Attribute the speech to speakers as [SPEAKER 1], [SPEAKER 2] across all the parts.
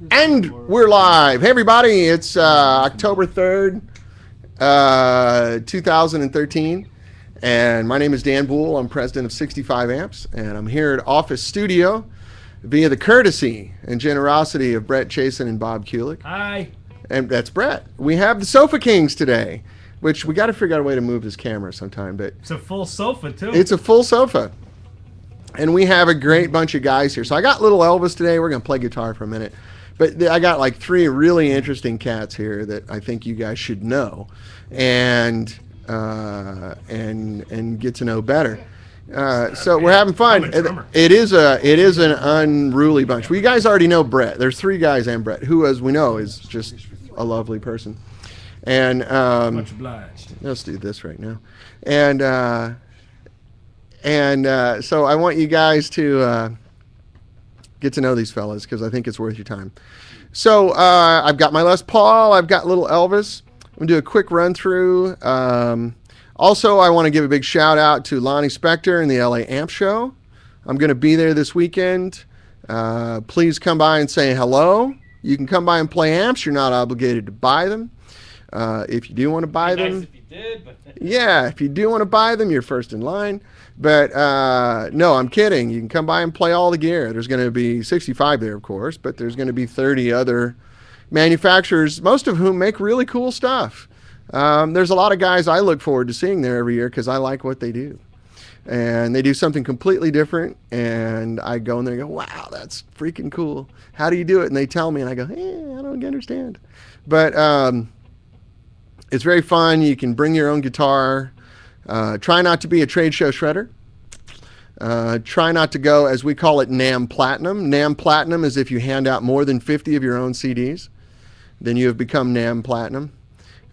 [SPEAKER 1] And we're live. Hey, everybody. It's October 3rd, 2013. And my name is Dan Boul. I'm president of 65 Amps. And I'm here at Office Studio via the courtesy and generosity of Brett Chasen and Bob Kulick.
[SPEAKER 2] Hi.
[SPEAKER 1] And that's Brett. We have the Sofa Kings today, which we got to figure out a way to move this camera sometime. But
[SPEAKER 2] it's a full sofa, too.
[SPEAKER 1] It's a full sofa. And we have a great bunch of guys here. So I got little Elvis today. We're going to play guitar for a minute. But I got like three really interesting cats here that I think you guys should know and get to know better. So we're having fun. It is an unruly bunch. Well, you guys already know Brett. There's three guys and Brett, who, as we know, is just a lovely person. And
[SPEAKER 2] much obliged.
[SPEAKER 1] Let's do this right now. And so I want you guys to get to know these fellas because I think it's worth your time. So I've got my Les Paul. I've got little Elvis. I'm going to do a quick run through. Also, I want to give a big shout out to Lonnie Spector and the LA Amp Show. I'm going to be there this weekend. Please come by and say hello. You can come by and play amps. You're not obligated to buy them. If you do want to buy them,
[SPEAKER 2] nice if you did, but
[SPEAKER 1] yeah, if you do want to buy them, you're first in line. But no, I'm kidding. You can come by and play all the gear. There's going to be 65 there, of course, but there's going to be 30 other manufacturers, most of whom make really cool stuff. There's a lot of guys I look forward to seeing there every year because I like what they do. And they do something completely different, and I go in there and go, wow, that's freaking cool. How do you do it? And they tell me, and I go, I don't understand. But it's very fun. You can bring your own guitar. Try not to be a trade show shredder. Try not to go, as we call it, NAMM Platinum. NAMM Platinum is if you hand out more than 50 of your own CDs, then you have become NAMM Platinum.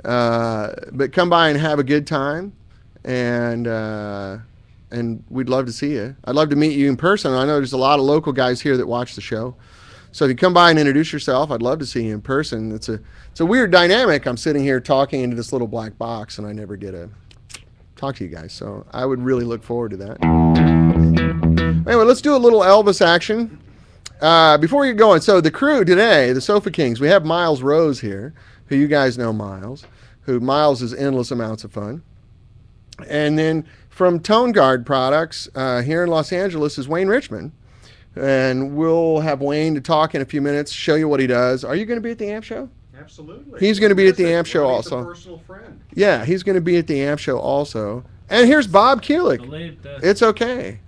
[SPEAKER 1] But come by and have a good time, and we'd love to see you. I'd love to meet you in person. I know there's a lot of local guys here that watch the show. So if you come by and introduce yourself, I'd love to see you in person. It's a weird dynamic. I'm sitting here talking into this little black box, and I never get to talk to you guys. So I would really look forward to that. Anyway, let's do a little Elvis action. Before we get going, so the crew today, the Sofa Kings, we have Miles Rose here, who you guys know Miles, Miles is endless amounts of fun. And then from Tone Guard Products here in Los Angeles is Wayne Richmond. And we'll have Wayne to talk in a few minutes, show you what he does. Are you going to be at the amp show?
[SPEAKER 3] Absolutely.
[SPEAKER 1] He's going to be at the amp show also.
[SPEAKER 3] A personal friend.
[SPEAKER 1] Yeah, he's going to be at the amp show also. And here's Bob Kulick. It's okay.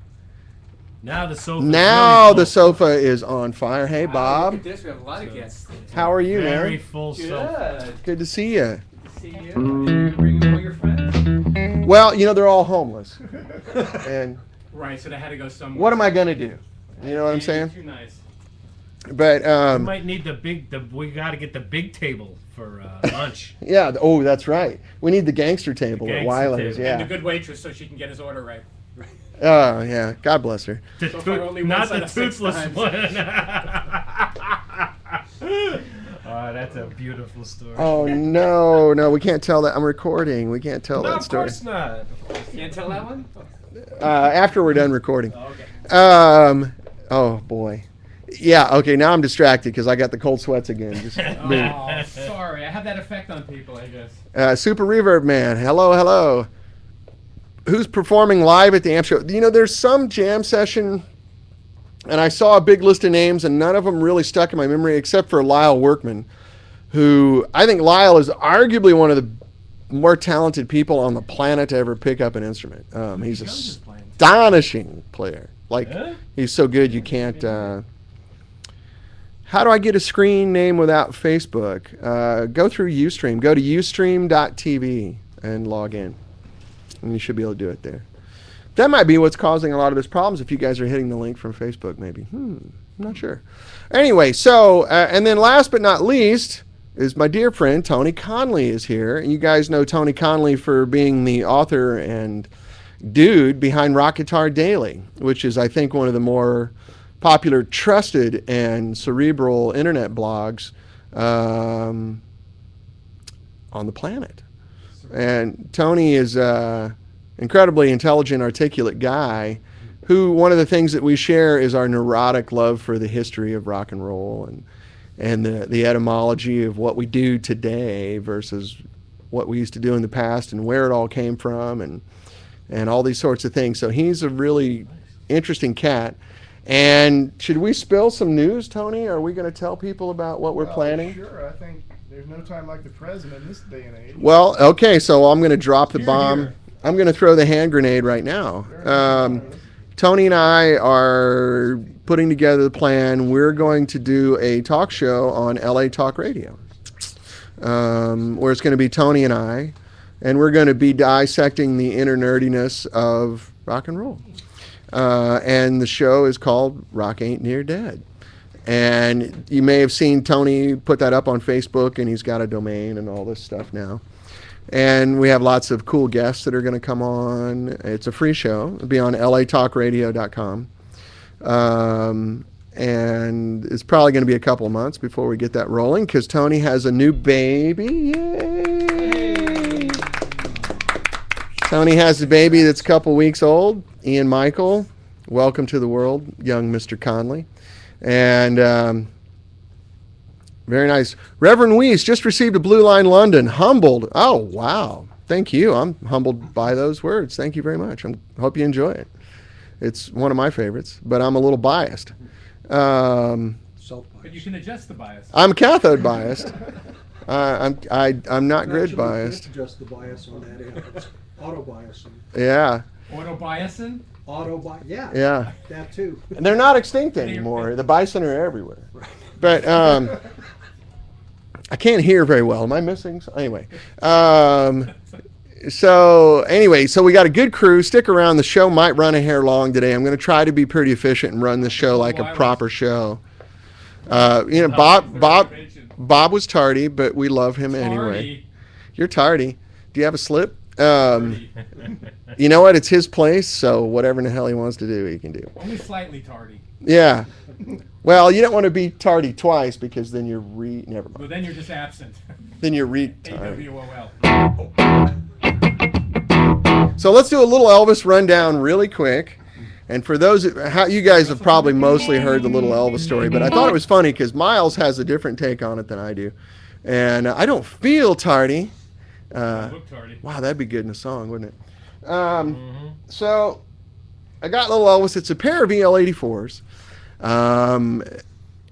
[SPEAKER 2] Now the sofa.
[SPEAKER 1] Now the sofa is on fire. Hey, Bob.
[SPEAKER 4] Look at this. We have a lot of guests.
[SPEAKER 1] How are you,
[SPEAKER 2] Very
[SPEAKER 1] man?
[SPEAKER 2] full sofa.
[SPEAKER 1] Good to see you.
[SPEAKER 4] See you. You're bringing all your friends.
[SPEAKER 1] Well, they're all homeless. And
[SPEAKER 4] Right, so they had to go somewhere.
[SPEAKER 1] what am I going to do? You know what I'm saying?
[SPEAKER 4] Too nice.
[SPEAKER 1] But
[SPEAKER 2] We might need we got to get the big table for lunch.
[SPEAKER 1] yeah. Oh, that's right. We need the gangster table at
[SPEAKER 2] gangster
[SPEAKER 1] Weiler's.
[SPEAKER 2] table.
[SPEAKER 4] And the
[SPEAKER 1] Yeah.
[SPEAKER 4] good waitress so she can get his order right.
[SPEAKER 1] Oh, yeah. God bless her.
[SPEAKER 4] So far, only one
[SPEAKER 2] Not
[SPEAKER 4] side
[SPEAKER 2] the
[SPEAKER 4] of 6
[SPEAKER 2] toothless
[SPEAKER 4] times.
[SPEAKER 2] one. Oh, that's a beautiful story.
[SPEAKER 1] Oh no, we can't tell that. I'm recording. We can't tell
[SPEAKER 2] No,
[SPEAKER 1] that
[SPEAKER 2] of
[SPEAKER 1] story.
[SPEAKER 2] course not.
[SPEAKER 4] Can't tell that one?
[SPEAKER 1] After we're done recording.
[SPEAKER 4] Oh, okay.
[SPEAKER 1] Oh boy. Yeah. Okay. Now I'm distracted because I got the cold sweats again. Just
[SPEAKER 4] Oh, sorry. I have that effect on people, I guess.
[SPEAKER 1] Super Reverb Man. Hello. Who's performing live at the amp show? There's some jam session, and I saw a big list of names, and none of them really stuck in my memory except for Lyle Workman, who I think Lyle is arguably one of the more talented people on the planet to ever pick up an instrument. He's an astonishing player.
[SPEAKER 2] Yeah?
[SPEAKER 1] He's so good you can't. How do I get a screen name without Facebook? Go through Ustream. Go to ustream.tv and log in. And you should be able to do it there. That might be what's causing a lot of those problems if you guys are hitting the link from Facebook, maybe. I'm not sure. Anyway, so, and then last but not least is my dear friend Tony Conley is here. And you guys know Tony Conley for being the author and dude behind Rock Guitar Daily, which is, I think, one of the more popular, trusted, and cerebral internet blogs on the planet. And Tony is an incredibly intelligent, articulate guy who, one of the things that we share is our neurotic love for the history of rock and roll and the etymology of what we do today versus what we used to do in the past and where it all came from and all these sorts of things. So he's a really interesting cat. And should we spill some news, Tony? Are we going to tell people about what we're planning?
[SPEAKER 3] Sure, I think there's no time like the present in this day and age.
[SPEAKER 1] Well, okay, so I'm going to drop the bomb.
[SPEAKER 2] Here.
[SPEAKER 1] I'm going to throw the hand grenade right now. Tony and I are putting together the plan. We're going to do a talk show on LA Talk Radio, where it's going to be Tony and I, and we're going to be dissecting the inner nerdiness of rock and roll. And the show is called Rock Ain't Near Dead. And you may have seen Tony put that up on Facebook, and he's got a domain and all this stuff now. And we have lots of cool guests that are going to come on. It's a free show. It'll be on latalkradio.com. And it's probably going to be a couple of months before we get that rolling because Tony has a new baby. Yay! Tony has a baby that's a couple weeks old. Ian Michael, welcome to the world, young Mr. Conley. And very nice. Reverend Weiss just received a Blue Line London. Humbled. Oh, wow. Thank you. I'm humbled by those words. Thank you very much. I hope you enjoy it. It's one of my favorites, but I'm a little biased.
[SPEAKER 4] But you can adjust the bias.
[SPEAKER 1] I'm cathode biased. I'm not grid biased.
[SPEAKER 5] Adjust the bias on that end. It's auto biasing.
[SPEAKER 1] Yeah.
[SPEAKER 4] Auto biasing?
[SPEAKER 5] Auto bias. Yeah.
[SPEAKER 1] Yeah.
[SPEAKER 5] That too.
[SPEAKER 1] And they're not extinct anymore. The bison are everywhere. But I can't hear very well. Am I missing? Anyway. So we got a good crew. Stick around. The show might run a hair long today. I'm going to try to be pretty efficient and run the show like a proper show. Bob was tardy, but we love him anyway. You're tardy. Do you have a slip? You know what? It's his place, so whatever in the hell he wants to do, he can do.
[SPEAKER 4] Only slightly tardy.
[SPEAKER 1] Yeah. Well, you don't want to be tardy twice because then you're never mind.
[SPEAKER 4] Well, then you're just absent.
[SPEAKER 1] Then you're tardy.
[SPEAKER 4] AWOL.
[SPEAKER 1] So let's do a little Elvis rundown really quick. And for those, you guys have probably mostly heard the little Elvis story, but I thought it was funny because Miles has a different take on it than I do. And I don't feel tardy.
[SPEAKER 4] Look tardy.
[SPEAKER 1] Wow, that'd be good in a song, wouldn't it? So I got little Elvis. It's a pair of EL84s.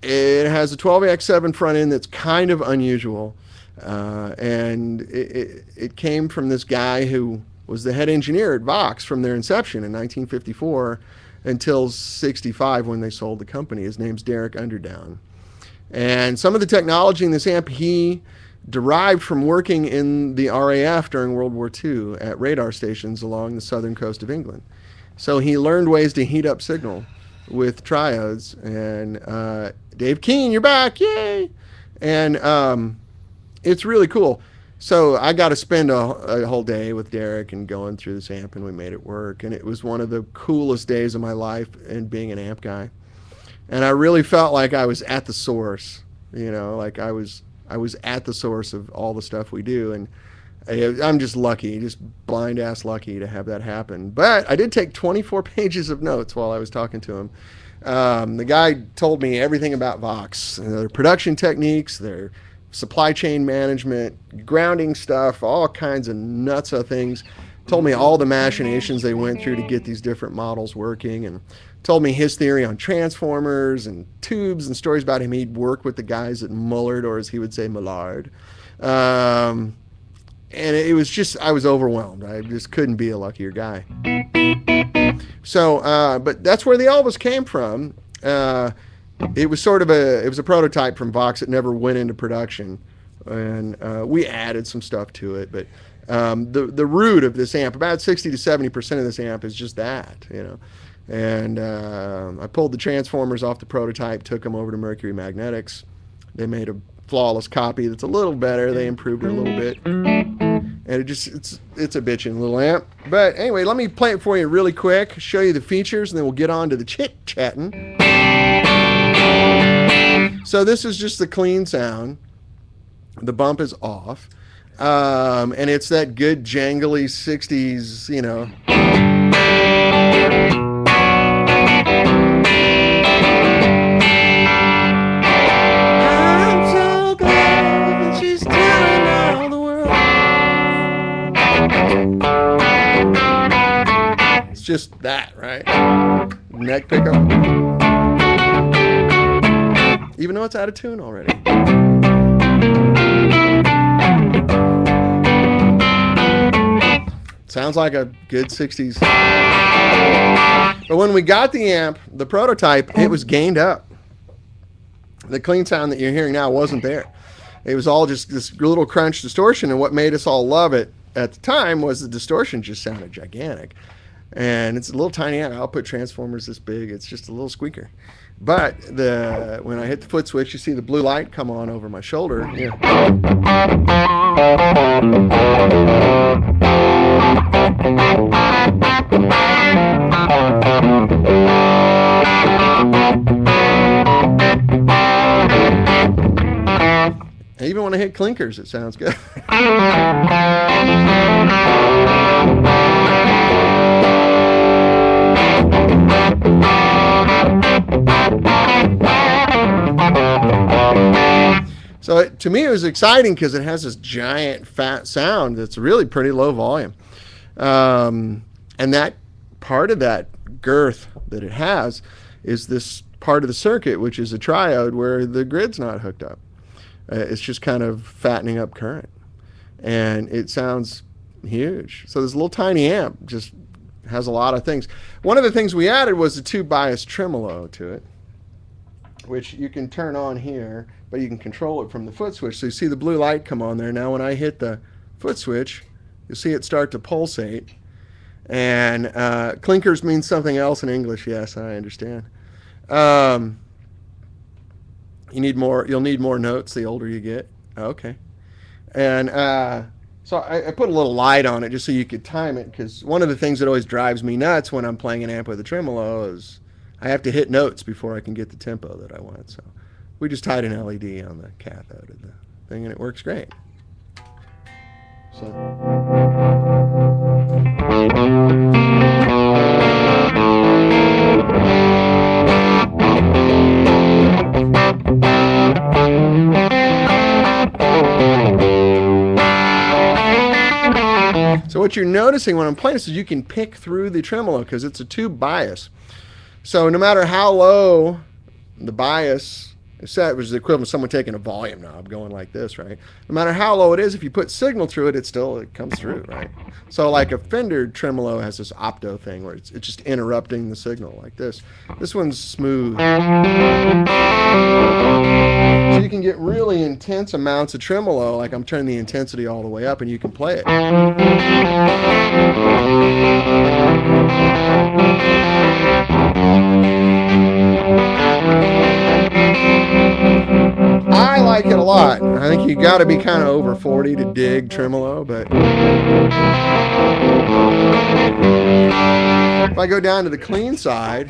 [SPEAKER 1] It has a 12AX7 front end that's kind of unusual. And it came from this guy who was the head engineer at Vox from their inception in 1954 until 65 when they sold the company. His name's Derek Underdown. And some of the technology in this amp he derived from working in the RAF during World War II at radar stations along the southern coast of England. So he learned ways to heat up signal with triodes. And Dave Keene, you're back, yay! And it's really cool. So I got to spend a whole day with Derek and going through this amp, and we made it work. And it was one of the coolest days of my life in being an amp guy. And I really felt like I was at the source, like I was at the source of all the stuff we do. And I'm just lucky, just blind ass lucky to have that happen. But I did take 24 pages of notes while I was talking to him. The guy told me everything about Vox, their production techniques, their supply chain management, grounding stuff, all kinds of nutso things. Told me all the machinations they went through to get these different models working, and told me his theory on transformers and tubes and stories about him. He'd work with the guys at Mullard, or as he would say, Millard. And it was just, I was overwhelmed. I just couldn't be a luckier guy. So, but that's where the Elvis came from. It was sort of it was a prototype from Vox that never went into production. And we added some stuff to it, but the root of this amp, about 60 to 70% of this amp is just that, And I pulled the transformers off the prototype, took them over to Mercury Magnetics. They made a flawless copy that's a little better. They improved it a little bit. And it's a bitchin' little amp. But anyway, let me play it for you really quick, show you the features, and then we'll get on to the chit-chatting. So this is just the clean sound. The bump is off. And it's that good jangly 60s, just that, right? Neck pickup. Even though it's out of tune already. Sounds like a good 60s. But when we got the amp, the prototype, it was gained up. The clean sound that you're hearing now wasn't there. It was all just this little crunch distortion, and what made us all love it at the time was the distortion just sounded gigantic. And it's a little tiny amp. Output transformer's this big. It's just a little squeaker. But when I hit the foot switch, you see the blue light come on over my shoulder. Yeah. Even when I hit clinkers, it sounds good. So to me, it was exciting because it has this giant fat sound that's really pretty low volume. And that part of that girth that it has is this part of the circuit, which is a triode where the grid's not hooked up. It's just kind of fattening up current. And it sounds huge. So this little tiny amp just has a lot of things. One of the things we added was a tube bias tremolo to it, which you can turn on here, but you can control it from the foot switch. So you see the blue light come on there. Now when I hit the foot switch, you'll see it start to pulsate. And clinkers means something else in English. Yes, I understand. You'll need more notes the older you get. Okay. And so I put a little light on it just so you could time it, because one of the things that always drives me nuts when I'm playing an amp with a tremolo is I have to hit notes before I can get the tempo that I want. So we just tied an LED on the cathode of the thing, and it works great. So. So what you're noticing when I'm playing this is you can pick through the tremolo because it's a tube bias. So no matter how low the bias is set, which is the equivalent of someone taking a volume knob going like this, right? No matter how low it is, if you put signal through it, it comes through, right? So like a Fender tremolo has this opto thing where it's just interrupting the signal like this. This one's smooth. So you can get really intense amounts of tremolo, like I'm turning the intensity all the way up and you can play it. I like it a lot. I think you got to be kind of over 40 to dig tremolo, but if I go down to the clean side,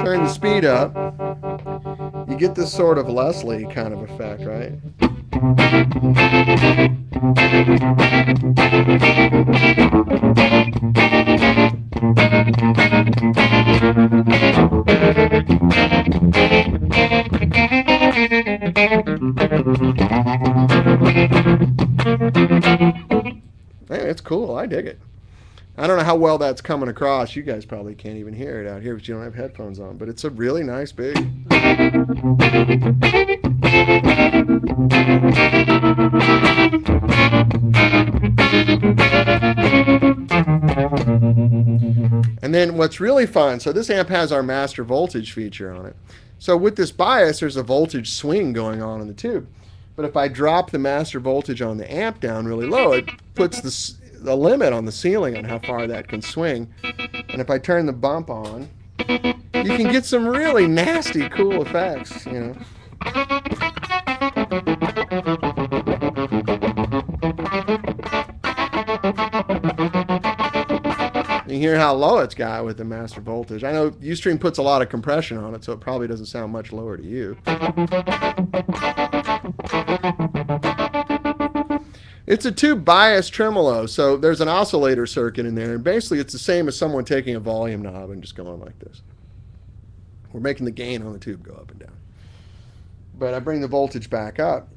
[SPEAKER 1] turn the speed up, you get this sort of Leslie kind of effect, right? Hey, it's cool. I dig it. I don't know how well that's coming across. You guys probably can't even hear it out here because you don't have headphones on, but it's a really nice big. And then what's really fun, so this amp has our master voltage feature on it. So with this bias, there's a voltage swing going on in the tube. But if I drop the master voltage on the amp down really low, it puts the limit on the ceiling on how far that can swing. And if I turn the bump on, you can get some really nasty, cool effects, you know. You hear how low it's got with the master voltage. I know Ustream puts a lot of compression on it, so it probably doesn't sound much lower to you. It's a tube bias tremolo, so there's an oscillator circuit in there, and basically it's the same as someone taking a volume knob and just going like this. We're making the gain on the tube go up and down. But I bring the voltage back up.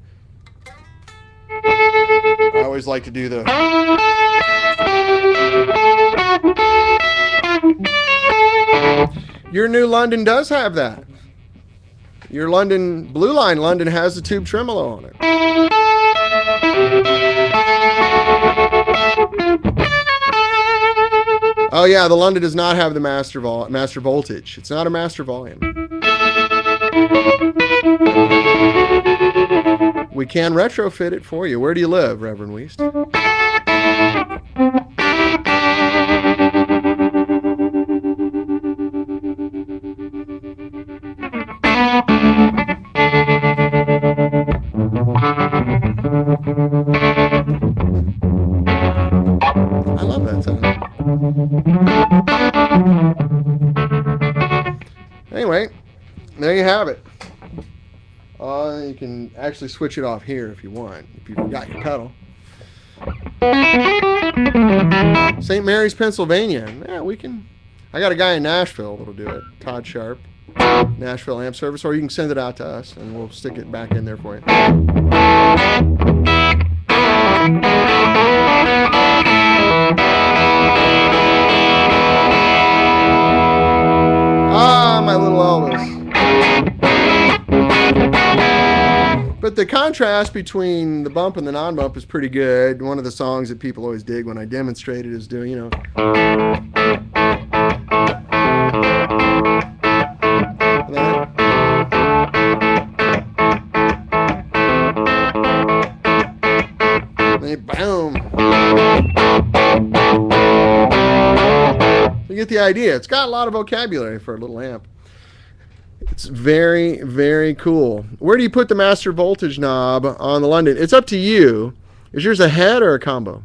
[SPEAKER 1] I always like to do the... Your new London does have that. Your London, Blue Line London has the tube tremolo on it. Oh yeah, the London does not have the master voltage. It's not a master volume. We can retrofit it for you. Where do you live, Reverend Wiest? I love that sound. Anyway, there you have it. You can actually switch it off here if you want, if you've got your pedal. St. Mary's, Pennsylvania. Yeah, we can. I got a guy in Nashville that'll do it. Todd Sharp, Nashville Amp Service, or you can send it out to us and we'll stick it back in there for you. Ah, my little Elvis. But the contrast between the bump and the non-bump is pretty good. One of the songs that people always dig when I demonstrate it is doing, you know. Boom. You get the idea. It's got a lot of vocabulary for a little amp. It's very, very cool. Where do you put the master voltage knob on the London? It's up to you. Is yours a head or a combo?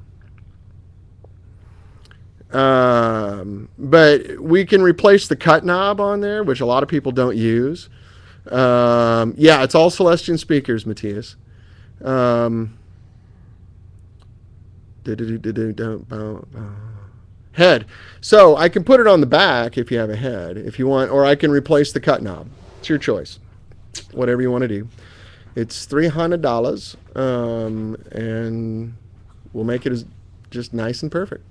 [SPEAKER 1] But we can replace the cut knob on there, which a lot of people don't use. Yeah, it's all Celestion speakers, Matthias. Head. So I can put it on the back if you have a head, if you want, or I can replace the cut knob. It's your choice. Whatever you want to do. It's $300, and we'll make it as just nice and perfect.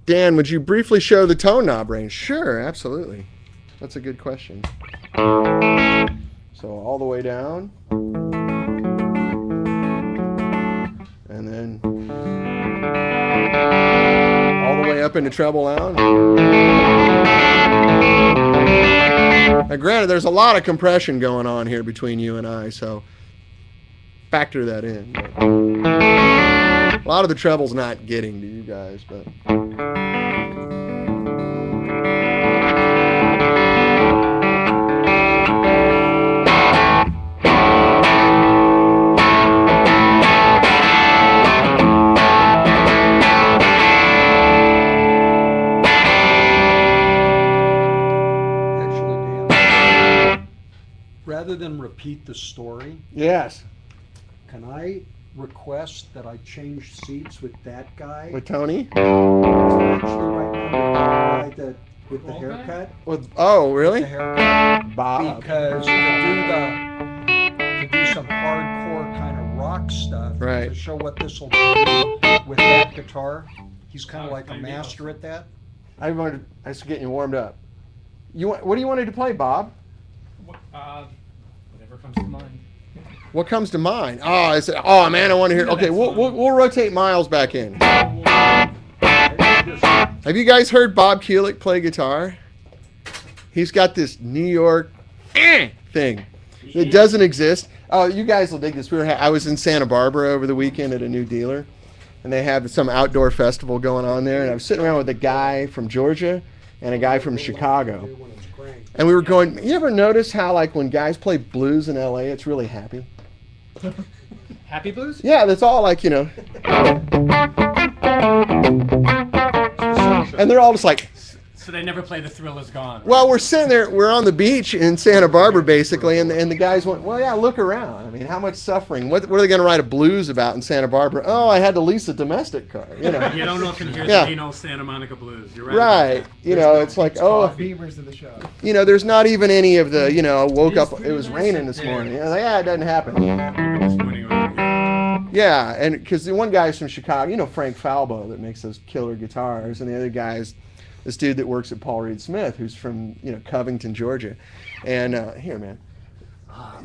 [SPEAKER 1] Dan, would you briefly show the tone knob range? Sure, absolutely. That's a good question. So all the way down. And then all the way up into treble loud. Now granted, there's a lot of compression going on here between you and I, so factor that in. But a lot of the treble's not getting to you guys, but...
[SPEAKER 5] Rather than repeat the story,
[SPEAKER 1] Yes.
[SPEAKER 5] can I request that I change seats with that guy?
[SPEAKER 1] With Tony?
[SPEAKER 5] Actually, right now, with the guy with the
[SPEAKER 4] Boul guy?
[SPEAKER 5] haircut.
[SPEAKER 1] With, oh, really?
[SPEAKER 5] The haircut.
[SPEAKER 1] Bob.
[SPEAKER 5] Because to do some hardcore kind of rock stuff,
[SPEAKER 1] Right.
[SPEAKER 5] to show what this will do with that guitar, he's kind of like a master at that.
[SPEAKER 1] I was getting you warmed up. What do you want to play, Bob?
[SPEAKER 4] Whatever comes to mind.
[SPEAKER 1] What comes to mind? Oh, I said, oh man, I want to hear. Okay, we'll rotate Miles back in. Have you guys heard Bob Kulick play guitar? He's got this New York thing that doesn't exist. Oh, you guys will dig this. I was in Santa Barbara over the weekend at a new dealer, and they have some outdoor festival going on there. And I was sitting around with a guy from Georgia and a guy from Chicago. And we were going, you ever notice how, like, when guys play blues in L.A., it's really happy?
[SPEAKER 4] Happy Blues?
[SPEAKER 1] Yeah, that's all, like, you know. And they're all just like,
[SPEAKER 4] So they never play The Thrill Is Gone.
[SPEAKER 1] well, we're sitting there, we're on the beach in Santa Barbara, basically, and the guys went, well, yeah, look around. I mean, how much suffering? What are they going to write a blues about in Santa Barbara? Oh, I had to lease a domestic car, you know.
[SPEAKER 6] You don't often hear
[SPEAKER 1] Yeah.
[SPEAKER 6] the Dino Santa Monica Blues. You're right.
[SPEAKER 1] Right. You know, it's like, oh,
[SPEAKER 3] Beavers in the show.
[SPEAKER 1] you know, there's not even any of the, you know, woke up, it was raining this morning. Yeah, it doesn't happen.
[SPEAKER 6] This morning over here.
[SPEAKER 1] Yeah, and because the one guy's from Chicago, you know Frank Falbo that makes those killer guitars, and the other guy's this dude that works at Paul Reed Smith, who's from Covington, Georgia. And here, man,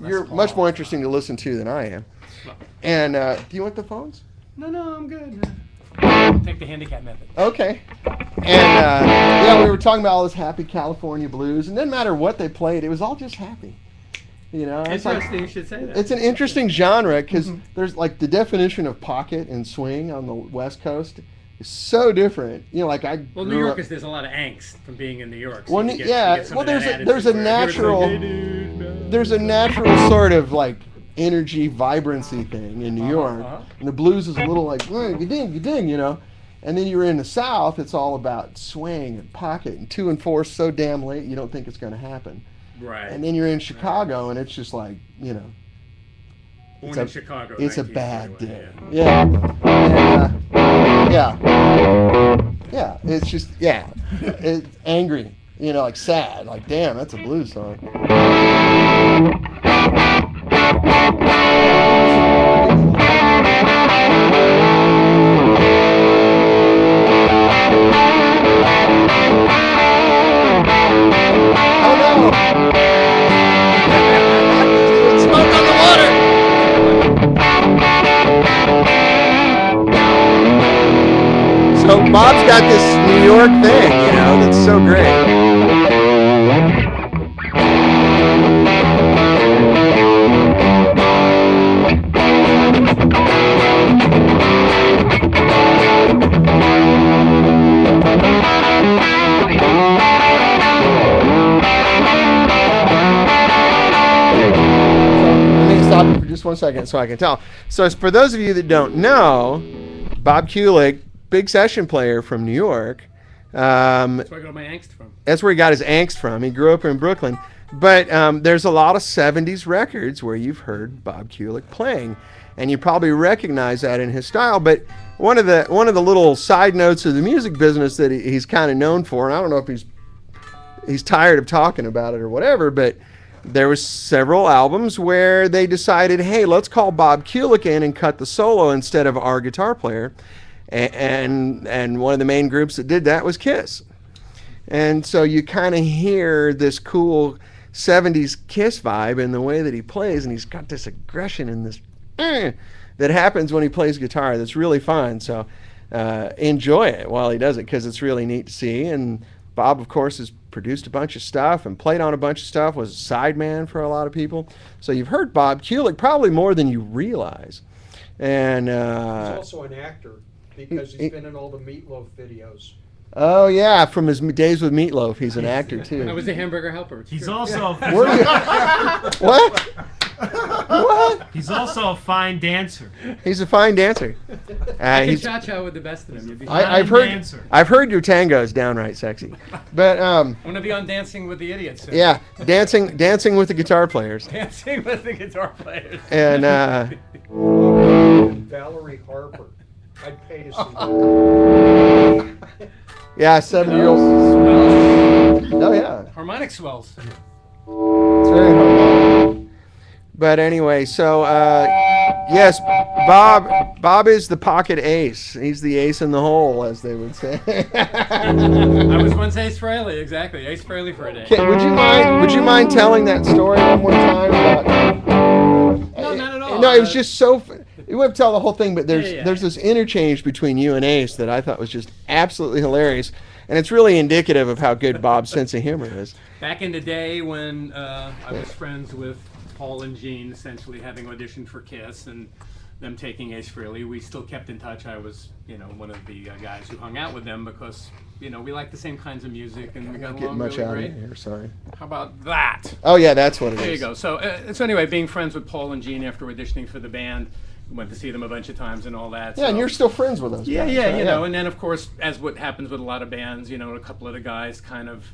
[SPEAKER 1] you're much more interesting to listen to than I am. And do you want the phones?
[SPEAKER 4] No, I'm good. Take the handicap method.
[SPEAKER 1] Okay. And we were talking about all this happy California blues, and it didn't matter what they played; it was all just happy. It's
[SPEAKER 4] Interesting, you should say that.
[SPEAKER 1] It's an interesting genre because there's like the definition of pocket and swing on the West Coast is so different.
[SPEAKER 4] New York there's a lot of angst from being in New York. So
[SPEAKER 1] Well,
[SPEAKER 4] you get
[SPEAKER 1] yeah.
[SPEAKER 4] some
[SPEAKER 1] Well,
[SPEAKER 4] of that
[SPEAKER 1] there's a
[SPEAKER 4] attitude where everybody's
[SPEAKER 1] natural
[SPEAKER 4] like, "Hey, dude, man."
[SPEAKER 1] there's a natural sort of like energy vibrancy thing in New York, and the blues is a little like you ding, and then you're in the South, it's all about swing and pocket and 2 and 4 so damn late you don't think it's going to happen.
[SPEAKER 4] Right.
[SPEAKER 1] And then you're in Chicago, and it's just like
[SPEAKER 4] Born
[SPEAKER 1] it's
[SPEAKER 4] in
[SPEAKER 1] a,
[SPEAKER 4] Chicago.
[SPEAKER 1] it's a bad
[SPEAKER 4] 1941,
[SPEAKER 1] day. Yeah. Yeah. It's just it's angry. Like sad. Like damn, that's a blues song. Oh no! Smoke on the water! So Bob's got this New York thing, that's so great. Stop for just 1 second so I can tell. So for those of you that don't know, Bob Kulick, big session player from New York.
[SPEAKER 4] That's where I got my angst from.
[SPEAKER 1] That's where he got his angst from. He grew up in Brooklyn. But there's a lot of 70s records where you've heard Bob Kulick playing, and you probably recognize that in his style. But one of the little side notes of the music business that he's kind of known for, and I don't know if he's tired of talking about it or whatever, but there was several albums where they decided, hey, let's call Bob Kulick in and cut the solo instead of our guitar player. And one of the main groups that did that was Kiss. And so you kind of hear this cool 70s Kiss vibe in the way that he plays, and he's got this aggression and this that happens when he plays guitar that's really fun. So enjoy it while he does it, because it's really neat to see. And Bob, of course, has produced a bunch of stuff and played on a bunch of stuff, was a sideman for a lot of people. So you've heard Bob Kulick probably more than you realize. And
[SPEAKER 5] He's also an actor because he's been in all the Meatloaf videos.
[SPEAKER 1] Oh yeah, from his days with Meatloaf, he's an actor too.
[SPEAKER 4] I was the hamburger helper.
[SPEAKER 2] He's also
[SPEAKER 1] What? What?
[SPEAKER 2] he's also a fine dancer.
[SPEAKER 1] He's a fine dancer.
[SPEAKER 4] I can
[SPEAKER 1] He's,
[SPEAKER 4] cha-cha with the best of them. You'd be
[SPEAKER 1] I've
[SPEAKER 2] Fine
[SPEAKER 1] heard.
[SPEAKER 2] dancer.
[SPEAKER 1] I've heard your tango is downright sexy, but
[SPEAKER 4] I'm gonna be on Dancing with the Idiots soon.
[SPEAKER 1] yeah, dancing with the guitar players,
[SPEAKER 4] Dancing with the guitar players.
[SPEAKER 1] and
[SPEAKER 5] Valerie Harper. I'd pay to see that.
[SPEAKER 1] yeah, 7-year-old.
[SPEAKER 4] Swells.
[SPEAKER 1] Oh yeah,
[SPEAKER 4] Harmonic swells.
[SPEAKER 1] it's very hard. But anyway, so yes, Bob is the pocket ace. He's the ace in the hole, as they would say.
[SPEAKER 4] I was once Ace Frehley, exactly. Ace Frehley for a day.
[SPEAKER 1] Okay, would you mind telling that story one more time about?
[SPEAKER 4] No, not at all.
[SPEAKER 1] No, it was just so. You wouldn't tell the whole thing, but there's
[SPEAKER 4] Yeah.
[SPEAKER 1] there's this interchange between you and Ace that I thought was just absolutely hilarious, and it's really indicative of how good Bob's sense of humor is.
[SPEAKER 4] Back in the day when I was friends with Paul and Gene, essentially having auditioned for Kiss and them taking Ace Frehley, we still kept in touch. I was, one of the guys who hung out with them because, we like the same kinds of music and we got
[SPEAKER 1] Getting
[SPEAKER 4] along
[SPEAKER 1] much
[SPEAKER 4] really
[SPEAKER 1] out
[SPEAKER 4] great.
[SPEAKER 1] of here, sorry.
[SPEAKER 4] How about that?
[SPEAKER 1] Oh yeah, that's what it is.
[SPEAKER 4] There you go. So anyway, being friends with Paul and Gene after auditioning for the band, went to see them a bunch of times and all that.
[SPEAKER 1] Yeah,
[SPEAKER 4] so.
[SPEAKER 1] and you're still friends with those
[SPEAKER 4] Yeah,
[SPEAKER 1] guys,
[SPEAKER 4] yeah,
[SPEAKER 1] right?
[SPEAKER 4] and then of course, as what happens with a lot of bands, a couple of the guys kind of,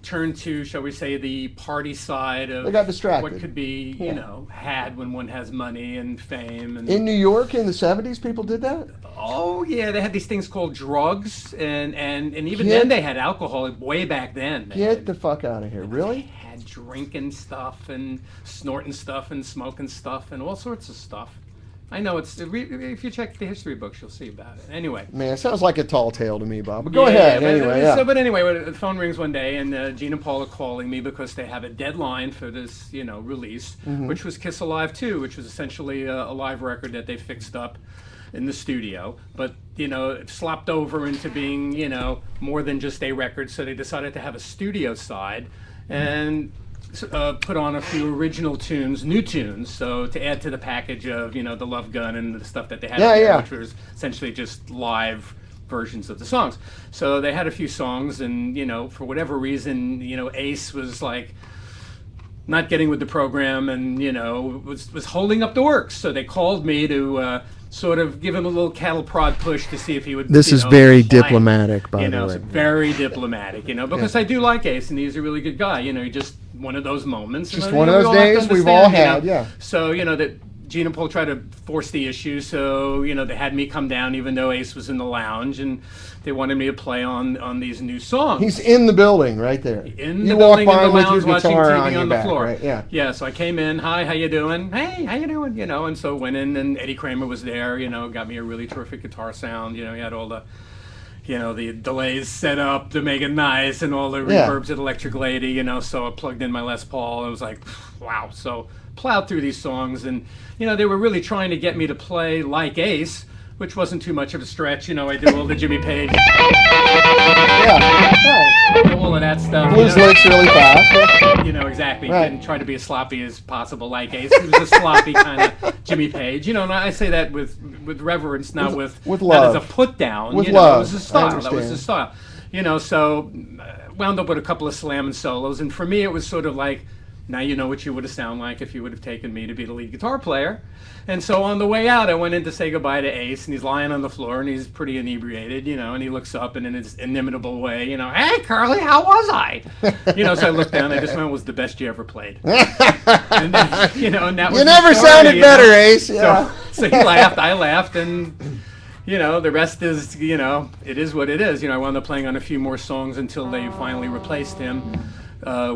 [SPEAKER 4] turn to, shall we say, the party side of
[SPEAKER 1] They got distracted.
[SPEAKER 4] what could be, had when one has money and fame. And
[SPEAKER 1] In New York in the 70s, people did that?
[SPEAKER 4] oh yeah, they had these things called drugs, and even
[SPEAKER 1] Get-
[SPEAKER 4] then they had alcohol. Way back then, they
[SPEAKER 1] Get
[SPEAKER 4] had,
[SPEAKER 1] the fuck out of here. Really?
[SPEAKER 4] had drinking stuff and snorting stuff and smoking stuff and all sorts of stuff. I know if you check the history books, you'll see about it. Anyway.
[SPEAKER 1] Man, it sounds like a tall tale to me, Bob. But go
[SPEAKER 4] Yeah,
[SPEAKER 1] ahead.
[SPEAKER 4] but,
[SPEAKER 1] Anyway, yeah.
[SPEAKER 4] But anyway, the phone rings one day, and Gene and Paul are calling me because they have a deadline for this, release, which was Kiss Alive 2, which was essentially a live record that they fixed up in the studio, but it slopped over into being more than just a record. So they decided to have a studio side, and put on a few original tunes, new tunes, so to add to the package of the Love Gun and the stuff that they had, which was essentially just live versions of the songs. So they had a few songs, and for whatever reason, Ace was like not getting with the program, and was holding up the works. So they called me to sort of give him a little cattle prod push to see if he would.
[SPEAKER 1] This is very diplomatic, by the way.
[SPEAKER 4] Very diplomatic, because I do like Ace, and he's a really good guy. He just one of those moments.
[SPEAKER 1] Just one of those days we've all had, yeah.
[SPEAKER 4] So that Gene and Paul tried to force the issue, so they had me come down, even though Ace was in the lounge, and they wanted me to play on these new songs.
[SPEAKER 1] He's in the building, right there.
[SPEAKER 4] In the building, in the lounge, watching
[SPEAKER 1] guitar
[SPEAKER 4] TV on the
[SPEAKER 1] back,
[SPEAKER 4] floor.
[SPEAKER 1] Right? Yeah.
[SPEAKER 4] Yeah. So I came in. Hi, how you doing? Hey, how you doing? And so went in, and Eddie Kramer was there. Got me a really terrific guitar sound. He had all the. The delays set up to make it nice, and all the reverbs at Electric Lady, so I plugged in my Les Paul, and it was like, wow. So plowed through these songs, and, they were really trying to get me to play like Ace, which wasn't too much of a stretch. I did all the Jimmy Page. All of that stuff.
[SPEAKER 1] Blues licks really fast.
[SPEAKER 4] Exactly.
[SPEAKER 1] Right.
[SPEAKER 4] And try to be as sloppy as possible like Ace. He was a sloppy kind of Jimmy Page. And I say that with reverence, not with
[SPEAKER 1] love.
[SPEAKER 4] Not as a put down.
[SPEAKER 1] With love.
[SPEAKER 4] It was his style. That was his style. So wound up with a couple of slamming solos. And for me, it was sort of like, now you know what you would have sounded like if you would have taken me to be the lead guitar player. And so on the way out, I went in to say goodbye to Ace, and he's lying on the floor, and he's pretty inebriated, and he looks up, and in his inimitable way, hey, Curly, how was I? So I looked down, and I just went, was the best you ever played. And then, and that was
[SPEAKER 1] You
[SPEAKER 4] the
[SPEAKER 1] never
[SPEAKER 4] story,
[SPEAKER 1] sounded better, Ace. Yeah.
[SPEAKER 4] So he laughed, I laughed, and... the rest is, it is what it is. I wound up playing on a few more songs until they finally replaced him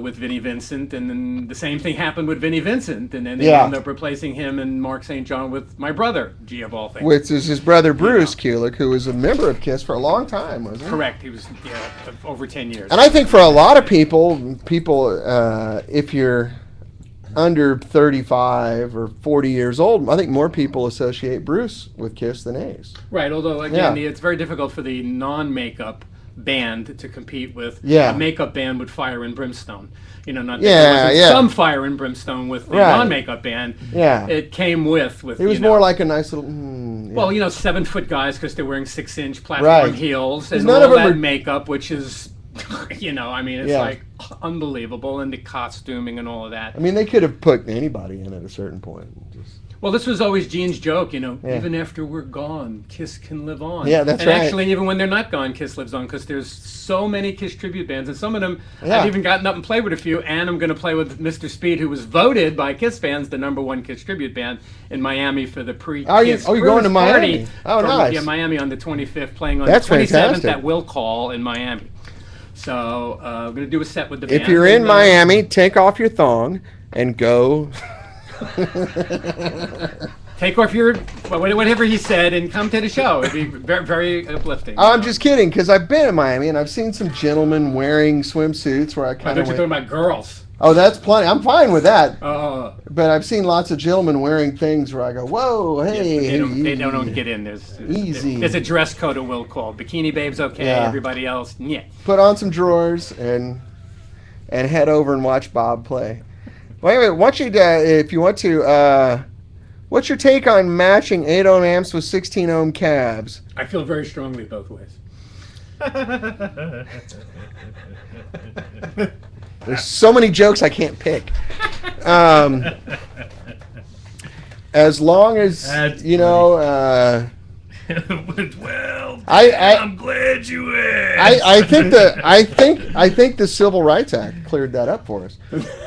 [SPEAKER 4] with Vinnie Vincent, and then the same thing happened with Vinnie Vincent, and then they wound up replacing him and Mark St. John with my brother, G of all things.
[SPEAKER 1] Which is his brother Bruce Kulick, who was a member of KISS for a long time, wasn't he?
[SPEAKER 4] Correct. He was over 10 years.
[SPEAKER 1] And I think for a lot of people, if you're under 35 or 40 years old, I think more people associate Bruce with KISS than Ace.
[SPEAKER 4] Right, although, again, it's very difficult for the non-makeup band to compete with a makeup band with Fire and Brimstone. Not that there wasn't some Fire and Brimstone with the non-makeup band. Yeah. It came with
[SPEAKER 1] it was more like a nice little...
[SPEAKER 4] Well, 7-foot guys because they're wearing 6-inch platform heels, and
[SPEAKER 1] none
[SPEAKER 4] all
[SPEAKER 1] of them
[SPEAKER 4] that makeup, which is... it's like unbelievable, and the costuming and all of that.
[SPEAKER 1] They could have put anybody in at a certain point.
[SPEAKER 4] Well, this was always Gene's joke, even after we're gone, KISS can live on.
[SPEAKER 1] Yeah, that's right.
[SPEAKER 4] And actually, even when they're not gone, KISS lives on, because there's so many KISS tribute bands, and some of them, I've even gotten up and played with a few, and I'm going to play with Mr. Speed, who was voted by KISS fans the #1 KISS tribute band in Miami for the pre-KISS
[SPEAKER 1] you're going to Miami?
[SPEAKER 4] Oh,
[SPEAKER 1] nice.
[SPEAKER 4] Yeah, Miami on the 25th, playing on
[SPEAKER 1] That's
[SPEAKER 4] the 27th
[SPEAKER 1] fantastic.
[SPEAKER 4] at Will Call in Miami. So I'm going to do a set with the band.
[SPEAKER 1] If you're in Miami, take off your thong and go...
[SPEAKER 4] Take off your, whatever he said, and come to the show. It'd be very, very uplifting.
[SPEAKER 1] I'm just kidding, because I've been in Miami, and I've seen some gentlemen wearing swimsuits where I
[SPEAKER 4] I
[SPEAKER 1] kind
[SPEAKER 4] thought
[SPEAKER 1] of
[SPEAKER 4] you were talking about girls.
[SPEAKER 1] Oh, that's plenty. I'm fine with that.
[SPEAKER 4] But
[SPEAKER 1] But I've seen lots of gentlemen wearing things where I go, whoa, hey.
[SPEAKER 4] they don't get in. There's
[SPEAKER 1] Easy.
[SPEAKER 4] There's a dress code at Will Call. Bikini Babe's okay.
[SPEAKER 1] Yeah.
[SPEAKER 4] Everybody else, yeah.
[SPEAKER 1] Put on some drawers and head over and watch Bob play. Wait a minute. If you want to, what's your take on matching 8-ohm amps with 16-ohm cabs?
[SPEAKER 4] I feel very strongly both ways.
[SPEAKER 1] There's so many jokes I can't pick. As long as,
[SPEAKER 2] That's well, I'm glad you asked.
[SPEAKER 1] I think the Civil Rights Act cleared that up for us.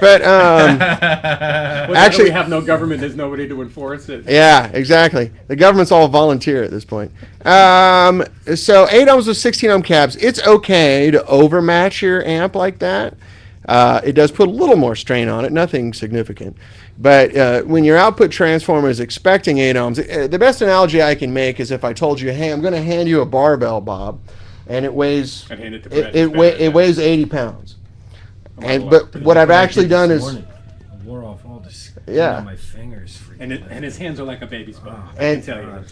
[SPEAKER 1] But
[SPEAKER 4] Actually, we have no government. There's nobody to enforce it.
[SPEAKER 1] Yeah, exactly. The government's all volunteer at this point. So 8 ohms with 16 ohm cabs. It's okay to overmatch your amp like that. It does put a little more strain on it, nothing significant. But when your output transformer is expecting 8 ohms, the best analogy I can make is if I told you, hey, I'm going to hand you a barbell, Bob, and it weighs
[SPEAKER 4] I'd hand it to Brett. It's better,
[SPEAKER 1] it weighs 80 pounds.
[SPEAKER 4] about
[SPEAKER 1] But what I've
[SPEAKER 2] What I
[SPEAKER 1] actually
[SPEAKER 2] did this
[SPEAKER 1] done is,
[SPEAKER 2] morning, I wore off all the skin
[SPEAKER 1] Yeah.
[SPEAKER 2] on my fingers.
[SPEAKER 4] And his hands are like a baby's butt. I
[SPEAKER 1] And-
[SPEAKER 4] can tell you.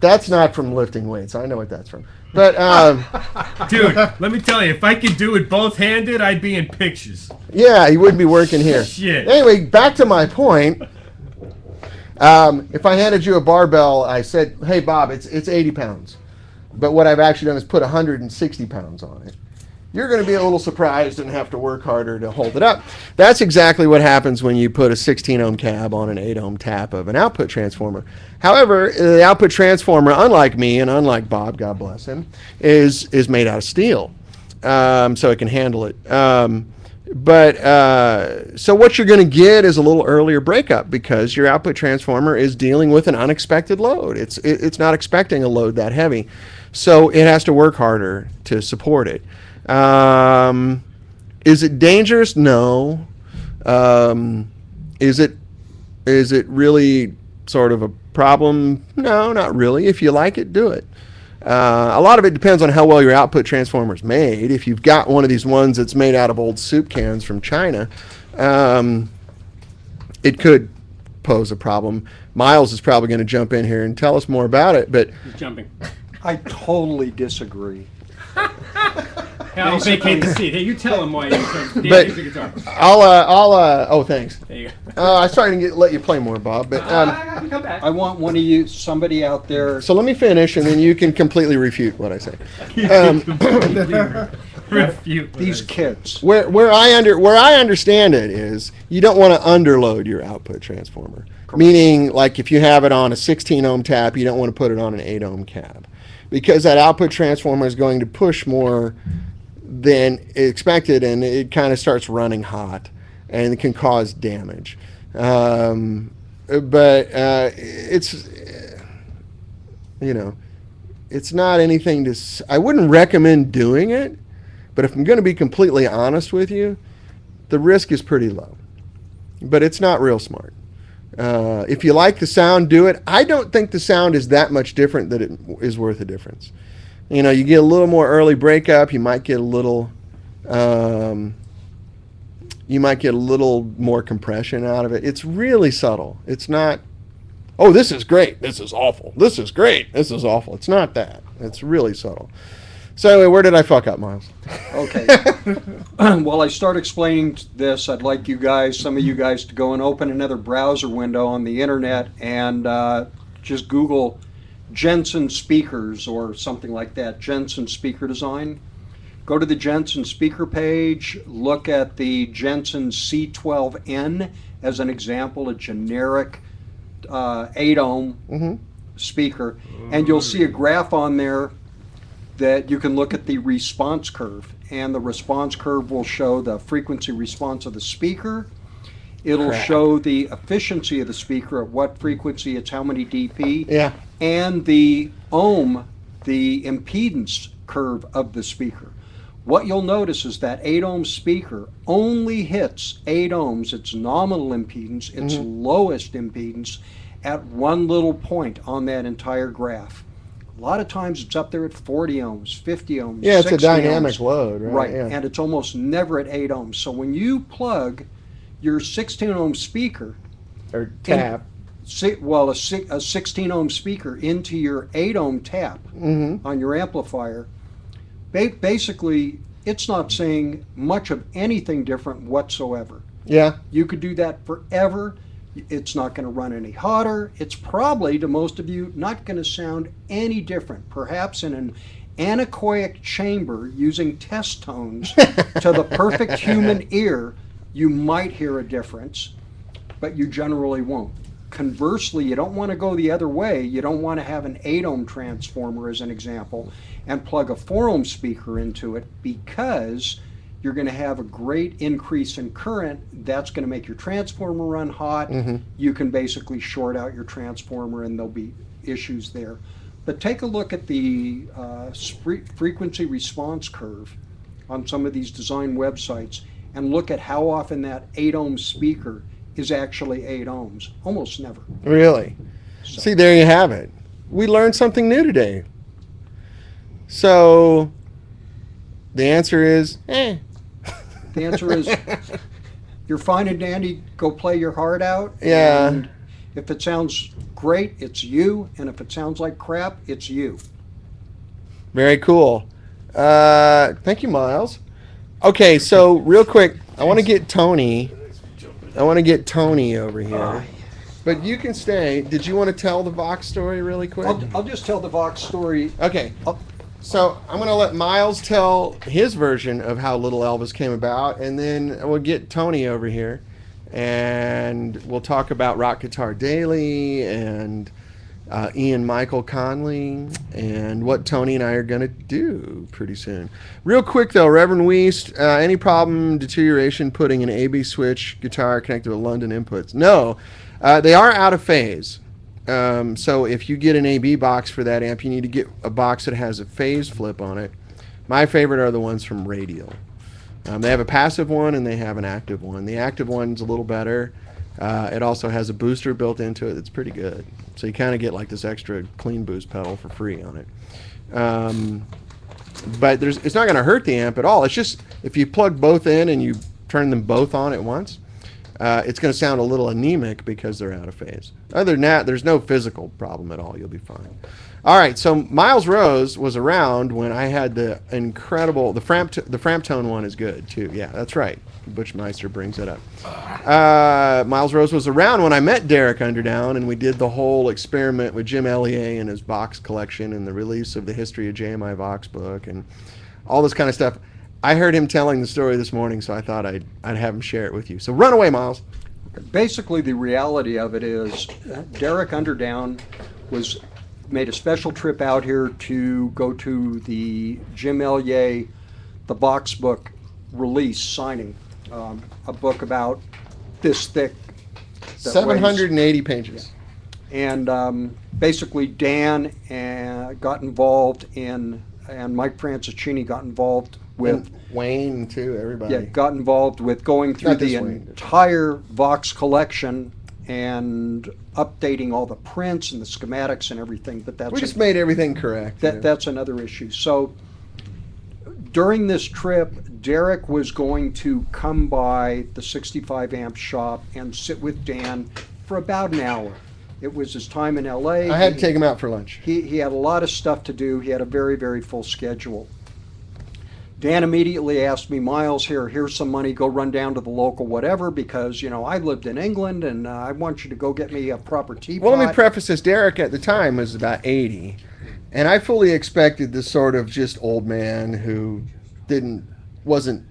[SPEAKER 1] that's not from lifting weights. I know what that's from. But
[SPEAKER 2] Dude, let me tell you, if I could do it both-handed, I'd be in pictures.
[SPEAKER 1] yeah, he wouldn't be working here.
[SPEAKER 2] Shit.
[SPEAKER 1] Anyway, back to my point. If I handed you a barbell, I said, hey, Bob, it's 80 pounds. But what I've actually done is put 160 pounds on it. You're going to be a little surprised and have to work harder to hold it up. That's exactly what happens when you put a 16 ohm cab on an 8 ohm tap of an output transformer. However, the output transformer, unlike me and unlike Bob, God bless him, is made out of steel, so it can handle it. So what you're going to get is a little earlier breakup because your output transformer is dealing with an unexpected load. It's not expecting a load that heavy, so it has to work harder to support it. Is it dangerous? No. Is it really sort of a problem? No, not really. If you like it, do it. A lot of it depends on how well your output transformer is made. If you've got one of these ones that's made out of old soup cans from China, it could pose a problem. Miles is probably going to jump in here and tell us more about it, but
[SPEAKER 4] He's jumping.
[SPEAKER 5] I totally disagree.
[SPEAKER 4] I'll vacate the seat. Hey, you tell him why you think.
[SPEAKER 1] But-
[SPEAKER 4] Use the guitar.
[SPEAKER 1] oh, thanks.
[SPEAKER 4] There you go.
[SPEAKER 1] I was trying to let you play more, Bob, but
[SPEAKER 4] I can come back.
[SPEAKER 5] I want one of you, somebody out there.
[SPEAKER 1] so let me finish, and then you can completely refute what I say.
[SPEAKER 2] Refute what
[SPEAKER 5] These
[SPEAKER 2] I-
[SPEAKER 5] kids.
[SPEAKER 1] Where I understand it is you don't want to underload your output transformer. Meaning, like if you have it on a 16 ohm tap, you don't want to put it on an 8 ohm cab, because that output transformer is going to push more than expected, and it kind of starts running hot, and it can cause damage. It's it's not anything to. I wouldn't recommend doing it, but if I'm going to be completely honest with you, the risk is pretty low, but it's not real smart. If you like the sound, do it. I don't think the sound is that much different that it is worth a difference. You get a little more early breakup. You might get a little more compression out of it. It's really subtle. It's not, oh, this is great, this is awful, this is great, this is awful. It's not that. It's really subtle. So anyway, where did I fuck up, Miles?
[SPEAKER 5] Okay. While I start explaining this, I'd like some of you guys, to go and open another browser window on the internet and just Google Jensen speakers or something like that, Jensen speaker design. Go to the Jensen speaker page, look at the Jensen C12N as an example, a generic 8 ohm speaker, and you'll see a graph on there that you can look at the response curve, and the response curve will show the frequency response of the speaker. It'll show the efficiency of the speaker, at what frequency it's how many dP,
[SPEAKER 1] Yeah.
[SPEAKER 5] and the ohm, the impedance curve of the speaker. What you'll notice is that 8 ohm speaker only hits 8 ohms, its nominal impedance, its lowest impedance, at one little point on that entire graph. A lot of times it's up there at 40 ohms, 50 ohms,
[SPEAKER 1] Yeah, it's a
[SPEAKER 5] 60
[SPEAKER 1] dynamic
[SPEAKER 5] ohms.
[SPEAKER 1] load, right?
[SPEAKER 5] Right,
[SPEAKER 1] Yeah.
[SPEAKER 5] and it's almost never at 8 ohms. So when you plug your 16 ohm speaker,
[SPEAKER 1] Or tap.
[SPEAKER 5] a 16 ohm speaker into your 8 ohm tap on your amplifier, basically it's not saying much of anything different whatsoever.
[SPEAKER 1] Yeah.
[SPEAKER 5] You could do that forever. It's not going to run any hotter. It's probably, to most of you, not going to sound any different. Perhaps in an anechoic chamber using test tones to the perfect human ear, you might hear a difference, but you generally won't. Conversely, you don't want to go the other way. You don't want to have an 8 ohm transformer, as an example, and plug a 4 ohm speaker into it, because you're going to have a great increase in current. That's going to make your transformer run hot. You can basically short out your transformer, and there'll be issues there. But take a look at the frequency response curve on some of these design websites, and look at how often that 8 ohm speaker is actually 8 ohms. Almost never.
[SPEAKER 1] Really?
[SPEAKER 5] So-
[SPEAKER 1] See, there you have it. We learned something new today. So, the answer is, eh.
[SPEAKER 5] The answer is, you're fine and dandy, go play your heart out.
[SPEAKER 1] Yeah.
[SPEAKER 5] And if it sounds great, it's you. And if it sounds like crap, it's you.
[SPEAKER 1] Very cool. Thank you, Miles. Okay, so real quick, I want to get Tony. Over here. But you can stay. Did you want to tell the Vox story really quick?
[SPEAKER 5] I'll just tell the Vox story.
[SPEAKER 1] Okay. So I'm going to let Miles tell his version of how Little Elvis came about, and then we'll get Tony over here, and we'll talk about Rock Guitar Daily and Ian Michael Conley and what Tony and I are going to do pretty soon. Real quick, though, Reverend Wiest, any problem, deterioration putting an AB switch guitar connected to London inputs? No. They are out of phase. So if you get an AB box for that amp, you need to get a box that has a phase flip on it. My favorite are the ones from Radial. They have a passive one and they have an active one. The active one's a little better. It also has a booster built into it that's pretty good. So you kind of get like this extra clean boost pedal for free on it. But it's not going to hurt the amp at all. It's just if you plug both in and you turn them both on at once, it's going to sound a little anemic because they're out of phase. Other than that, there's no physical problem at all. You'll be fine. All right, so Miles Rose was around when I had the incredible, the Framptone one is good too. Yeah, that's right. Butchmeister brings it up. Miles Rose was around when I met Derek Underdown, and we did the whole experiment with Jim Ellier and his Vox collection and the release of the History of JMI Vox book and all this kind of stuff. I heard him telling the story this morning, so I thought I'd have him share it with you. So run away, Miles.
[SPEAKER 5] Basically, the reality of it is Derek Underdown made a special trip out here to go to the Jim Ellier, the Vox book release signing, a book about this thick. that
[SPEAKER 1] 780 pages.
[SPEAKER 5] And basically Dan got involved in, and Mike Franciscini got involved with,
[SPEAKER 1] And Wayne, too, everybody.
[SPEAKER 5] got involved with going through
[SPEAKER 1] Not
[SPEAKER 5] the
[SPEAKER 1] this Wayne.
[SPEAKER 5] entire Vox collection and updating all the prints and the schematics and everything. But
[SPEAKER 1] We just made everything correct. you know.
[SPEAKER 5] that's another issue. So during this trip, Derek was going to come by the 65 amp shop and sit with Dan for about an hour. It was his time in LA.
[SPEAKER 1] I had to take him out for lunch.
[SPEAKER 5] He had a lot of stuff to do. He had a very, very full schedule. Dan immediately asked me, Miles, here's some money, go run down to the local whatever, because, I lived in England and I want you to go get me a proper teapot.
[SPEAKER 1] Well, let me preface this. Derek at the time was about 80, and I fully expected this sort of just old man who wasn't,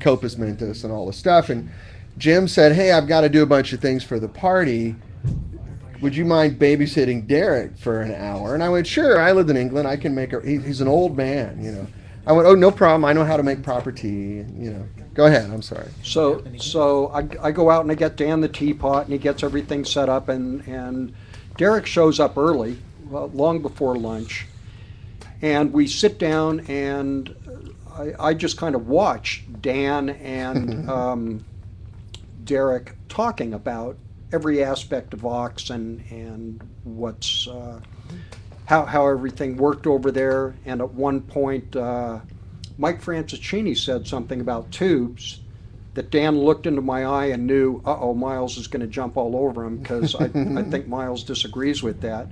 [SPEAKER 1] Copus Mentis and all the stuff. And Jim said, hey, I've got to do a bunch of things for the party. Would you mind babysitting Derek for an hour? And I went, sure, I lived in England. I can make he's an old man, I went, oh, no problem. I know how to make proper tea. Go ahead. I'm sorry.
[SPEAKER 5] So I go out and I get Dan the teapot and he gets everything set up and Derek shows up early, long before lunch, and we sit down and I just kind of watch Dan and Derek talking about every aspect of Vox and what's how everything worked over there. And at one point, Mike Franciscini said something about tubes that Dan looked into my eye and knew, Miles is going to jump all over him, because I think Miles disagrees with that.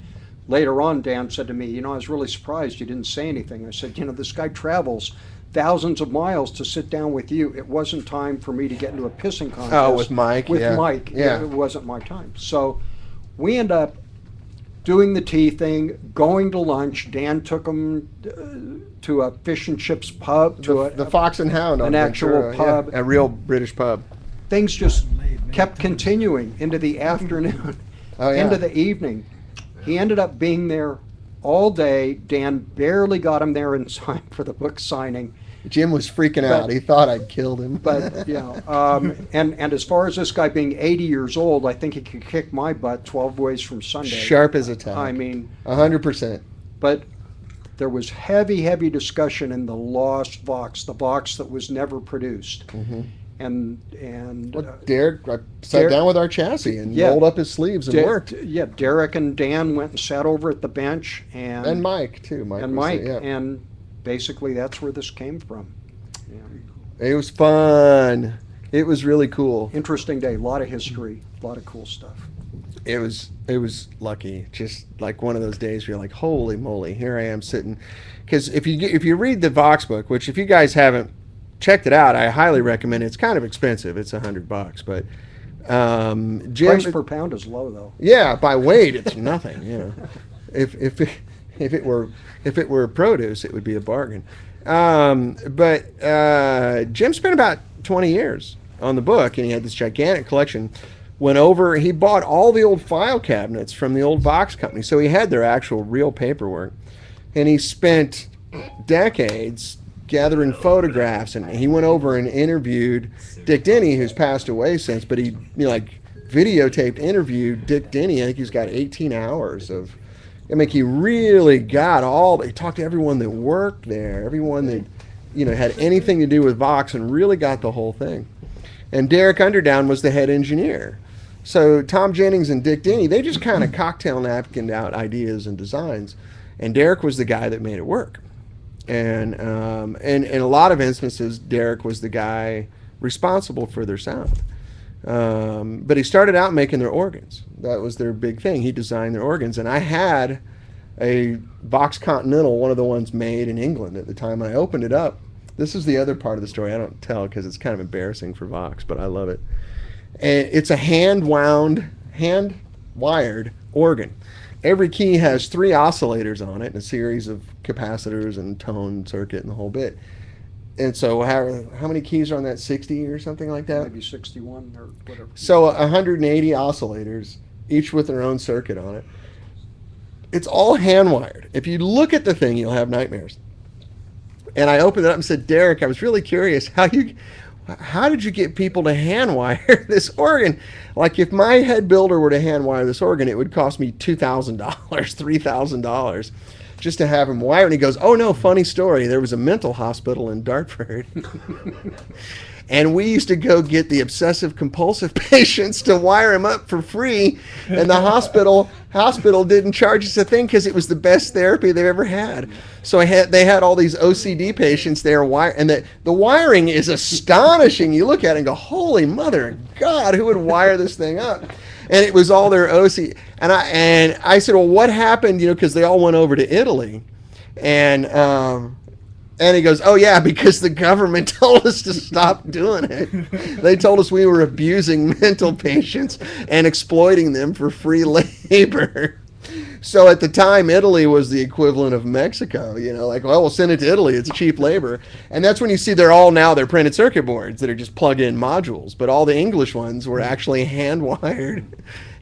[SPEAKER 5] Later on, Dan said to me, I was really surprised you didn't say anything. I said, this guy travels thousands of miles to sit down with you. It wasn't time for me to get into a pissing contest.
[SPEAKER 1] Oh, with Mike?
[SPEAKER 5] With
[SPEAKER 1] yeah.
[SPEAKER 5] Mike.
[SPEAKER 1] Yeah.
[SPEAKER 5] It wasn't my time. So we end up doing the tea thing, going to lunch. Dan took him to a fish and chips pub,
[SPEAKER 1] The Fox and Hound on
[SPEAKER 5] an actual
[SPEAKER 1] Ventura,
[SPEAKER 5] pub.
[SPEAKER 1] yeah, a real British pub.
[SPEAKER 5] Things just kept continuing into the afternoon,
[SPEAKER 1] Oh, yeah.
[SPEAKER 5] into the evening. He ended up being there all day. Dan barely got him there in time for the book signing.
[SPEAKER 1] Jim was freaking out. He thought I'd killed him.
[SPEAKER 5] But, and as far as this guy being 80 years old, I think he could kick my butt 12 ways from Sunday.
[SPEAKER 1] Sharp as a tack.
[SPEAKER 5] I mean,
[SPEAKER 1] 100%.
[SPEAKER 5] but there was heavy discussion in the lost Vox, the Vox that was never produced.
[SPEAKER 1] Mm-hmm.
[SPEAKER 5] And
[SPEAKER 1] Derek sat down with our chassis and rolled up his sleeves and worked.
[SPEAKER 5] Yeah, Derek and Dan went and sat over at the bench, and
[SPEAKER 1] Mike too.
[SPEAKER 5] Mike,
[SPEAKER 1] yeah.
[SPEAKER 5] and basically that's where this came from. Yeah.
[SPEAKER 1] It was fun. It was really cool.
[SPEAKER 5] Interesting day, a lot of history, a lot of cool stuff.
[SPEAKER 1] It was lucky, just like one of those days where you're like, holy moly, here I am sitting. Because if you read the Vox book, which if you guys haven't checked it out, I highly recommend it. It's kind of expensive. It's $100, but Jim,
[SPEAKER 5] Price per pound is low though.
[SPEAKER 1] Yeah, by weight it's nothing. You know, if it were produce, it would be a bargain. But Jim spent about 20 years on the book, and he had this gigantic collection. He bought all the old file cabinets from the old Vox company, so he had their actual real paperwork, and he spent decades gathering photographs, and he went over and interviewed Dick Denny, who's passed away since, but he videotaped interviewed Dick Denny. I think he's got 18 hours of, he really got he talked to everyone that worked there, everyone that, had anything to do with Vox, and really got the whole thing. And Derek Underdown was the head engineer. So Tom Jennings and Dick Denny, they just kind of cocktail napkined out ideas and designs, and Derek was the guy that made it work. And in a lot of instances, Derek was the guy responsible for their sound. But he started out making their organs. That was their big thing. He designed their organs. And I had a Vox Continental, one of the ones made in England at the time. I opened it up. This is the other part of the story I don't tell because it's kind of embarrassing for Vox, but I love it. And it's a hand-wired organ. Every key has 3 oscillators on it and a series of capacitors and tone circuit and the whole bit. And so how many keys are on that? 60 or something like that?
[SPEAKER 5] Maybe 61 or whatever.
[SPEAKER 1] So 180 oscillators, each with their own circuit on it. It's all hand-wired. If you look at the thing, you'll have nightmares. And I opened it up and said, Derek, I was really curious how did you get people to hand wire this organ? Like if my head builder were to hand wire this organ, it would cost me $2,000, $3,000 just to have him wire. And he goes, oh no, funny story. There was a mental hospital in Dartford. And we used to go get the obsessive compulsive patients to wire him up for free. And the hospital didn't charge us a thing because it was the best therapy they've ever had. So they had all these OCD patients there and the wiring is astonishing. You look at it and go, holy mother of God, who would wire this thing up? And it was all their OCD. And I said, well, what happened? Because they all went over to Italy. And he goes, oh yeah, because the government told us to stop doing it. They told us we were abusing mental patients and exploiting them for free labor. So at the time, Italy was the equivalent of Mexico. We'll send it to Italy. It's cheap labor. And that's when you see they're printed circuit boards that are just plug-in modules. But all the English ones were actually hand-wired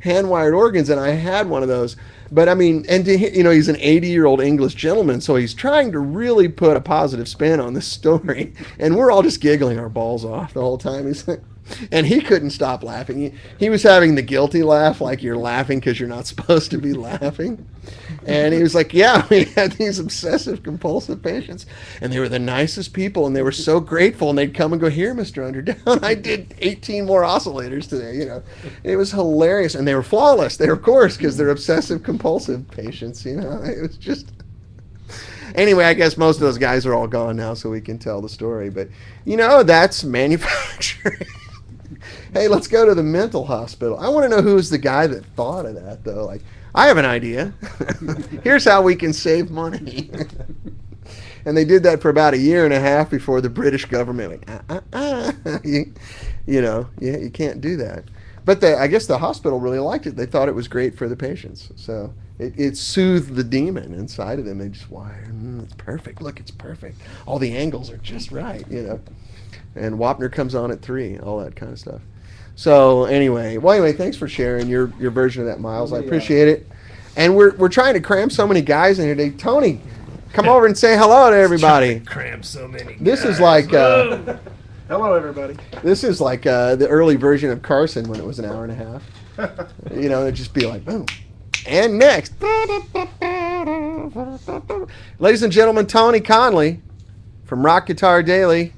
[SPEAKER 1] organs, and I had one of those. But he's an 80-year-old English gentleman, so he's trying to really put a positive spin on this story. And we're all just giggling our balls off the whole time. And he couldn't stop laughing. He was having the guilty laugh, like you're laughing because you're not supposed to be laughing. And he was like, yeah, we had these obsessive compulsive patients, and they were the nicest people, and they were so grateful, and they'd come and go, here, Mr. Underdown, I did 18 more oscillators today, It was hilarious, and they were flawless. They were, of course, because they're obsessive compulsive patients, It was just... Anyway, I guess most of those guys are all gone now, so we can tell the story. But, that's manufacturing. Hey, let's go to the mental hospital. I want to know who was the guy that thought of that, though. Like, I have an idea. Here's how we can save money. And they did that for about a year and a half before the British government went, you can't do that. But I guess the hospital really liked it. They thought it was great for the patients. So it soothed the demon inside of them. They just wired, it's perfect. Look, it's perfect. All the angles are just right, And Wapner comes on at 3, all that kind of stuff. So anyway, thanks for sharing your version of that, Miles. I appreciate it. And we're trying to cram so many guys in here today. Tony, come over and say hello to everybody.
[SPEAKER 2] Cram so many guys.
[SPEAKER 1] This is like
[SPEAKER 3] Hello, everybody.
[SPEAKER 1] this is like the early version of Carson when it was an hour and a half. It'd just be like boom. And next. Ladies and gentlemen, Tony Conley from Rock Guitar Daily,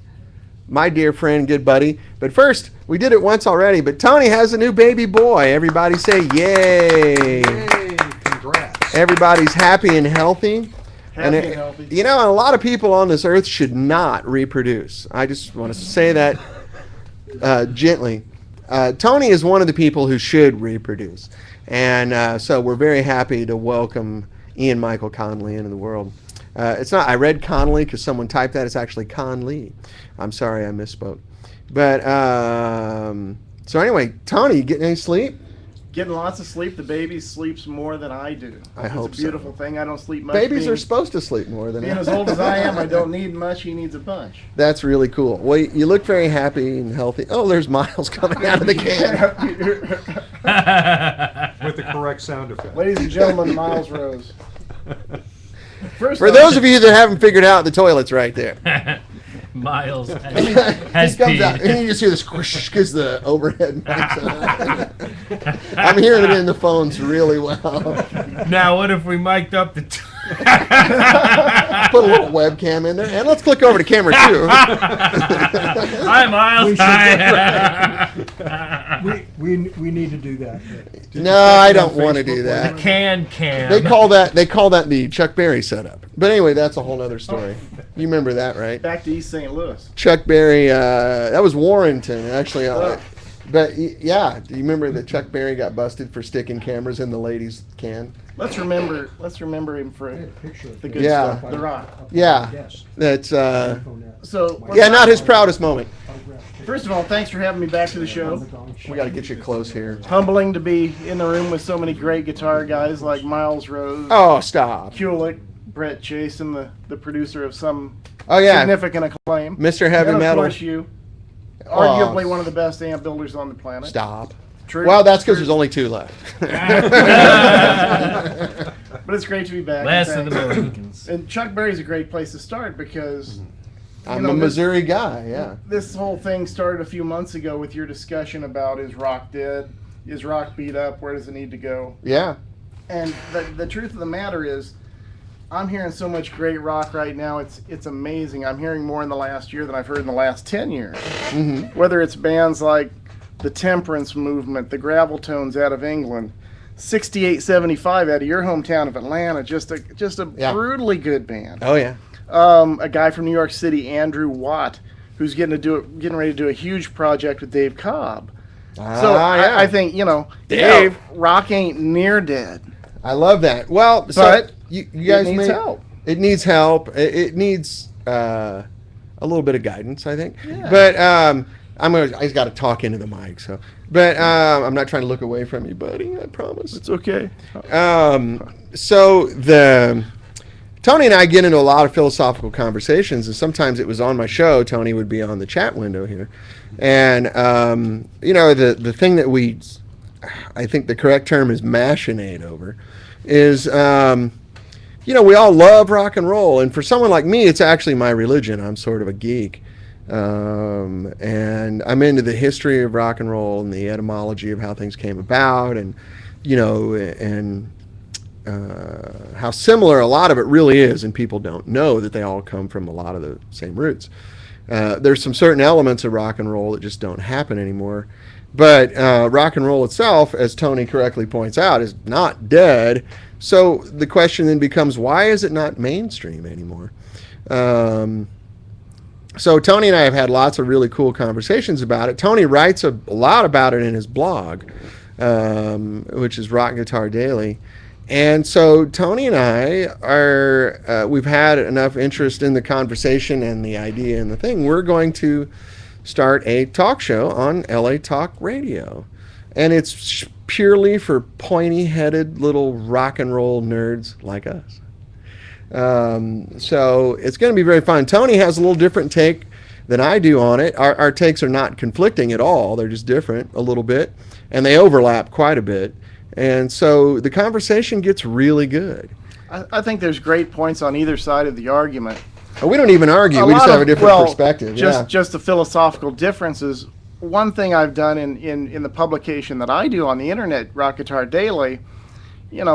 [SPEAKER 1] my dear friend, good buddy. But first, we did it once already, but Tony has a new baby boy. Everybody say yay.
[SPEAKER 5] Yay, congrats.
[SPEAKER 1] Everybody's happy and healthy.
[SPEAKER 3] Happy and healthy.
[SPEAKER 1] You know, a lot of people on this earth should not reproduce. I just want to say that gently. Tony is one of the people who should reproduce. And so we're very happy to welcome Ian Michael Conley into the world. It's not, I read Conley because someone typed that. It's actually Conley. I'm sorry, I misspoke. But, so anyway, Tony, you getting any sleep?
[SPEAKER 3] Getting lots of sleep. The baby sleeps more than I do.
[SPEAKER 1] I hope
[SPEAKER 3] It's a beautiful thing. I don't sleep much.
[SPEAKER 1] Babies
[SPEAKER 3] being,
[SPEAKER 1] are supposed to sleep more than
[SPEAKER 3] Being
[SPEAKER 1] that.
[SPEAKER 3] as old as I am, I don't need much. He needs a bunch.
[SPEAKER 1] That's really cool. Well, you look very happy and healthy. Oh, there's Miles coming out of the can.
[SPEAKER 5] With the correct sound effect.
[SPEAKER 3] Ladies and gentlemen, Miles Rose. First
[SPEAKER 1] For
[SPEAKER 3] off,
[SPEAKER 1] those of you that haven't figured out, the toilet's right there.
[SPEAKER 2] Miles
[SPEAKER 1] He
[SPEAKER 2] has
[SPEAKER 1] comes out,
[SPEAKER 2] peed.
[SPEAKER 1] and you just hear the squish because the overhead mic's on. I'm hearing it in the phones really well.
[SPEAKER 2] Now, what if we mic'd up the...
[SPEAKER 1] Put a little webcam in there, and let's click over to camera 2.
[SPEAKER 2] Hi, Miles. Hi.
[SPEAKER 7] We need to do that.
[SPEAKER 1] No, I don't want to do that.
[SPEAKER 2] Can.
[SPEAKER 1] They call that the Chuck Berry setup. But anyway, that's a whole other story. You remember that, right?
[SPEAKER 3] back to East St. Louis.
[SPEAKER 1] Chuck Berry, that was Warrenton, actually. But yeah, do you remember that Chuck Berry got busted for sticking cameras in the ladies' can?
[SPEAKER 3] Let's remember him for
[SPEAKER 7] Picture of
[SPEAKER 3] the good
[SPEAKER 1] Yeah.
[SPEAKER 3] stuff. The Rock.
[SPEAKER 1] Yeah,
[SPEAKER 7] Yes.
[SPEAKER 1] that's
[SPEAKER 3] So
[SPEAKER 1] yeah, not his proudest moment.
[SPEAKER 3] First of all, thanks for having me back to the show.
[SPEAKER 1] We got to get you close here.
[SPEAKER 3] Humbling to be in the room with so many great guitar guys like Miles Rose,
[SPEAKER 1] Oh, stop.
[SPEAKER 3] Kulick, Brett Jason, the producer of some
[SPEAKER 1] Oh yeah,
[SPEAKER 3] significant acclaim.
[SPEAKER 1] Mr. Heavy
[SPEAKER 3] and of
[SPEAKER 1] Metal.
[SPEAKER 3] course you. Arguably one of the best amp builders on the planet.
[SPEAKER 1] Stop.
[SPEAKER 3] True.
[SPEAKER 1] Well, that's because there's only 2 left.
[SPEAKER 3] But it's great to be back.
[SPEAKER 2] Last
[SPEAKER 3] and
[SPEAKER 2] of the
[SPEAKER 3] thanks.
[SPEAKER 2] Mohicans.
[SPEAKER 3] And Chuck Berry's a great place to start because
[SPEAKER 1] I'm
[SPEAKER 3] know,
[SPEAKER 1] a
[SPEAKER 3] this-
[SPEAKER 1] Missouri guy. Yeah.
[SPEAKER 3] this whole thing started a few months ago with your discussion about is rock dead? Is rock beat up? Where does it need to go?
[SPEAKER 1] Yeah.
[SPEAKER 3] And the truth of the matter is, I'm hearing so much great rock right now. It's amazing. I'm hearing more in the last year than I've heard in the last 10 years.
[SPEAKER 1] Mm-hmm.
[SPEAKER 3] Whether it's bands like the Temperance Movement, the Gravel Tones out of England, 6875 out of your hometown of Atlanta, just a
[SPEAKER 1] Yeah.
[SPEAKER 3] brutally good band.
[SPEAKER 1] Oh yeah.
[SPEAKER 3] A guy from New York City, Andrew Watt, who's getting ready to do a huge project with Dave Cobb. So
[SPEAKER 1] yeah.
[SPEAKER 3] I think Dave, rock ain't near dead.
[SPEAKER 1] I love that. Well,
[SPEAKER 3] But
[SPEAKER 1] so you guys
[SPEAKER 3] it needs
[SPEAKER 1] may-
[SPEAKER 3] help.
[SPEAKER 1] It needs help. It needs a little bit of guidance, I think.
[SPEAKER 3] Yeah.
[SPEAKER 1] But I just got to talk into the mic. So, but I'm not trying to look away from you, buddy. I promise.
[SPEAKER 3] It's okay.
[SPEAKER 1] So Tony and I get into a lot of philosophical conversations, and sometimes it was on my show. Tony would be on the chat window here, and the thing that I think the correct term is machinate over, is we all love rock and roll, and for someone like me, it's actually my religion. I'm sort of a geek, and I'm into the history of rock and roll and the etymology of how things came about, and how similar a lot of it really is, and people don't know that they all come from a lot of the same roots. There's some certain elements of rock and roll that just don't happen anymore, but rock and roll itself, as Tony correctly points out, is not dead. So the question then becomes, why is it not mainstream anymore? So Tony and I have had lots of really cool conversations about it. Tony writes a lot about it in his blog, which is Rock Guitar Daily. And so Tony and I we've had enough interest in the conversation and the idea and the thing. We're going to start a talk show on LA Talk Radio. And it's purely for pointy-headed little rock and roll nerds like us. So it's going to be very fun. Tony has a little different take than I do on it. Our takes are not conflicting at all. They're just different a little bit, and they overlap quite a bit. And so the conversation gets really good.
[SPEAKER 3] I think there's great points on either side of the argument.
[SPEAKER 1] We don't even argue. We just have a different perspective.
[SPEAKER 3] Just the philosophical differences. One thing I've done in the publication that I do on the internet, Rock Guitar Daily,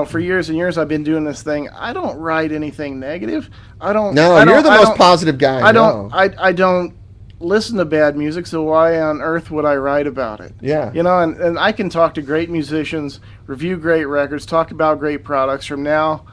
[SPEAKER 3] for years and years I've been doing this thing. I don't write anything negative.
[SPEAKER 1] No, you're the most positive guy.
[SPEAKER 3] I don't listen to bad music, so why on earth would I write about it?
[SPEAKER 1] Yeah.
[SPEAKER 3] And I can talk to great musicians, review great records, talk about great products from now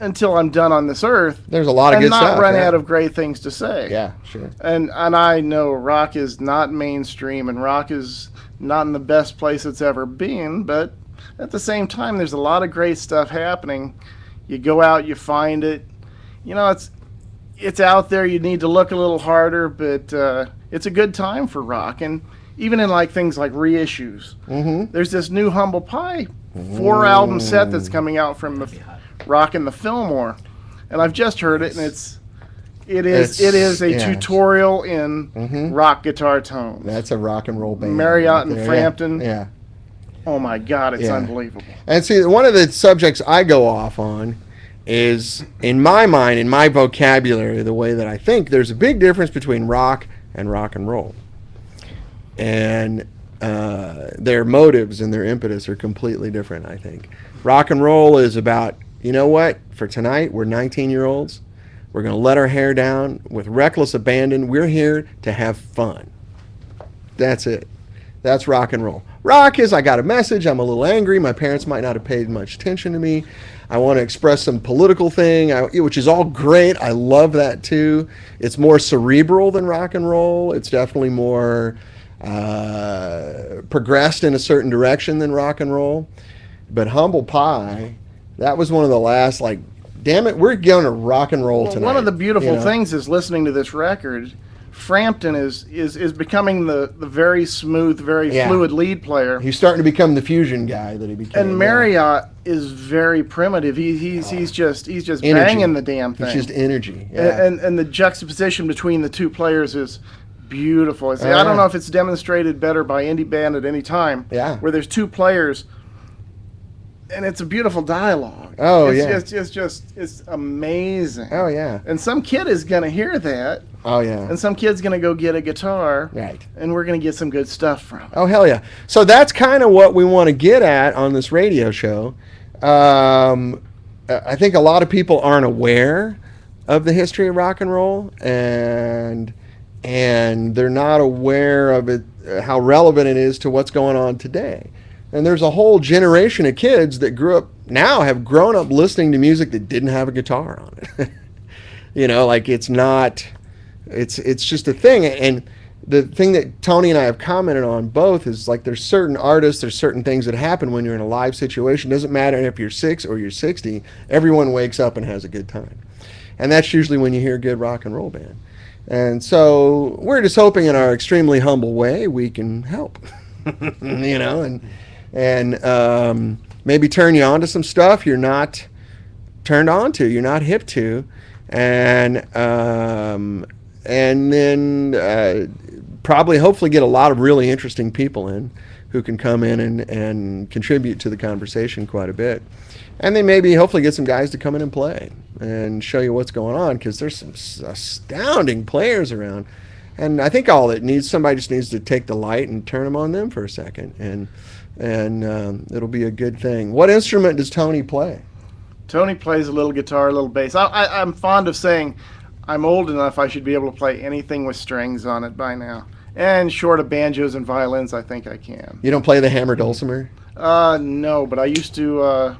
[SPEAKER 3] until I'm done on this earth.
[SPEAKER 1] There's a lot of good stuff.
[SPEAKER 3] And not run out of great things to say.
[SPEAKER 1] Yeah, sure.
[SPEAKER 3] And I know rock is not mainstream, and rock is not in the best place it's ever been, but at the same time, there's a lot of great stuff happening. You go out, you find it. It's out there. You need to look a little harder, but it's a good time for rock. And even in like things like reissues, there's this new Humble Pie 4-album set that's coming out from the Rock in the Fillmore, and I've just heard it, and it is a tutorial in rock guitar tones.
[SPEAKER 1] That's a rock and roll band.
[SPEAKER 3] Marriott and Frampton.
[SPEAKER 1] Yeah.
[SPEAKER 3] Oh my God, it's unbelievable.
[SPEAKER 1] And see, one of the subjects I go off on is, in my mind, in my vocabulary, the way that I think, there's a big difference between rock and roll. And their motives and their impetus are completely different, I think. Rock and roll is about, you know what, for tonight, we're 19-year-olds. We're going to let our hair down with reckless abandon. We're here to have fun. That's it. That's rock and roll. Rock is, I got a message, I'm a little angry, my parents might not have paid much attention to me, I want to express some political thing, which is all great, I love that too. It's more cerebral than rock and roll, it's definitely more progressed in a certain direction than rock and roll. But Humble Pie, that was one of the last, like, damn it, we're going to rock and roll tonight.
[SPEAKER 3] One of the beautiful things is listening to this record. Frampton is becoming the very smooth, very fluid lead player.
[SPEAKER 1] He's starting to become the fusion guy that he became.
[SPEAKER 3] And Marriott is very primitive. He's just
[SPEAKER 1] energy.
[SPEAKER 3] Banging the damn thing.
[SPEAKER 1] It's just energy. Yeah.
[SPEAKER 3] And the juxtaposition between the two players is beautiful. I don't know if it's demonstrated better by any band at any time.
[SPEAKER 1] Yeah.
[SPEAKER 3] Where there's two players, and it's a beautiful dialogue. It's amazing.
[SPEAKER 1] Oh yeah.
[SPEAKER 3] And some kid is gonna hear that.
[SPEAKER 1] Oh yeah.
[SPEAKER 3] And some kid's gonna go get a guitar.
[SPEAKER 1] Right.
[SPEAKER 3] And we're gonna get some good stuff from it.
[SPEAKER 1] Oh hell yeah. So that's kind of what we want to get at on this radio show. I think a lot of people aren't aware of the history of rock and roll, and they're not aware of it, how relevant it is to what's going on today. And there's a whole generation of kids that have grown up listening to music that didn't have a guitar on it. It's just a thing. And the thing that Tony and I have commented on both is, like, there's certain artists, there's certain things that happen when you're in a live situation. It doesn't matter if you're 6 or you're 60, everyone wakes up and has a good time. And that's usually when you hear a good rock and roll band. And so we're just hoping in our extremely humble way we can help, and maybe turn you on to some stuff you're not turned on to, you're not hip to, and then probably hopefully get a lot of really interesting people in who can come in and contribute to the conversation quite a bit. And then maybe hopefully get some guys to come in and play and show you what's going on, because there's some astounding players around. And I think somebody just needs to take the light and turn them on them for a second, and it'll be a good thing. What instrument does Tony play?
[SPEAKER 3] Tony plays a little guitar, a little bass. I'm fond of saying I'm old enough I should be able to play anything with strings on it by now. And short of banjos and violins, I think I can.
[SPEAKER 1] You don't play the hammer dulcimer?
[SPEAKER 3] No, but I used to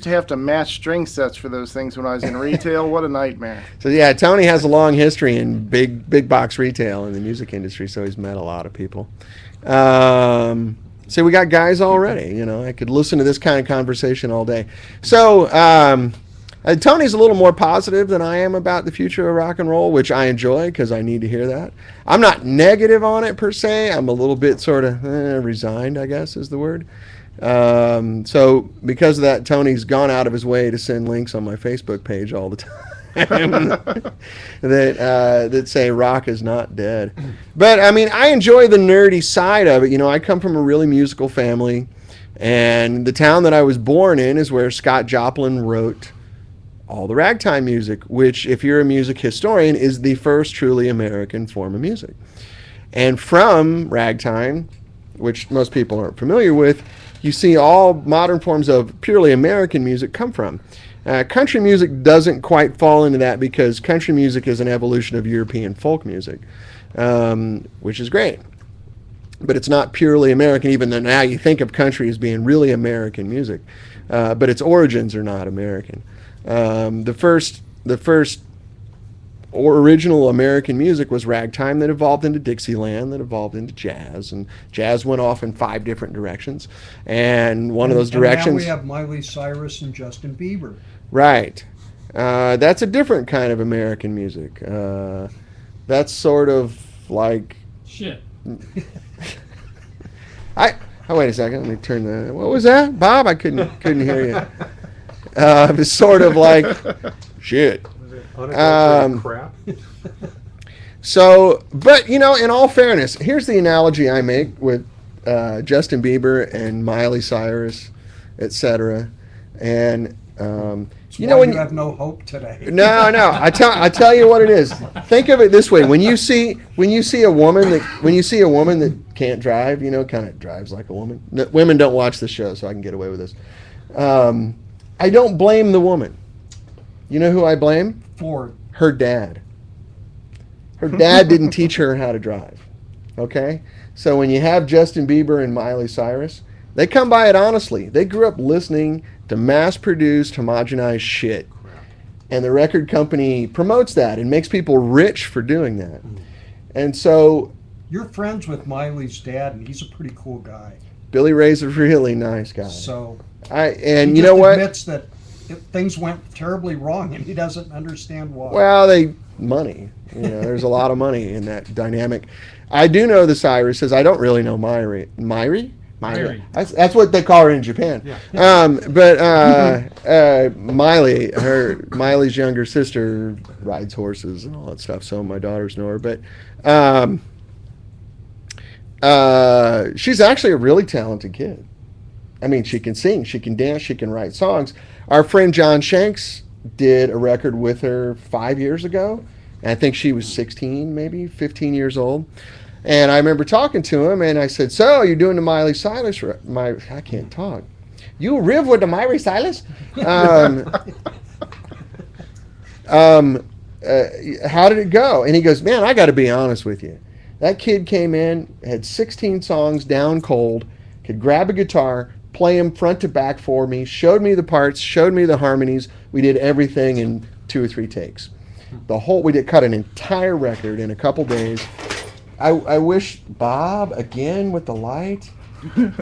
[SPEAKER 3] have to match string sets for those things when I was in retail. What a nightmare.
[SPEAKER 1] So yeah, Tony has a long history in big box retail in the music industry, so he's met a lot of people. So we got guys already, I could listen to this kind of conversation all day. So Tony's a little more positive than I am about the future of rock and roll, which I enjoy because I need to hear that. I'm not negative on it per se. I'm a little bit sort of resigned, I guess is the word. So because of that, Tony's gone out of his way to send links on my Facebook page all the time that say rock is not dead. But I mean, I enjoy the nerdy side of it. I come from a really musical family, and the town that I was born in is where Scott Joplin wrote all the ragtime music, which, if you're a music historian, is the first truly American form of music. And from ragtime, which most people aren't familiar with, you see all modern forms of purely American music come from. Country music doesn't quite fall into that because country music is an evolution of European folk music, which is great. But it's not purely American, even though now you think of country as being really American music. But its origins are not American. The first original American music was ragtime that evolved into Dixieland, that evolved into jazz, and jazz went off in 5 different directions. And one of those directions...
[SPEAKER 7] And now we have Miley Cyrus and Justin Bieber.
[SPEAKER 1] Right. That's a different kind of American music. That's sort of like...
[SPEAKER 2] Shit.
[SPEAKER 1] Oh, wait a second. Let me turn the... What was that? Bob, I couldn't hear you. It was sort of like... Shit.
[SPEAKER 5] Crap.
[SPEAKER 1] So, but, in all fairness, here's the analogy I make with Justin Bieber and Miley Cyrus, etc. And,
[SPEAKER 7] You have no hope today.
[SPEAKER 1] No. I tell you what it is. Think of it this way: when you see a woman that can't drive, kind of drives like a woman. Women don't watch the show, so I can get away with this. I don't blame the woman. You know who I blame?
[SPEAKER 7] Ford.
[SPEAKER 1] Her dad. Her dad didn't teach her how to drive. Okay? So when you have Justin Bieber and Miley Cyrus, they come by it honestly. They grew up listening to mass-produced, homogenized shit. And the record company promotes that and makes people rich for doing that. And so...
[SPEAKER 7] You're friends with Miley's dad, and he's a pretty cool guy.
[SPEAKER 1] Billy Ray's a really nice guy.
[SPEAKER 7] So...
[SPEAKER 1] And
[SPEAKER 7] he
[SPEAKER 1] you know what?
[SPEAKER 7] He admits that things went terribly wrong, and he doesn't understand why.
[SPEAKER 1] Well, money. There's a lot of money in that dynamic. I do know the Cyruses. I don't really know Myri. Myri? That's what they call her in Japan. Yeah. Miley's younger sister rides horses and all that stuff, so my daughters know her. But she's actually a really talented kid. I mean, she can sing, she can dance, she can write songs. Our friend John Shanks did a record with her 5 years ago. And I think she was 16, maybe 15 years old. And I remember talking to him, and I said, "So you're doing the Miley Cyrus? I can't talk. You riv with the Miley Cyrus? How did it go?" And he goes, "Man, I got to be honest with you. That kid came in, had 16 songs down cold, could grab a guitar, play them front to back for me, showed me the parts, showed me the harmonies. We did everything in 2 or 3 takes. We did cut an entire record in a couple days." I wish Bob again with the light.
[SPEAKER 4] Well,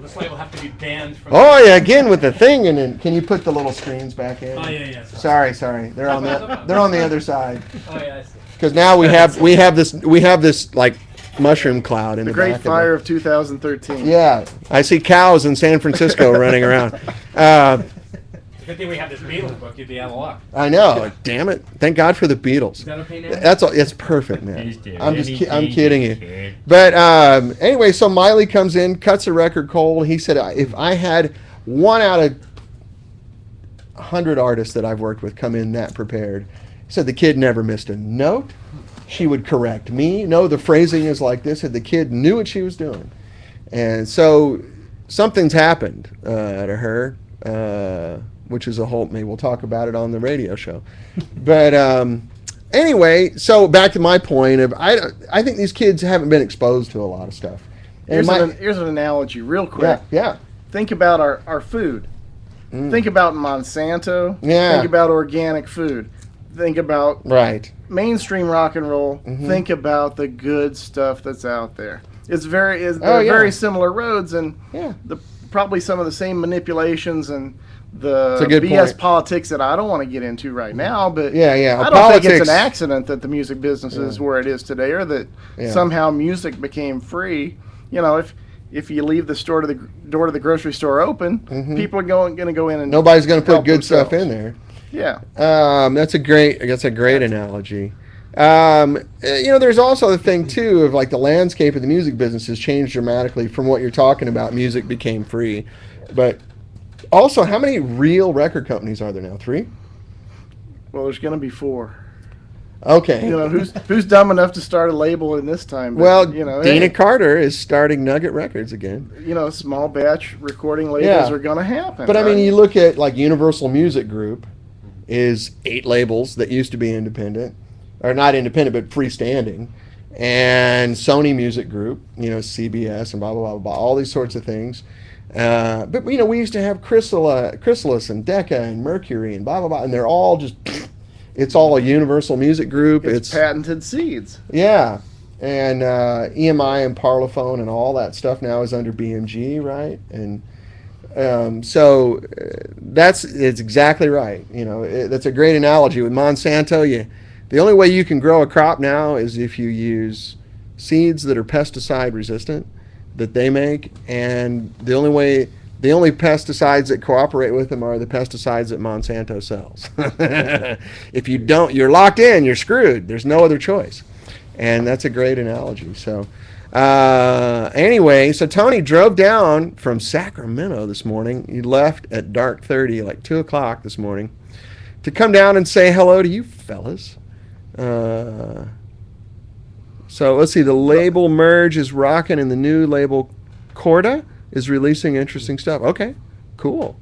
[SPEAKER 4] this light will have to be banned from...
[SPEAKER 1] Oh yeah, again with the thing, and then can you put the little screens back in?
[SPEAKER 2] Oh yeah.
[SPEAKER 1] Sorry. They're on the other side.
[SPEAKER 2] Oh yeah, I see.
[SPEAKER 1] Because now we have this like mushroom cloud in the
[SPEAKER 3] Great
[SPEAKER 1] back
[SPEAKER 3] Fire of 2013.
[SPEAKER 1] Yeah, I see cows in San Francisco running around.
[SPEAKER 4] Good thing we have this Beatles book. You'd be out of luck.
[SPEAKER 1] I know. Damn it! Thank God for the Beatles.
[SPEAKER 4] Is that okay now?
[SPEAKER 1] That's all. It's perfect, man. I'm kidding you. But anyway, so Miley comes in, cuts the record cold. He said, "If I had 1 out of 100 artists that I've worked with come in that prepared," he said the kid never missed a note. She would correct me. No, the phrasing is like this. And the kid knew what she was doing, and so something's happened to her. Which is a whole, maybe we'll talk about it on the radio show. But anyway, so back to my point of, I think these kids haven't been exposed to a lot of stuff. And
[SPEAKER 3] Here's an analogy real quick.
[SPEAKER 1] Yeah.
[SPEAKER 3] Think about our food. Think about Monsanto.
[SPEAKER 1] Yeah.
[SPEAKER 3] Think about organic food. Think about mainstream rock and roll. Think about the good stuff that's out there. They're very similar roads, and probably some of the same manipulations and the BS
[SPEAKER 1] point.
[SPEAKER 3] Politics that I don't want to get into right now, but
[SPEAKER 1] I
[SPEAKER 3] don't think it's an accident that the music business is where it is today, or that somehow music became free. If you leave the door to the grocery store open, people are going to go in and
[SPEAKER 1] nobody's going to put good stuff in there.
[SPEAKER 3] Yeah,
[SPEAKER 1] that's a great analogy. There's also the thing too of like the landscape of the music business has changed dramatically from what you're talking about. Music became free, but also, how many real record companies are there now? 3?
[SPEAKER 3] Well, there's going to be 4.
[SPEAKER 1] Okay.
[SPEAKER 3] You know, who's dumb enough to start a label in this time? But,
[SPEAKER 1] Well,
[SPEAKER 3] you know,
[SPEAKER 1] Dina
[SPEAKER 3] hey,
[SPEAKER 1] Carter is starting Nugget Records again.
[SPEAKER 3] you know, small batch recording labels
[SPEAKER 1] Yeah.
[SPEAKER 3] are going to happen.
[SPEAKER 1] But I mean,
[SPEAKER 3] right?
[SPEAKER 1] you look at like Universal Music Group is 8 labels that used to be independent, or not independent, but freestanding. And Sony Music Group, you know, CBS and blah, blah, blah, blah, all these sorts of things. But, you know, we used to have Chrysalis and Decca and Mercury and blah, blah, blah. And they're all just, it's all a Universal Music Group.
[SPEAKER 3] it's patented seeds.
[SPEAKER 1] Yeah. And EMI and Parlophone and all that stuff now is under BMG, right? And it's exactly right. You know, that's a great analogy with Monsanto. The only way you can grow a crop now is if you use seeds that are pesticide resistant that they make, and the only pesticides that cooperate with them are the pesticides that Monsanto sells. If you don't, you're locked in, you're screwed. There's no other choice. And that's a great analogy. So anyway, so Tony drove down from Sacramento this morning. He left at dark 30, like 2 o'clock this morning, to come down and say hello to you fellas. So let's see, the label Merge is rocking, and the new label Corda is releasing interesting stuff. Okay, cool.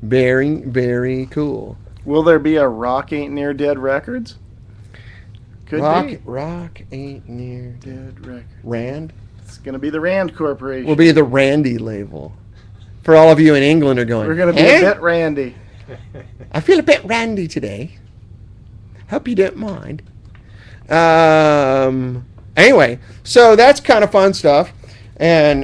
[SPEAKER 1] Very, very cool.
[SPEAKER 3] Will there be a Rock Ain't Near Dead Records? Could be.
[SPEAKER 1] Rock ain't near
[SPEAKER 3] Dead Records.
[SPEAKER 1] Rand.
[SPEAKER 3] It's going to be the Rand Corporation.
[SPEAKER 1] Will be the Randy label. For all of you in England are going,
[SPEAKER 3] We're going to be
[SPEAKER 1] "Eh?
[SPEAKER 3] a bit Randy.
[SPEAKER 1] I feel a bit randy today. Hope you don't mind." Anyway, so that's kind of fun stuff. And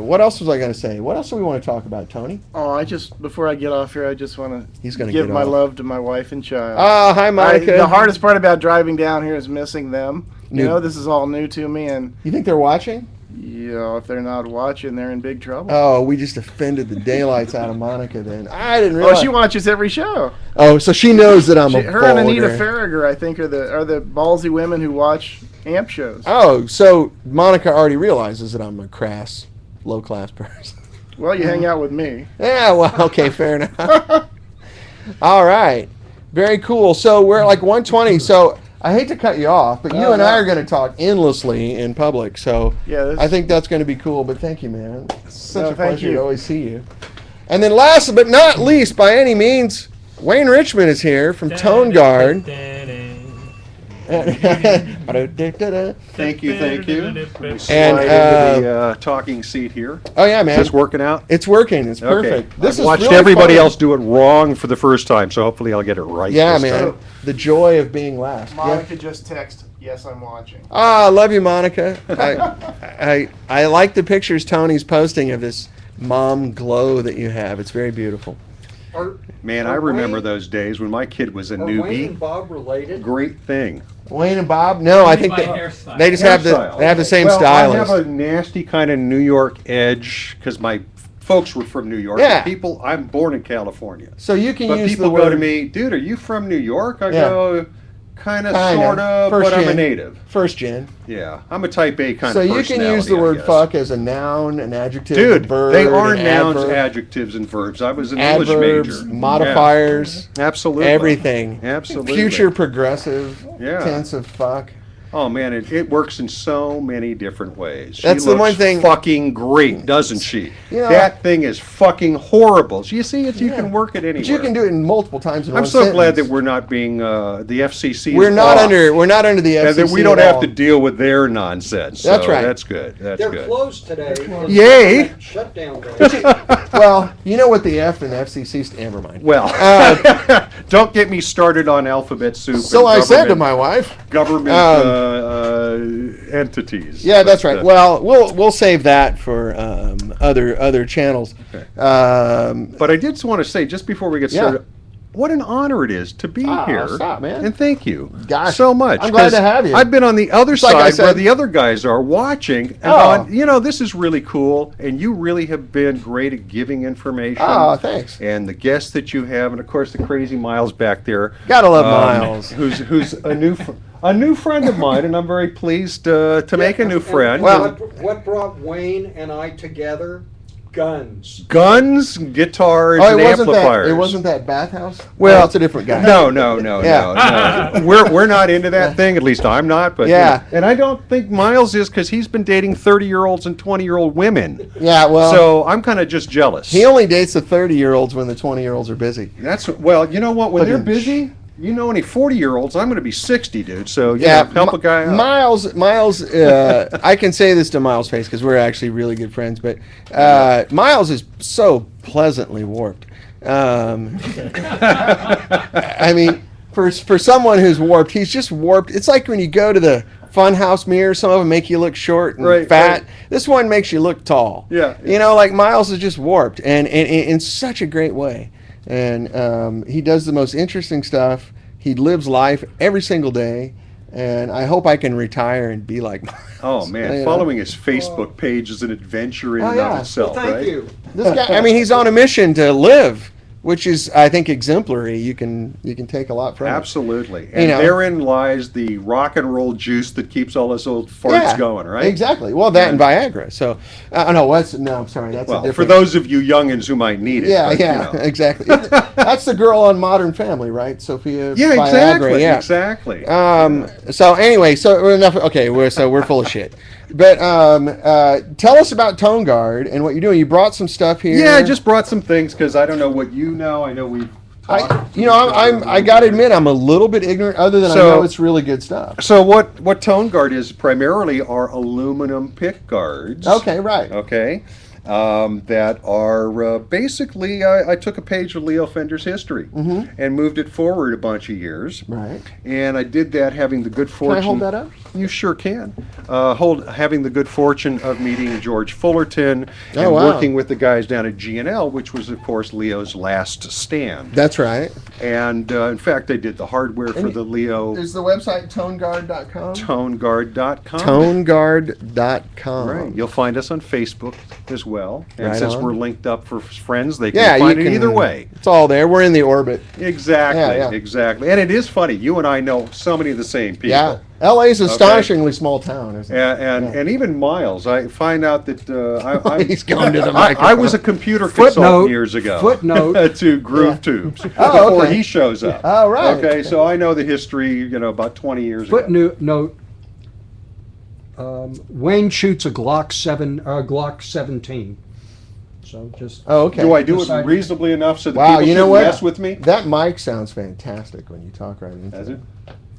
[SPEAKER 1] what else was I going to say? What else do we want to talk about, Tony?
[SPEAKER 3] Oh, before I get off here, I just want
[SPEAKER 1] He's
[SPEAKER 3] to
[SPEAKER 1] going to
[SPEAKER 3] give
[SPEAKER 1] get
[SPEAKER 3] my
[SPEAKER 1] off.
[SPEAKER 3] love to my wife and child.
[SPEAKER 1] Hi, Monica.
[SPEAKER 3] The hardest part about driving down here is missing them.
[SPEAKER 1] New-
[SPEAKER 3] You know, this is all new to me, and
[SPEAKER 1] You think they're watching?
[SPEAKER 3] you know, if they're not watching, they're in big trouble.
[SPEAKER 1] Oh, we just offended the daylights out of Monica then. I didn't
[SPEAKER 3] Oh,
[SPEAKER 1] realize.
[SPEAKER 3] she watches every show.
[SPEAKER 1] Oh, so she knows that I'm a
[SPEAKER 3] Her and Anita
[SPEAKER 1] bulger.
[SPEAKER 3] Farragher, I think, are the ballsy women who watch amp shows.
[SPEAKER 1] Oh, so Monica already realizes that I'm a crass, low-class person.
[SPEAKER 3] Well, you hang out with me.
[SPEAKER 1] Yeah, well, okay, fair enough. All right. Very cool. So we're at like 120. So I hate to cut you off, but you
[SPEAKER 3] No,
[SPEAKER 1] and I
[SPEAKER 3] no.
[SPEAKER 1] are going to talk endlessly in public. So
[SPEAKER 3] Yeah,
[SPEAKER 1] I think that's going to be cool. But thank you, man. It's such
[SPEAKER 3] No,
[SPEAKER 1] a
[SPEAKER 3] thank
[SPEAKER 1] pleasure
[SPEAKER 3] you.
[SPEAKER 1] to always see you. And then last but not least, by any means, Wayne Richmond is here from Tone Guard.
[SPEAKER 8] Thank you.
[SPEAKER 1] And,
[SPEAKER 8] Slide into the talking seat here.
[SPEAKER 1] oh, yeah,
[SPEAKER 8] Is
[SPEAKER 1] man.
[SPEAKER 8] this working out?
[SPEAKER 1] It's working. It's perfect.
[SPEAKER 8] Okay.
[SPEAKER 1] This
[SPEAKER 8] I've
[SPEAKER 1] is
[SPEAKER 8] watched
[SPEAKER 1] really
[SPEAKER 8] everybody
[SPEAKER 1] fun.
[SPEAKER 8] else do it wrong for the first time, so hopefully I'll get it right.
[SPEAKER 1] Yeah,
[SPEAKER 8] this
[SPEAKER 1] man.
[SPEAKER 8] time.
[SPEAKER 1] The joy of being last. Yeah.
[SPEAKER 3] Monica just texted, "Yes, I'm watching."
[SPEAKER 1] Ah, I love you, Monica. I like the pictures Tony's posting of this mom glow that you have. It's very beautiful.
[SPEAKER 8] Man, I remember those days when my kid was a
[SPEAKER 5] Are Wayne
[SPEAKER 8] newbie.
[SPEAKER 5] and Bob related?
[SPEAKER 8] Great thing.
[SPEAKER 1] Wayne and Bob? No, I think
[SPEAKER 4] by
[SPEAKER 1] they
[SPEAKER 4] hairstyle.
[SPEAKER 1] just have the same
[SPEAKER 8] well,
[SPEAKER 1] stylist.
[SPEAKER 8] I have a nasty kind of New York edge because my folks were from New York.
[SPEAKER 1] Yeah.
[SPEAKER 8] People, I'm born in California.
[SPEAKER 1] So you can
[SPEAKER 8] But
[SPEAKER 1] use
[SPEAKER 8] people
[SPEAKER 1] the
[SPEAKER 8] go
[SPEAKER 1] word
[SPEAKER 8] to me, dude, are you from New York? I
[SPEAKER 1] Yeah.
[SPEAKER 8] go, kind of,
[SPEAKER 1] Kinda.
[SPEAKER 8] sort of,
[SPEAKER 1] First
[SPEAKER 8] but I'm a
[SPEAKER 1] gen.
[SPEAKER 8] native.
[SPEAKER 1] first gen.
[SPEAKER 8] Yeah, I'm a type A kind
[SPEAKER 1] So
[SPEAKER 8] of
[SPEAKER 1] you
[SPEAKER 8] personality.
[SPEAKER 1] can use the
[SPEAKER 8] I
[SPEAKER 1] word
[SPEAKER 8] guess.
[SPEAKER 1] fuck as a noun, an adjective, a
[SPEAKER 8] Dude,
[SPEAKER 1] verb,
[SPEAKER 8] they are
[SPEAKER 1] an
[SPEAKER 8] nouns,
[SPEAKER 1] adverb,
[SPEAKER 8] adjectives, and verbs. I was an English
[SPEAKER 1] adverbs,
[SPEAKER 8] major.
[SPEAKER 1] modifiers,
[SPEAKER 8] Yeah, absolutely.
[SPEAKER 1] everything.
[SPEAKER 8] Absolutely.
[SPEAKER 1] Future progressive
[SPEAKER 8] Yeah.
[SPEAKER 1] tense of fuck.
[SPEAKER 8] Oh man, it works in so many different ways.
[SPEAKER 1] That's
[SPEAKER 8] she
[SPEAKER 1] the one
[SPEAKER 8] looks
[SPEAKER 1] thing-
[SPEAKER 8] Fucking great, doesn't she?
[SPEAKER 1] You know,
[SPEAKER 8] that thing is fucking horrible. So you see, you
[SPEAKER 1] Yeah.
[SPEAKER 8] can work it anywhere.
[SPEAKER 1] But you can do it in multiple times in
[SPEAKER 8] I'm
[SPEAKER 1] one
[SPEAKER 8] so glad that
[SPEAKER 1] sentence.
[SPEAKER 8] we're not being the FCC.
[SPEAKER 1] We're
[SPEAKER 8] is
[SPEAKER 1] not
[SPEAKER 8] off,
[SPEAKER 1] under the FCC
[SPEAKER 8] and that we don't
[SPEAKER 1] at
[SPEAKER 8] have
[SPEAKER 1] all.
[SPEAKER 8] to deal with their nonsense.
[SPEAKER 1] That's
[SPEAKER 8] So
[SPEAKER 1] right.
[SPEAKER 8] That's good. That's
[SPEAKER 5] They're
[SPEAKER 8] good.
[SPEAKER 5] closed today.
[SPEAKER 8] Yay!
[SPEAKER 5] Shutdown day.
[SPEAKER 1] Well, you know what the F in FCC never mind.
[SPEAKER 8] Well, don't get me started on alphabet soup.
[SPEAKER 1] So
[SPEAKER 8] and
[SPEAKER 1] I said to
[SPEAKER 8] government-
[SPEAKER 1] my wife.
[SPEAKER 8] government entities.
[SPEAKER 1] Yeah, that's
[SPEAKER 8] But,
[SPEAKER 1] right. Well, we'll save that for other channels.
[SPEAKER 8] Okay.
[SPEAKER 1] Um,
[SPEAKER 8] But I did want to say, just before we get
[SPEAKER 1] Yeah.
[SPEAKER 8] started, what an honor it is to be
[SPEAKER 1] Ah,
[SPEAKER 8] here.
[SPEAKER 1] stop, man.
[SPEAKER 8] And thank you
[SPEAKER 1] Gosh,
[SPEAKER 8] so much.
[SPEAKER 1] I'm glad
[SPEAKER 8] 'cause
[SPEAKER 1] to have you.
[SPEAKER 8] I've been on the other
[SPEAKER 1] like I
[SPEAKER 8] side where
[SPEAKER 1] said-
[SPEAKER 8] the other guys are watching and
[SPEAKER 1] Oh.
[SPEAKER 8] gone, you know, this is really cool, and you really have been great at giving information.
[SPEAKER 1] oh, thanks.
[SPEAKER 8] And the guests that you have, and of course the crazy Miles back there.
[SPEAKER 1] Gotta love Miles.
[SPEAKER 8] Who's a new friend of mine, and I'm very pleased to make a new friend.
[SPEAKER 1] Well-
[SPEAKER 5] what brought Wayne and I together Guns.
[SPEAKER 8] Guns, guitars,
[SPEAKER 1] Oh,
[SPEAKER 8] and amplifiers.
[SPEAKER 1] It wasn't that bathhouse.
[SPEAKER 8] Well,
[SPEAKER 1] Oh, it's a different guy.
[SPEAKER 8] No,
[SPEAKER 1] Yeah.
[SPEAKER 8] no. We're not into that thing. At least I'm not. But
[SPEAKER 1] Yeah.
[SPEAKER 8] and I don't think Miles is, because he's been dating 30-year-olds and 20-year-old women.
[SPEAKER 1] Yeah, well,
[SPEAKER 8] So I'm kind of just jealous.
[SPEAKER 1] he only dates the 30-year-olds when the 20-year-olds are busy.
[SPEAKER 8] Well, you know what? When they're
[SPEAKER 1] But-
[SPEAKER 8] busy, any 40-year-olds. I'm going to be 60, dude. So help a guy out.
[SPEAKER 1] Miles. I can say this to Miles' face because we're actually really good friends. But Miles is so pleasantly warped. I mean, for someone who's warped, he's just warped. It's like when you go to the funhouse mirror. Some of them make you look short and fat.
[SPEAKER 8] Right.
[SPEAKER 1] This one makes you look tall.
[SPEAKER 8] Yeah.
[SPEAKER 1] Like Miles is just warped, and in such a great way. And he does the most interesting stuff. He lives life every single day, and I hope I can retire and be like Miles.
[SPEAKER 8] Oh man, following his Facebook page is an adventure in and
[SPEAKER 1] yeah.
[SPEAKER 8] of itself,
[SPEAKER 5] Thank
[SPEAKER 8] right?
[SPEAKER 5] you.
[SPEAKER 1] This guy, I mean, he's on a mission to live, which is, I think, exemplary. You can take a lot from it.
[SPEAKER 8] Absolutely. And
[SPEAKER 1] know.
[SPEAKER 8] therein lies the rock and roll juice that keeps all us old farts going, right?
[SPEAKER 1] Exactly. Well, that and Viagra. So, no, I'm sorry. That's a
[SPEAKER 8] Well,
[SPEAKER 1] different.
[SPEAKER 8] for those of you youngins who might need it.
[SPEAKER 1] Yeah,
[SPEAKER 8] but,
[SPEAKER 1] yeah, exactly. That's the girl on Modern Family, right? Sophia.
[SPEAKER 8] Yeah,
[SPEAKER 1] Viagra,
[SPEAKER 8] exactly.
[SPEAKER 1] yeah.
[SPEAKER 8] Exactly.
[SPEAKER 1] So anyway, so we're enough. Okay, we're full of shit. But tell us about Tone Guard and what you're doing. You brought some stuff here.
[SPEAKER 8] Yeah, I just brought some things because I don't know what you know. I know we've talked.
[SPEAKER 1] I got to admit, I'm a little bit ignorant. Other than I know it's really good stuff.
[SPEAKER 8] So what Tone Guard is primarily are aluminum pick guards.
[SPEAKER 1] Okay, right.
[SPEAKER 8] Okay. That are basically, I took a page of Leo Fender's history and moved it forward a bunch of years.
[SPEAKER 1] Right.
[SPEAKER 8] And I did that having the good fortune.
[SPEAKER 1] Can I hold that up?
[SPEAKER 8] You sure can. Having the good fortune of meeting George Fullerton and
[SPEAKER 1] Oh, wow.
[SPEAKER 8] working with the guys down at G&L, which was, of course, Leo's last stand.
[SPEAKER 1] That's right.
[SPEAKER 8] And in fact, they did the hardware for the Leo.
[SPEAKER 1] Is the website toneguard.com?
[SPEAKER 8] Toneguard.com.
[SPEAKER 1] Toneguard.com.
[SPEAKER 8] Right. You'll find us on Facebook as well. And
[SPEAKER 1] Right
[SPEAKER 8] since
[SPEAKER 1] on.
[SPEAKER 8] we're linked up for friends, they can
[SPEAKER 1] Yeah,
[SPEAKER 8] find
[SPEAKER 1] you
[SPEAKER 8] it
[SPEAKER 1] can.
[SPEAKER 8] either way.
[SPEAKER 1] It's all there. We're in the orbit.
[SPEAKER 8] Exactly.
[SPEAKER 1] Yeah.
[SPEAKER 8] Exactly. And it is funny. You and I know so many of the same people.
[SPEAKER 1] Yeah. LA's an astonishingly small town, isn't it?
[SPEAKER 8] And even Miles, I find out that
[SPEAKER 1] He's going to the
[SPEAKER 8] I
[SPEAKER 1] microphone.
[SPEAKER 8] was a computer
[SPEAKER 5] Footnote.
[SPEAKER 8] consultant years ago.
[SPEAKER 5] Footnote.
[SPEAKER 8] To Groove Tubes
[SPEAKER 1] Oh,
[SPEAKER 8] before
[SPEAKER 1] okay.
[SPEAKER 8] he shows up.
[SPEAKER 1] Oh, right.
[SPEAKER 8] Okay, so I know the history, about 20 years ago.
[SPEAKER 5] Footnote. Wayne shoots a Glock 17. So just.
[SPEAKER 1] Oh, okay.
[SPEAKER 8] Do I do it
[SPEAKER 5] Decided-
[SPEAKER 8] reasonably enough so that
[SPEAKER 1] Wow,
[SPEAKER 8] people
[SPEAKER 1] you know
[SPEAKER 8] shouldn't
[SPEAKER 1] what?
[SPEAKER 8] mess with me?
[SPEAKER 1] That mic sounds fantastic when you talk right into
[SPEAKER 8] Does it?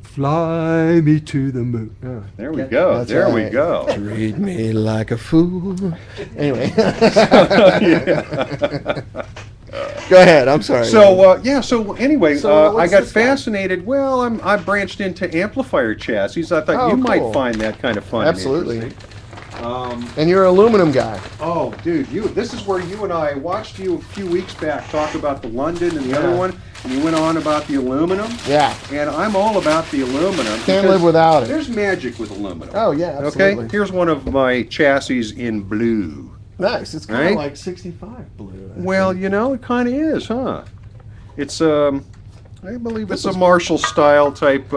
[SPEAKER 5] Fly me to the moon. Oh.
[SPEAKER 8] There we go.
[SPEAKER 1] That's
[SPEAKER 8] There we
[SPEAKER 1] right.
[SPEAKER 8] go.
[SPEAKER 1] Treat me like a fool. Anyway. Go ahead. I'm sorry.
[SPEAKER 8] So anyway,
[SPEAKER 1] So,
[SPEAKER 8] I
[SPEAKER 1] what's
[SPEAKER 8] got
[SPEAKER 1] this guy?
[SPEAKER 8] fascinated. Well, I branched into amplifier chassis. I thought
[SPEAKER 1] Oh,
[SPEAKER 8] you
[SPEAKER 1] cool.
[SPEAKER 8] might find that kind of fun. and
[SPEAKER 1] Absolutely.
[SPEAKER 8] interesting.
[SPEAKER 1] And you're an aluminum guy.
[SPEAKER 8] Oh, dude, this is where you and I watched you a few weeks back talk about the London and the other
[SPEAKER 1] Yeah.
[SPEAKER 8] one, and you went on about the aluminum.
[SPEAKER 1] Yeah.
[SPEAKER 8] And I'm all about the aluminum.
[SPEAKER 1] Can't
[SPEAKER 8] because
[SPEAKER 1] live without it.
[SPEAKER 8] There's magic with aluminum.
[SPEAKER 1] Oh, yeah, absolutely.
[SPEAKER 8] Okay, here's one of my chassis in blue.
[SPEAKER 1] Nice. It's kind of
[SPEAKER 8] Right?
[SPEAKER 1] like 65 blue.
[SPEAKER 8] Well, it kind of is, huh? It's I believe it's a Marshall style type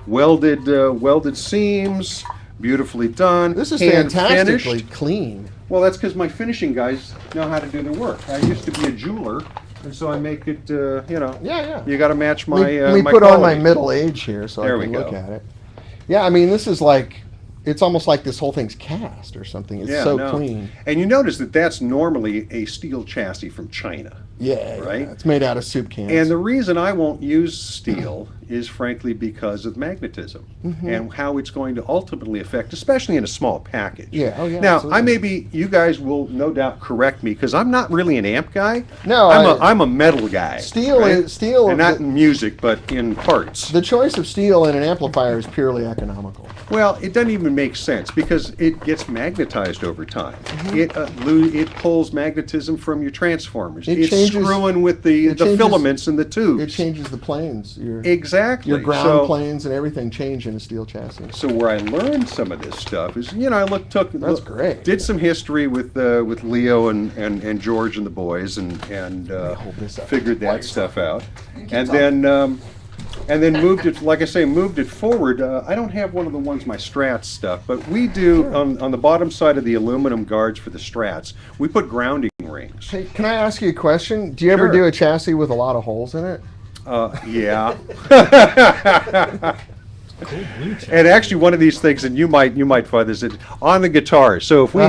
[SPEAKER 8] welded seams, beautifully done.
[SPEAKER 1] This is
[SPEAKER 8] hand
[SPEAKER 1] fantastically
[SPEAKER 8] finished.
[SPEAKER 1] clean.
[SPEAKER 8] Well, that's because my finishing guys know how to do their work. I used to be a jeweler, and so I make it.
[SPEAKER 1] Yeah.
[SPEAKER 8] You got to match my.
[SPEAKER 1] Let me
[SPEAKER 8] my
[SPEAKER 1] put on my
[SPEAKER 8] quality.
[SPEAKER 1] middle age here so
[SPEAKER 8] There
[SPEAKER 1] I can
[SPEAKER 8] we
[SPEAKER 1] look
[SPEAKER 8] go.
[SPEAKER 1] at it. Yeah, I mean, this is like, it's almost like this whole thing's cast or something. It's so
[SPEAKER 8] no.
[SPEAKER 1] clean.
[SPEAKER 8] And you notice that that's normally a steel chassis from China.
[SPEAKER 1] Yeah,
[SPEAKER 8] Right?
[SPEAKER 1] yeah. It's made out of soup cans.
[SPEAKER 8] And the reason I won't use steel is frankly because of magnetism
[SPEAKER 1] Mm-hmm.
[SPEAKER 8] and how it's going to ultimately affect, especially in a small package.
[SPEAKER 1] Yeah, oh yeah,
[SPEAKER 8] Now,
[SPEAKER 1] absolutely.
[SPEAKER 8] you guys will no doubt correct me because I'm not really an amp guy.
[SPEAKER 1] No,
[SPEAKER 8] I'm a metal guy.
[SPEAKER 1] Steel
[SPEAKER 8] right?
[SPEAKER 1] is steel.
[SPEAKER 8] and not in music, but in parts.
[SPEAKER 1] The choice of steel in an amplifier is purely economical.
[SPEAKER 8] Well, it doesn't even make sense because it gets magnetized over time.
[SPEAKER 1] Mm-hmm.
[SPEAKER 8] It pulls magnetism from your transformers.
[SPEAKER 1] It
[SPEAKER 8] It's
[SPEAKER 1] changes-
[SPEAKER 8] screwing with the
[SPEAKER 1] changes-
[SPEAKER 8] filaments and the tubes.
[SPEAKER 1] It changes the planes.
[SPEAKER 8] Exactly.
[SPEAKER 1] Your ground
[SPEAKER 8] So-
[SPEAKER 1] planes and everything change in a steel chassis.
[SPEAKER 8] So where I learned some of this stuff is,
[SPEAKER 1] That's great.
[SPEAKER 8] did some history with Leo and George and the boys, and
[SPEAKER 1] hold this up
[SPEAKER 8] figured
[SPEAKER 1] while
[SPEAKER 8] that
[SPEAKER 1] you're
[SPEAKER 8] stuff out, and then moved it, like I say, moved it forward. I don't have one of the ones my Strats stuff, but we do on the bottom side of the aluminum guards for the Strats. We put grounding rings.
[SPEAKER 1] Hey, can I ask you a question? Do you ever
[SPEAKER 8] Sure.
[SPEAKER 1] do a chassis with a lot of holes in it?
[SPEAKER 8] Yeah. And actually, one of these things, and you might find this on the guitar. So if we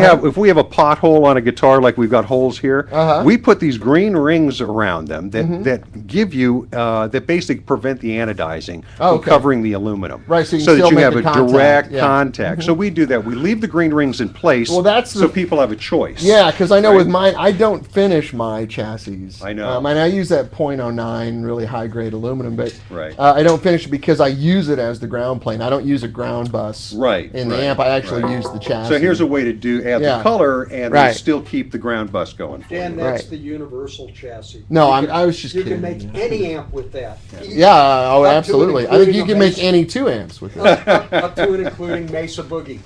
[SPEAKER 8] have a pothole on a guitar, like we've got holes here, we put these green rings around them that give you that basically prevent the anodizing from covering the aluminum.
[SPEAKER 1] Right, so you can
[SPEAKER 8] that
[SPEAKER 1] still
[SPEAKER 8] you
[SPEAKER 1] make
[SPEAKER 8] have
[SPEAKER 1] the
[SPEAKER 8] a
[SPEAKER 1] contact,
[SPEAKER 8] direct
[SPEAKER 1] yeah.
[SPEAKER 8] contact. So we do that. We leave the green rings in place.
[SPEAKER 1] Well, that's
[SPEAKER 8] so
[SPEAKER 1] the-
[SPEAKER 8] people have a choice.
[SPEAKER 1] Yeah, because I know
[SPEAKER 8] Right.
[SPEAKER 1] with mine, I don't finish my chassis.
[SPEAKER 8] I know.
[SPEAKER 1] And I use that .09 really high grade aluminum, but
[SPEAKER 8] Right.
[SPEAKER 1] I don't finish it because I use it as the ground plane. I don't use a ground bus
[SPEAKER 8] Right,
[SPEAKER 1] in the
[SPEAKER 8] right,
[SPEAKER 1] amp. I actually
[SPEAKER 8] right.
[SPEAKER 1] use the chassis.
[SPEAKER 8] So here's a way to add
[SPEAKER 1] Yeah.
[SPEAKER 8] the color and
[SPEAKER 1] Right.
[SPEAKER 8] still keep the ground bus going. For
[SPEAKER 5] Dan,
[SPEAKER 8] you.
[SPEAKER 5] that's
[SPEAKER 1] Right.
[SPEAKER 5] the universal chassis.
[SPEAKER 1] No,
[SPEAKER 5] You
[SPEAKER 1] I was just
[SPEAKER 5] You
[SPEAKER 1] kidding.
[SPEAKER 5] can make any amp with that.
[SPEAKER 1] Yeah, oh,
[SPEAKER 5] Up to and
[SPEAKER 1] absolutely. I think you
[SPEAKER 5] including
[SPEAKER 1] can
[SPEAKER 5] a
[SPEAKER 1] make
[SPEAKER 5] bass.
[SPEAKER 1] any 2 amps with it.
[SPEAKER 5] Up to and including Mesa Boogie.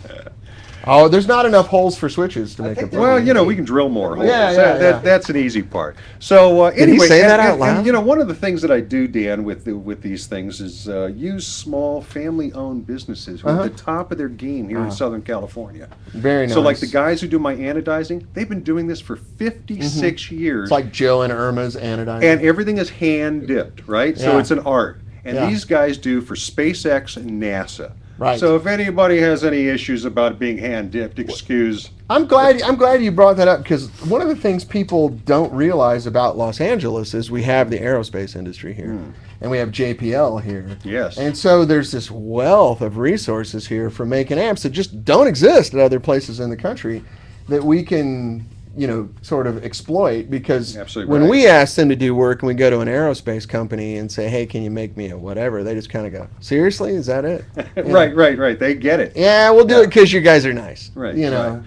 [SPEAKER 1] Oh, there's not enough holes for switches to make
[SPEAKER 5] think
[SPEAKER 1] a
[SPEAKER 5] there-
[SPEAKER 8] Well, we can drill more holes.
[SPEAKER 1] Yeah,
[SPEAKER 8] That-
[SPEAKER 1] yeah.
[SPEAKER 8] that's an easy part. So
[SPEAKER 1] he
[SPEAKER 8] anyway,
[SPEAKER 1] say that
[SPEAKER 8] and,
[SPEAKER 1] out
[SPEAKER 8] and-
[SPEAKER 1] loud?
[SPEAKER 8] and, one of the things that I do, Dan, with these things is use small family-owned businesses who are at the top of their game here in Southern California.
[SPEAKER 1] Very nice.
[SPEAKER 8] So like the guys who do my anodizing, they've been doing this for 56 years.
[SPEAKER 1] It's like Jill and Irma's anodizing.
[SPEAKER 8] And everything is hand dipped, right? So
[SPEAKER 1] Yeah.
[SPEAKER 8] it's an art. And
[SPEAKER 1] Yeah.
[SPEAKER 8] these guys do for SpaceX and NASA.
[SPEAKER 1] Right.
[SPEAKER 8] So if anybody has any issues about being hand dipped, excuse.
[SPEAKER 1] I'm glad you brought that up because one of the things people don't realize about Los Angeles is we have the aerospace industry here, and we have JPL here.
[SPEAKER 8] Yes.
[SPEAKER 1] And so there's this wealth of resources here for making amps that just don't exist at other places in the country that we can, sort of exploit because
[SPEAKER 8] Absolutely
[SPEAKER 1] when
[SPEAKER 8] right.
[SPEAKER 1] we ask them to do work and we go to an aerospace company and say, hey, can you make me a whatever? They just kind of go, seriously? Is that it?
[SPEAKER 8] Right. They get it.
[SPEAKER 1] Yeah, we'll do it because you guys are nice.
[SPEAKER 8] Right.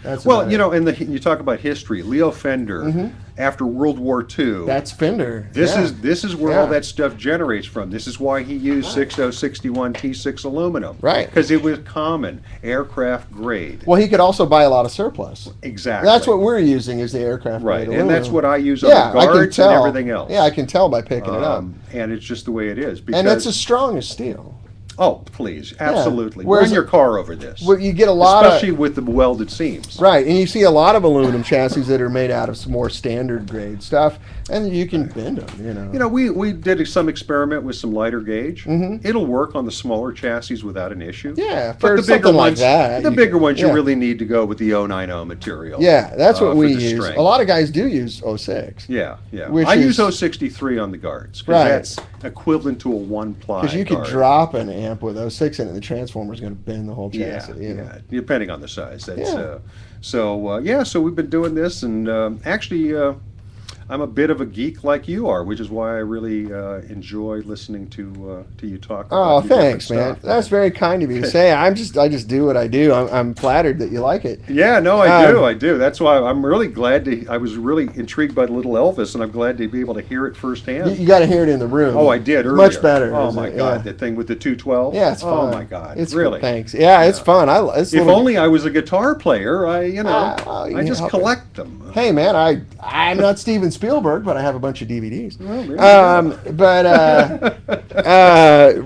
[SPEAKER 1] That's
[SPEAKER 8] well,
[SPEAKER 1] about it.
[SPEAKER 8] and you talk about history. Leo Fender, after World War II.
[SPEAKER 1] That's Fender.
[SPEAKER 8] This
[SPEAKER 1] Yeah.
[SPEAKER 8] is where
[SPEAKER 1] Yeah.
[SPEAKER 8] all that stuff generates from. This is why he used 6061 T6 aluminum.
[SPEAKER 1] Right.
[SPEAKER 8] Because it was common, aircraft grade.
[SPEAKER 1] Well, he could also buy a lot of surplus.
[SPEAKER 8] Exactly.
[SPEAKER 1] That's what we're using is the aircraft
[SPEAKER 8] Right,
[SPEAKER 1] grade
[SPEAKER 8] and that's
[SPEAKER 1] aluminum.
[SPEAKER 8] what I use on
[SPEAKER 1] Yeah,
[SPEAKER 8] the
[SPEAKER 1] I can
[SPEAKER 8] guards and
[SPEAKER 1] tell.
[SPEAKER 8] everything else.
[SPEAKER 1] Yeah, I can tell by picking it up.
[SPEAKER 8] And it's just the way it is. Because,
[SPEAKER 1] And that's as strong as steel.
[SPEAKER 8] oh, please, absolutely.
[SPEAKER 1] Whereas-
[SPEAKER 8] Run your car over this.
[SPEAKER 1] Well, you get a lot
[SPEAKER 8] Especially
[SPEAKER 1] of
[SPEAKER 8] with the welded seams.
[SPEAKER 1] right, and you see a lot of aluminum chassis that are made out of some more standard grade stuff, and you can bend them.
[SPEAKER 8] We did some experiment with some lighter gauge. It'll work on the smaller chassis without an issue.
[SPEAKER 1] Yeah,
[SPEAKER 8] but
[SPEAKER 1] for
[SPEAKER 8] the bigger
[SPEAKER 1] something like
[SPEAKER 8] ones,
[SPEAKER 1] that,
[SPEAKER 8] the
[SPEAKER 1] you
[SPEAKER 8] bigger
[SPEAKER 1] can-
[SPEAKER 8] ones,
[SPEAKER 1] yeah.
[SPEAKER 8] you really need to go with the 090 material.
[SPEAKER 1] Yeah, that's what
[SPEAKER 8] for
[SPEAKER 1] we
[SPEAKER 8] the
[SPEAKER 1] use.
[SPEAKER 8] strength.
[SPEAKER 1] A lot of guys do use 06.
[SPEAKER 8] Yeah.
[SPEAKER 1] Which
[SPEAKER 8] I use
[SPEAKER 1] is-
[SPEAKER 8] 063 on the guards because
[SPEAKER 1] Right.
[SPEAKER 8] that's equivalent to a one ply.
[SPEAKER 1] Because you could
[SPEAKER 8] guard.
[SPEAKER 1] drop an amp with 06 in it, and the transformer's going to bend the whole chassis.
[SPEAKER 8] Depending on the size. That's
[SPEAKER 1] Yeah.
[SPEAKER 8] so we've been doing this, and actually, I'm a bit of a geek like you are, which is why I really enjoy listening to you talk.
[SPEAKER 1] Oh,
[SPEAKER 8] about your
[SPEAKER 1] thanks,
[SPEAKER 8] different
[SPEAKER 1] man.
[SPEAKER 8] stuff.
[SPEAKER 1] That's very kind of you to say. I just do what I do. I'm flattered that you like it.
[SPEAKER 8] Yeah, no, I do. That's why I'm really glad to. I was really intrigued by the Little Elvis, and I'm glad to be able to hear it firsthand.
[SPEAKER 1] You got to hear it in the room.
[SPEAKER 8] Oh, I did earlier.
[SPEAKER 1] Much better.
[SPEAKER 8] Oh
[SPEAKER 1] isn't
[SPEAKER 8] my
[SPEAKER 1] it?
[SPEAKER 8] God,
[SPEAKER 1] Yeah.
[SPEAKER 8] the thing with the 212.
[SPEAKER 1] Yeah, it's fun.
[SPEAKER 8] Oh my God,
[SPEAKER 1] It's
[SPEAKER 8] really.
[SPEAKER 1] Thanks. Yeah, it's fun. It's
[SPEAKER 8] If
[SPEAKER 1] little-
[SPEAKER 8] only I was a guitar player.
[SPEAKER 1] you
[SPEAKER 8] I
[SPEAKER 1] can
[SPEAKER 8] just
[SPEAKER 1] help it.
[SPEAKER 8] collect them.
[SPEAKER 1] Hey, man, I'm not Steven Spielberg, but I have a bunch of DVDs.
[SPEAKER 8] Well, there you go.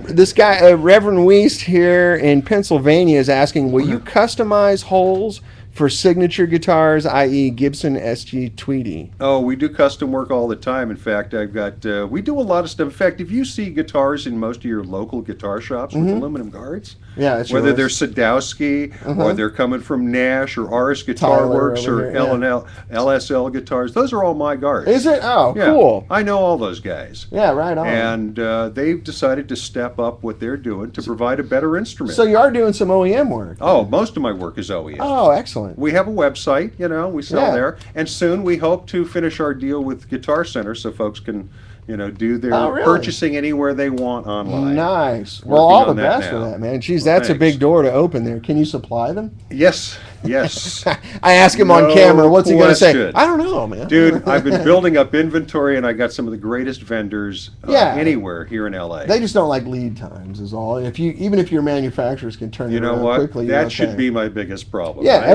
[SPEAKER 1] This guy, Reverend Wiest here in Pennsylvania, is asking, will you customize holes for signature guitars, i.e. Gibson SG Tweedy?
[SPEAKER 8] Oh, we do custom work all the time. In fact, we do a lot of stuff. In fact, if you see guitars in most of your local guitar shops with aluminum guards,
[SPEAKER 1] Yeah, that's
[SPEAKER 8] whether they're
[SPEAKER 1] yours.
[SPEAKER 8] Sadowski or they're coming from Nash or RS Guitar
[SPEAKER 1] Tyler
[SPEAKER 8] Works
[SPEAKER 1] over
[SPEAKER 8] or
[SPEAKER 1] here, yeah.
[SPEAKER 8] L&L, LSL guitars, those are all my guards.
[SPEAKER 1] Is it? Oh,
[SPEAKER 8] Yeah,
[SPEAKER 1] cool.
[SPEAKER 8] I know all those guys.
[SPEAKER 1] Yeah, right on.
[SPEAKER 8] And they've decided to step up what they're doing to provide a better instrument.
[SPEAKER 1] So you are doing some OEM work.
[SPEAKER 8] Oh, most of my work is OEM.
[SPEAKER 1] Oh, excellent.
[SPEAKER 8] We have a website, we sell
[SPEAKER 1] Yeah.
[SPEAKER 8] there, and soon we hope to finish our deal with Guitar Center so folks can, do their
[SPEAKER 1] Oh, really?
[SPEAKER 8] purchasing anywhere they want online.
[SPEAKER 1] Nice. Well,
[SPEAKER 8] Working
[SPEAKER 1] all the
[SPEAKER 8] on that
[SPEAKER 1] best for
[SPEAKER 8] now.
[SPEAKER 1] that, man. Geez,
[SPEAKER 8] Well,
[SPEAKER 1] that's a
[SPEAKER 8] thanks.
[SPEAKER 1] big door to open there. Can you supply them?
[SPEAKER 8] Yes.
[SPEAKER 1] I ask him on
[SPEAKER 8] No
[SPEAKER 1] camera, what's he going to say?
[SPEAKER 8] question.
[SPEAKER 1] I don't know, man.
[SPEAKER 8] Dude, I've been building up inventory, and I got some of the greatest vendors
[SPEAKER 1] Yeah.
[SPEAKER 8] anywhere here in LA.
[SPEAKER 1] They just don't like lead times, is all. Even if your manufacturers can turn
[SPEAKER 8] You
[SPEAKER 1] it
[SPEAKER 8] know
[SPEAKER 1] around
[SPEAKER 8] what?
[SPEAKER 1] quickly, you're
[SPEAKER 8] That should
[SPEAKER 1] okay.
[SPEAKER 8] be my biggest problem.
[SPEAKER 1] Yeah,
[SPEAKER 8] right?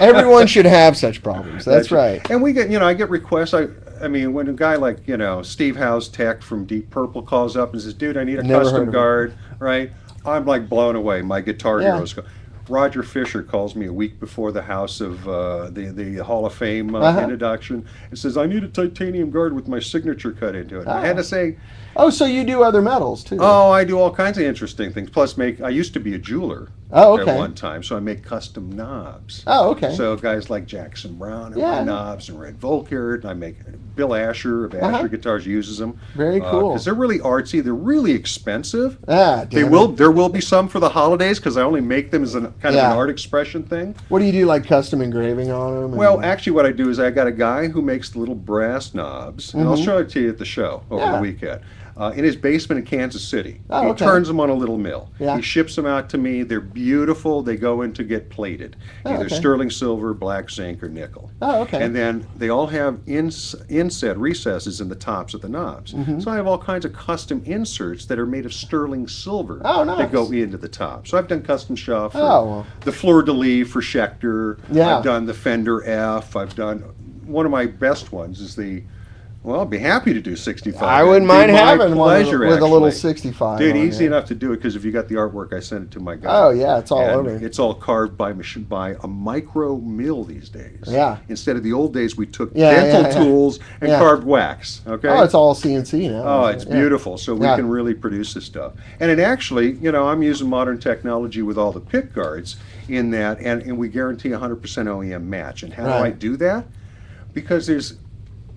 [SPEAKER 1] everyone should have such problems. That's right.
[SPEAKER 8] And we get, I get requests. I mean, when a guy like, Steve Howe's Tech from Deep Purple calls up and says, dude, I need a
[SPEAKER 1] Never heard
[SPEAKER 8] custom
[SPEAKER 1] of him.
[SPEAKER 8] guard, right? I'm like blown away. My Guitar
[SPEAKER 1] Yeah.
[SPEAKER 8] Heroes go, Roger Fisher calls me a week before the House of the Hall of Fame
[SPEAKER 1] Uh-huh.
[SPEAKER 8] introduction and says, "I need a titanium guard with my signature cut into it." And I had to say,
[SPEAKER 1] Oh, so you do other metals too?
[SPEAKER 8] "Oh, I do all kinds of interesting things. Plus, I used to be a jeweler
[SPEAKER 1] Oh, okay.
[SPEAKER 8] at one time, so I make custom knobs.
[SPEAKER 1] Oh, okay.
[SPEAKER 8] So guys like Jackson Brown and
[SPEAKER 1] Yeah.
[SPEAKER 8] my knobs and Red Volkert, and I make Bill Asher of Asher Guitars uses them.
[SPEAKER 1] Very cool.
[SPEAKER 8] Because they're really artsy. They're really expensive.
[SPEAKER 1] Damn
[SPEAKER 8] There will be some for the holidays because I only make them as kind of
[SPEAKER 1] Yeah.
[SPEAKER 8] an art expression thing.
[SPEAKER 1] What do you do, like custom engraving on them?
[SPEAKER 8] Well, actually, what I do is I got a guy who makes the little brass knobs, and I'll show it to you at the show over
[SPEAKER 1] Yeah.
[SPEAKER 8] the weekend. In his basement in Kansas City.
[SPEAKER 1] Oh,
[SPEAKER 8] He
[SPEAKER 1] okay.
[SPEAKER 8] turns them on a little mill.
[SPEAKER 1] Yeah.
[SPEAKER 8] He ships them out to me. They're beautiful. They go in to get plated.
[SPEAKER 1] Oh,
[SPEAKER 8] Either
[SPEAKER 1] okay.
[SPEAKER 8] sterling silver, black zinc, or nickel.
[SPEAKER 1] Oh, okay.
[SPEAKER 8] And then they all have inset recesses in the tops of the knobs.
[SPEAKER 1] Mm-hmm.
[SPEAKER 8] So I have all kinds of custom inserts that are made of sterling silver
[SPEAKER 1] Oh, nice.
[SPEAKER 8] that go into the top. So I've done custom shop for
[SPEAKER 1] Oh, well.
[SPEAKER 8] the Fleur de Lis for Schecter.
[SPEAKER 1] Yeah.
[SPEAKER 8] I've done the Fender F. I've done one of my best ones is well, I'd be happy to do 65.
[SPEAKER 1] I wouldn't
[SPEAKER 8] It'd be
[SPEAKER 1] mind
[SPEAKER 8] my
[SPEAKER 1] having one
[SPEAKER 8] pleasure,
[SPEAKER 1] with a little
[SPEAKER 8] actually.
[SPEAKER 1] 65.
[SPEAKER 8] Dude,
[SPEAKER 1] on
[SPEAKER 8] easy
[SPEAKER 1] it.
[SPEAKER 8] enough to do it because if you got the artwork, I send it to my guy.
[SPEAKER 1] Oh, yeah, it's all
[SPEAKER 8] And
[SPEAKER 1] over.
[SPEAKER 8] It's all carved by a micro mill these days.
[SPEAKER 1] Yeah.
[SPEAKER 8] Instead of the old days, we took
[SPEAKER 1] Yeah,
[SPEAKER 8] dental
[SPEAKER 1] yeah, yeah.
[SPEAKER 8] tools and
[SPEAKER 1] Yeah.
[SPEAKER 8] carved wax. Okay.
[SPEAKER 1] Oh, it's all CNC now.
[SPEAKER 8] Oh, it's
[SPEAKER 1] Yeah.
[SPEAKER 8] beautiful. So we
[SPEAKER 1] Yeah.
[SPEAKER 8] can really produce this stuff. And it actually, I'm using modern technology with all the pick guards in that, and we guarantee 100% OEM match. And how do I
[SPEAKER 1] Right.
[SPEAKER 8] do that? Because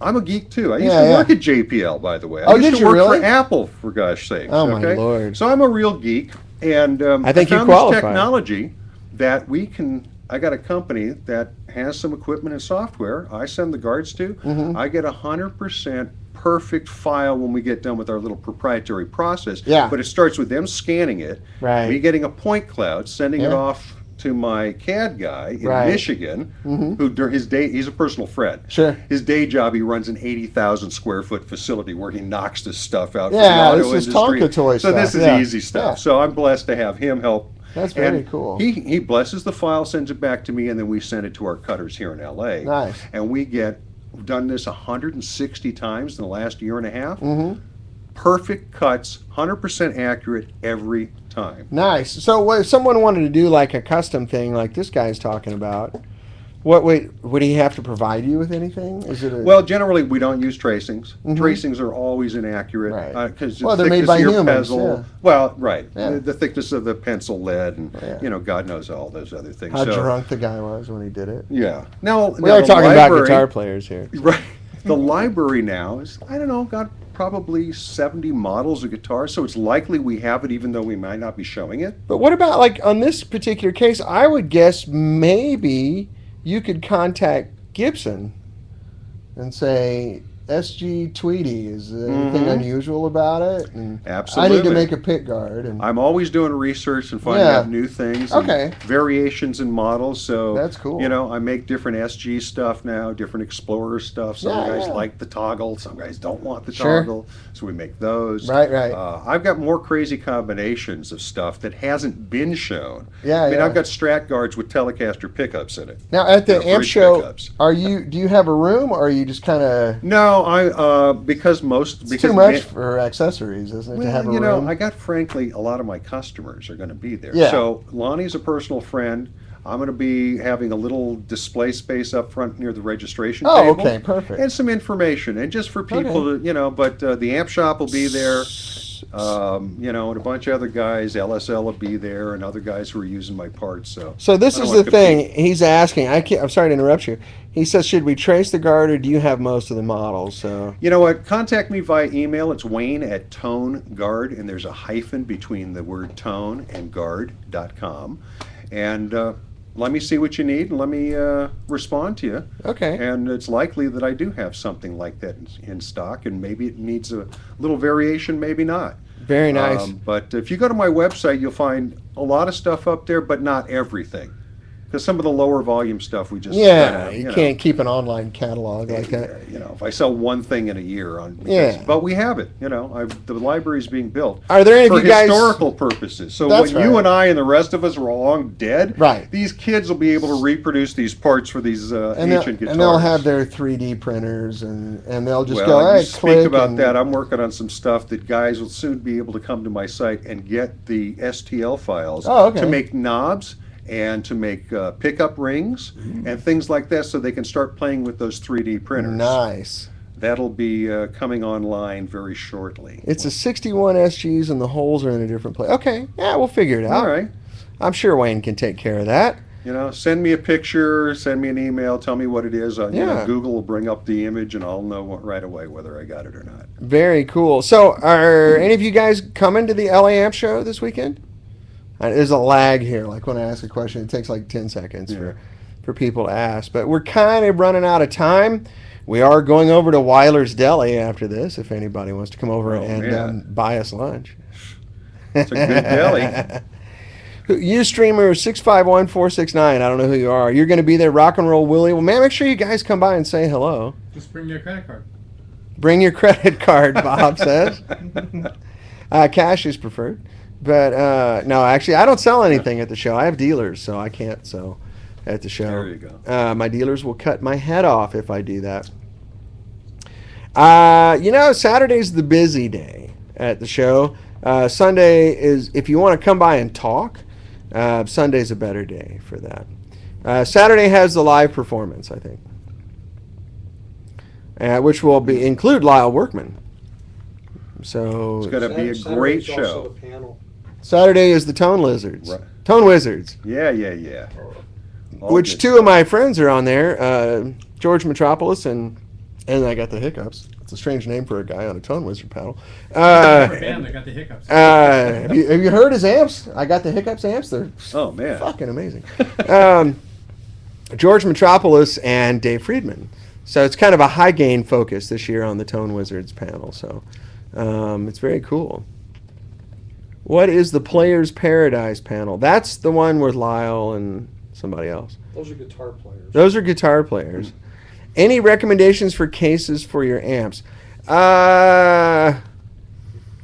[SPEAKER 8] I'm a geek too. I used
[SPEAKER 1] Yeah,
[SPEAKER 8] to
[SPEAKER 1] yeah.
[SPEAKER 8] work at JPL, by the way. I
[SPEAKER 1] Oh,
[SPEAKER 8] used
[SPEAKER 1] did
[SPEAKER 8] to
[SPEAKER 1] you
[SPEAKER 8] work
[SPEAKER 1] really?
[SPEAKER 8] for Apple, for gosh sakes.
[SPEAKER 1] Oh, my
[SPEAKER 8] okay?
[SPEAKER 1] Lord.
[SPEAKER 8] So I'm a real geek, and
[SPEAKER 1] I think you
[SPEAKER 8] found
[SPEAKER 1] qualify.
[SPEAKER 8] this technology that we can. I got a company that has some equipment and software. I send the guards to.
[SPEAKER 1] Mm-hmm.
[SPEAKER 8] I get 100% perfect file when we get done with our little proprietary process.
[SPEAKER 1] Yeah.
[SPEAKER 8] But it starts with them scanning it,
[SPEAKER 1] Right.
[SPEAKER 8] me getting a point cloud, sending it
[SPEAKER 1] Yeah.
[SPEAKER 8] off to my CAD guy in
[SPEAKER 1] Right.
[SPEAKER 8] Michigan, who during his day, he's a personal friend.
[SPEAKER 1] Sure.
[SPEAKER 8] His day job, he runs an 80,000 square foot facility where he knocks this stuff out
[SPEAKER 1] Yeah,
[SPEAKER 8] for the
[SPEAKER 1] this
[SPEAKER 8] auto
[SPEAKER 1] is
[SPEAKER 8] industry.
[SPEAKER 1] Tonka toy
[SPEAKER 8] So this
[SPEAKER 1] stuff,
[SPEAKER 8] is
[SPEAKER 1] yeah.
[SPEAKER 8] easy stuff.
[SPEAKER 1] Yeah.
[SPEAKER 8] So I'm blessed to have him help.
[SPEAKER 1] That's very
[SPEAKER 8] And
[SPEAKER 1] cool.
[SPEAKER 8] He blesses the file, sends it back to me, and then we send it to our cutters here in LA.
[SPEAKER 1] Nice.
[SPEAKER 8] And we've done this 160 times in the last year and a half.
[SPEAKER 1] Mm-hmm.
[SPEAKER 8] Perfect cuts, 100% accurate every time.
[SPEAKER 1] Nice. So if someone wanted to do like a custom thing like this guy's talking about, would he have to provide you with anything? Is it
[SPEAKER 8] Well, generally we don't use tracings.
[SPEAKER 1] Mhm.
[SPEAKER 8] Tracings are always inaccurate
[SPEAKER 1] Right.
[SPEAKER 8] because
[SPEAKER 1] Well,
[SPEAKER 8] the
[SPEAKER 1] they're made
[SPEAKER 8] thickness
[SPEAKER 1] by
[SPEAKER 8] of your
[SPEAKER 1] humans,
[SPEAKER 8] bezel.
[SPEAKER 1] yeah.
[SPEAKER 8] Well, right.
[SPEAKER 1] Yeah.
[SPEAKER 8] The thickness of the pencil lead, and
[SPEAKER 1] Yeah.
[SPEAKER 8] God knows all those other things.
[SPEAKER 1] how
[SPEAKER 8] So,
[SPEAKER 1] drunk the guy was when he did it?
[SPEAKER 8] Yeah. Now
[SPEAKER 1] We are
[SPEAKER 8] the
[SPEAKER 1] talking about
[SPEAKER 8] library-
[SPEAKER 1] guitar players here.
[SPEAKER 8] Right. The library now is, I don't know, got probably 70 models of guitars, so it's likely we have it even though we might not be showing it.
[SPEAKER 1] But what about like on this particular case? I would guess maybe you could contact Gibson and say, SG Tweedy, is there anything
[SPEAKER 8] Mhm.
[SPEAKER 1] unusual about it? And
[SPEAKER 8] Absolutely.
[SPEAKER 1] I need to make a pick guard. And
[SPEAKER 8] I'm always doing research and finding
[SPEAKER 1] Yeah.
[SPEAKER 8] out new things. And
[SPEAKER 1] Okay.
[SPEAKER 8] variations in models. So
[SPEAKER 1] That's cool.
[SPEAKER 8] I make different SG stuff now, different Explorer stuff. Some
[SPEAKER 1] Yeah,
[SPEAKER 8] guys
[SPEAKER 1] yeah.
[SPEAKER 8] like the toggle, some guys don't want the
[SPEAKER 1] Sure.
[SPEAKER 8] toggle. So we make those.
[SPEAKER 1] Right, right.
[SPEAKER 8] I've got more crazy combinations of stuff that hasn't been shown.
[SPEAKER 1] Yeah,
[SPEAKER 8] I mean,
[SPEAKER 1] yeah.
[SPEAKER 8] I've got Strat guards with Telecaster pickups in it.
[SPEAKER 1] Now at the
[SPEAKER 8] They're
[SPEAKER 1] amp
[SPEAKER 8] bridge
[SPEAKER 1] show,
[SPEAKER 8] pickups.
[SPEAKER 1] do you have a room, or are you just kind of?
[SPEAKER 8] No, because
[SPEAKER 1] It's too much for accessories, isn't it? To have a
[SPEAKER 8] Well,
[SPEAKER 1] room.
[SPEAKER 8] I got frankly a lot of my customers are going to be there.
[SPEAKER 1] Yeah.
[SPEAKER 8] So Lonnie's a personal friend. I'm going to be having a little display space up front near the registration
[SPEAKER 1] Oh,
[SPEAKER 8] table.
[SPEAKER 1] okay, perfect.
[SPEAKER 8] And some information, and just for people to, but the amp shop will be there. And a bunch of other guys, LSL will be there, and other guys who are using my parts.
[SPEAKER 1] So this
[SPEAKER 8] I
[SPEAKER 1] is
[SPEAKER 8] don't
[SPEAKER 1] the
[SPEAKER 8] wanna
[SPEAKER 1] thing he's asking. I'm sorry to interrupt you. He says, should we trace the guard, or do you have most of the models? So
[SPEAKER 8] You know what? Contact me via email. It's Wayne at Tone Guard, and there's a hyphen between the word tone and guard.com. And let me see what you need, and let me respond to you.
[SPEAKER 1] okay,
[SPEAKER 8] And it's likely that I do have something like that in stock, and maybe it needs a little variation, maybe not.
[SPEAKER 1] very nice.
[SPEAKER 8] But if you go to my website, you'll find a lot of stuff up there, but not everything. Because some of the lower volume stuff we just
[SPEAKER 1] Yeah,
[SPEAKER 8] kinda,
[SPEAKER 1] you can't keep an online catalog like that.
[SPEAKER 8] if I sell one thing in a year
[SPEAKER 1] Yeah.
[SPEAKER 8] but we have it. The library's being built
[SPEAKER 1] Are there any
[SPEAKER 8] for
[SPEAKER 1] of you guys?
[SPEAKER 8] historical purposes. So
[SPEAKER 1] That's
[SPEAKER 8] when you
[SPEAKER 1] right.
[SPEAKER 8] and I and the rest of us are long dead,
[SPEAKER 1] Right.
[SPEAKER 8] these kids will be able to reproduce these parts for these
[SPEAKER 1] And
[SPEAKER 8] ancient guitars.
[SPEAKER 1] they'll have their 3D printers, and they'll just
[SPEAKER 8] well,
[SPEAKER 1] go,
[SPEAKER 8] you
[SPEAKER 1] hey,
[SPEAKER 8] speak
[SPEAKER 1] click.
[SPEAKER 8] about
[SPEAKER 1] and,
[SPEAKER 8] that. I'm working on some stuff that guys will soon be able to come to my site and get the STL files
[SPEAKER 1] Oh, okay.
[SPEAKER 8] to make knobs and to make pickup rings and things like that, so they can start playing with those 3D printers.
[SPEAKER 1] Nice.
[SPEAKER 8] That'll be coming online very shortly.
[SPEAKER 1] It's a 61 SGs and the holes are in a different place. Okay, yeah, we'll figure it out.
[SPEAKER 8] All right.
[SPEAKER 1] I'm sure Wayne can take care of that.
[SPEAKER 8] You know, send me a picture, send me an email, tell me what it is. You know,
[SPEAKER 1] Yeah.
[SPEAKER 8] Google will bring up the image, and I'll know right away whether I got it or not.
[SPEAKER 1] Very cool. So, are any of you guys coming to the LA Amp show this weekend? There's a lag here. Like when I ask a question, it takes like 10 seconds for people to ask. But we're kind of running out of time. We are going over to Weiler's Deli after this, if anybody wants to come over and buy us lunch.
[SPEAKER 8] It's a good deli.
[SPEAKER 1] Ustreamer 651469. I don't know who you are. You're going to be there, Rock and Roll Willie. Well, man, make sure you guys come by and say hello.
[SPEAKER 6] Just bring your credit card.
[SPEAKER 1] Bring your credit card, Bob says. Cash is preferred. But no, actually, I don't sell anything at the show. I have dealers, so I can't sell at the show.
[SPEAKER 8] There you go.
[SPEAKER 1] My dealers will cut my head off if I do that. You know, Saturday's the busy day at the show. Sunday is, if you want to come by and talk, Sunday's a better day for that. Saturday has the live performance, I think, which will include Lyle Workman. So
[SPEAKER 8] It's going to be a great show.
[SPEAKER 1] Saturday is the Tone Lizards.
[SPEAKER 8] Right.
[SPEAKER 1] Tone Wizards.
[SPEAKER 8] Yeah. All
[SPEAKER 1] Which
[SPEAKER 8] good
[SPEAKER 1] two of my friends are on there, George Metropolis and I got the hiccups. It's a strange name for a guy on a Tone Wizard panel.
[SPEAKER 6] Band that got the hiccups.
[SPEAKER 1] Have you heard his amps? I got the hiccups amps. They're
[SPEAKER 8] Oh, man.
[SPEAKER 1] fucking amazing. George Metropolis and Dave Friedman. So it's kind of a high gain focus this year on the Tone Wizards panel. So it's very cool. What is the Players Paradise panel? That's the one with Lyle and somebody else.
[SPEAKER 5] Those are guitar players.
[SPEAKER 1] Those are guitar players. Any recommendations for cases for your amps?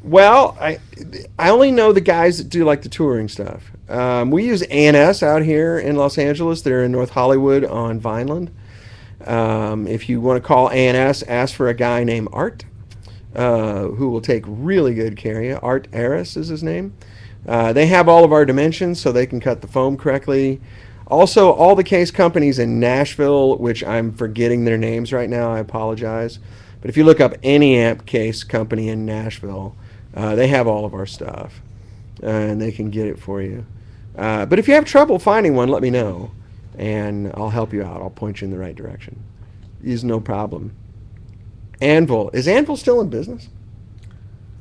[SPEAKER 1] Well, I only know the guys that do like the touring stuff. We use A&S out here in Los Angeles. They're in North Hollywood on Vineland. If you want to call A&S, ask for a guy named Art, who will take really good care of you. Art Aris is his name. They have all of our dimensions, so they can cut the foam correctly. Also, all the case companies in Nashville, which I'm forgetting their names right now, I apologize. But if you look up any amp case company in Nashville, they have all of our stuff, and they can get it for you. But if you have trouble finding one, let me know, and I'll help you out. I'll point you in the right direction. Is no problem. Anvil. Is Anvil still in business?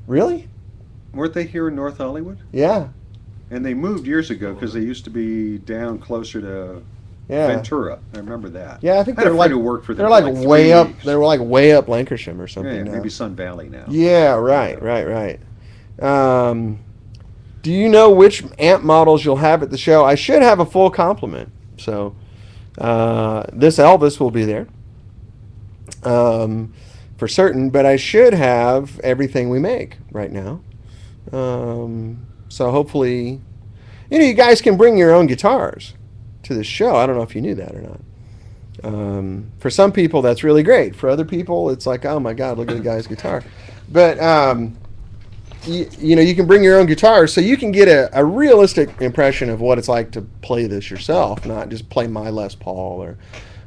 [SPEAKER 1] Really?
[SPEAKER 8] Weren't they here in North Hollywood?
[SPEAKER 1] Yeah.
[SPEAKER 8] And they moved years ago because they used to be down closer to
[SPEAKER 1] Yeah.
[SPEAKER 8] Ventura. I remember that.
[SPEAKER 1] Yeah, I think
[SPEAKER 8] I had
[SPEAKER 1] they're
[SPEAKER 8] a
[SPEAKER 1] like
[SPEAKER 8] friend who worked for them
[SPEAKER 1] they're
[SPEAKER 8] for
[SPEAKER 1] like
[SPEAKER 8] like
[SPEAKER 1] way
[SPEAKER 8] 3
[SPEAKER 1] up.
[SPEAKER 8] weeks.
[SPEAKER 1] They were like way up Lancashire or something.
[SPEAKER 8] Yeah,
[SPEAKER 1] now.
[SPEAKER 8] maybe Sun Valley now.
[SPEAKER 1] Yeah, right. Do you know which amp models you'll have at the show? I should have a full complement. So this Elvis will be there for certain, but I should have everything we make right now. So hopefully, you guys can bring your own guitars to the show. I don't know if you knew that or not. For some people, that's really great. For other people, it's like, oh my God, look at the guy's guitar. But you can bring your own guitar, so you can get a realistic impression of what it's like to play this yourself, not just play my Les Paul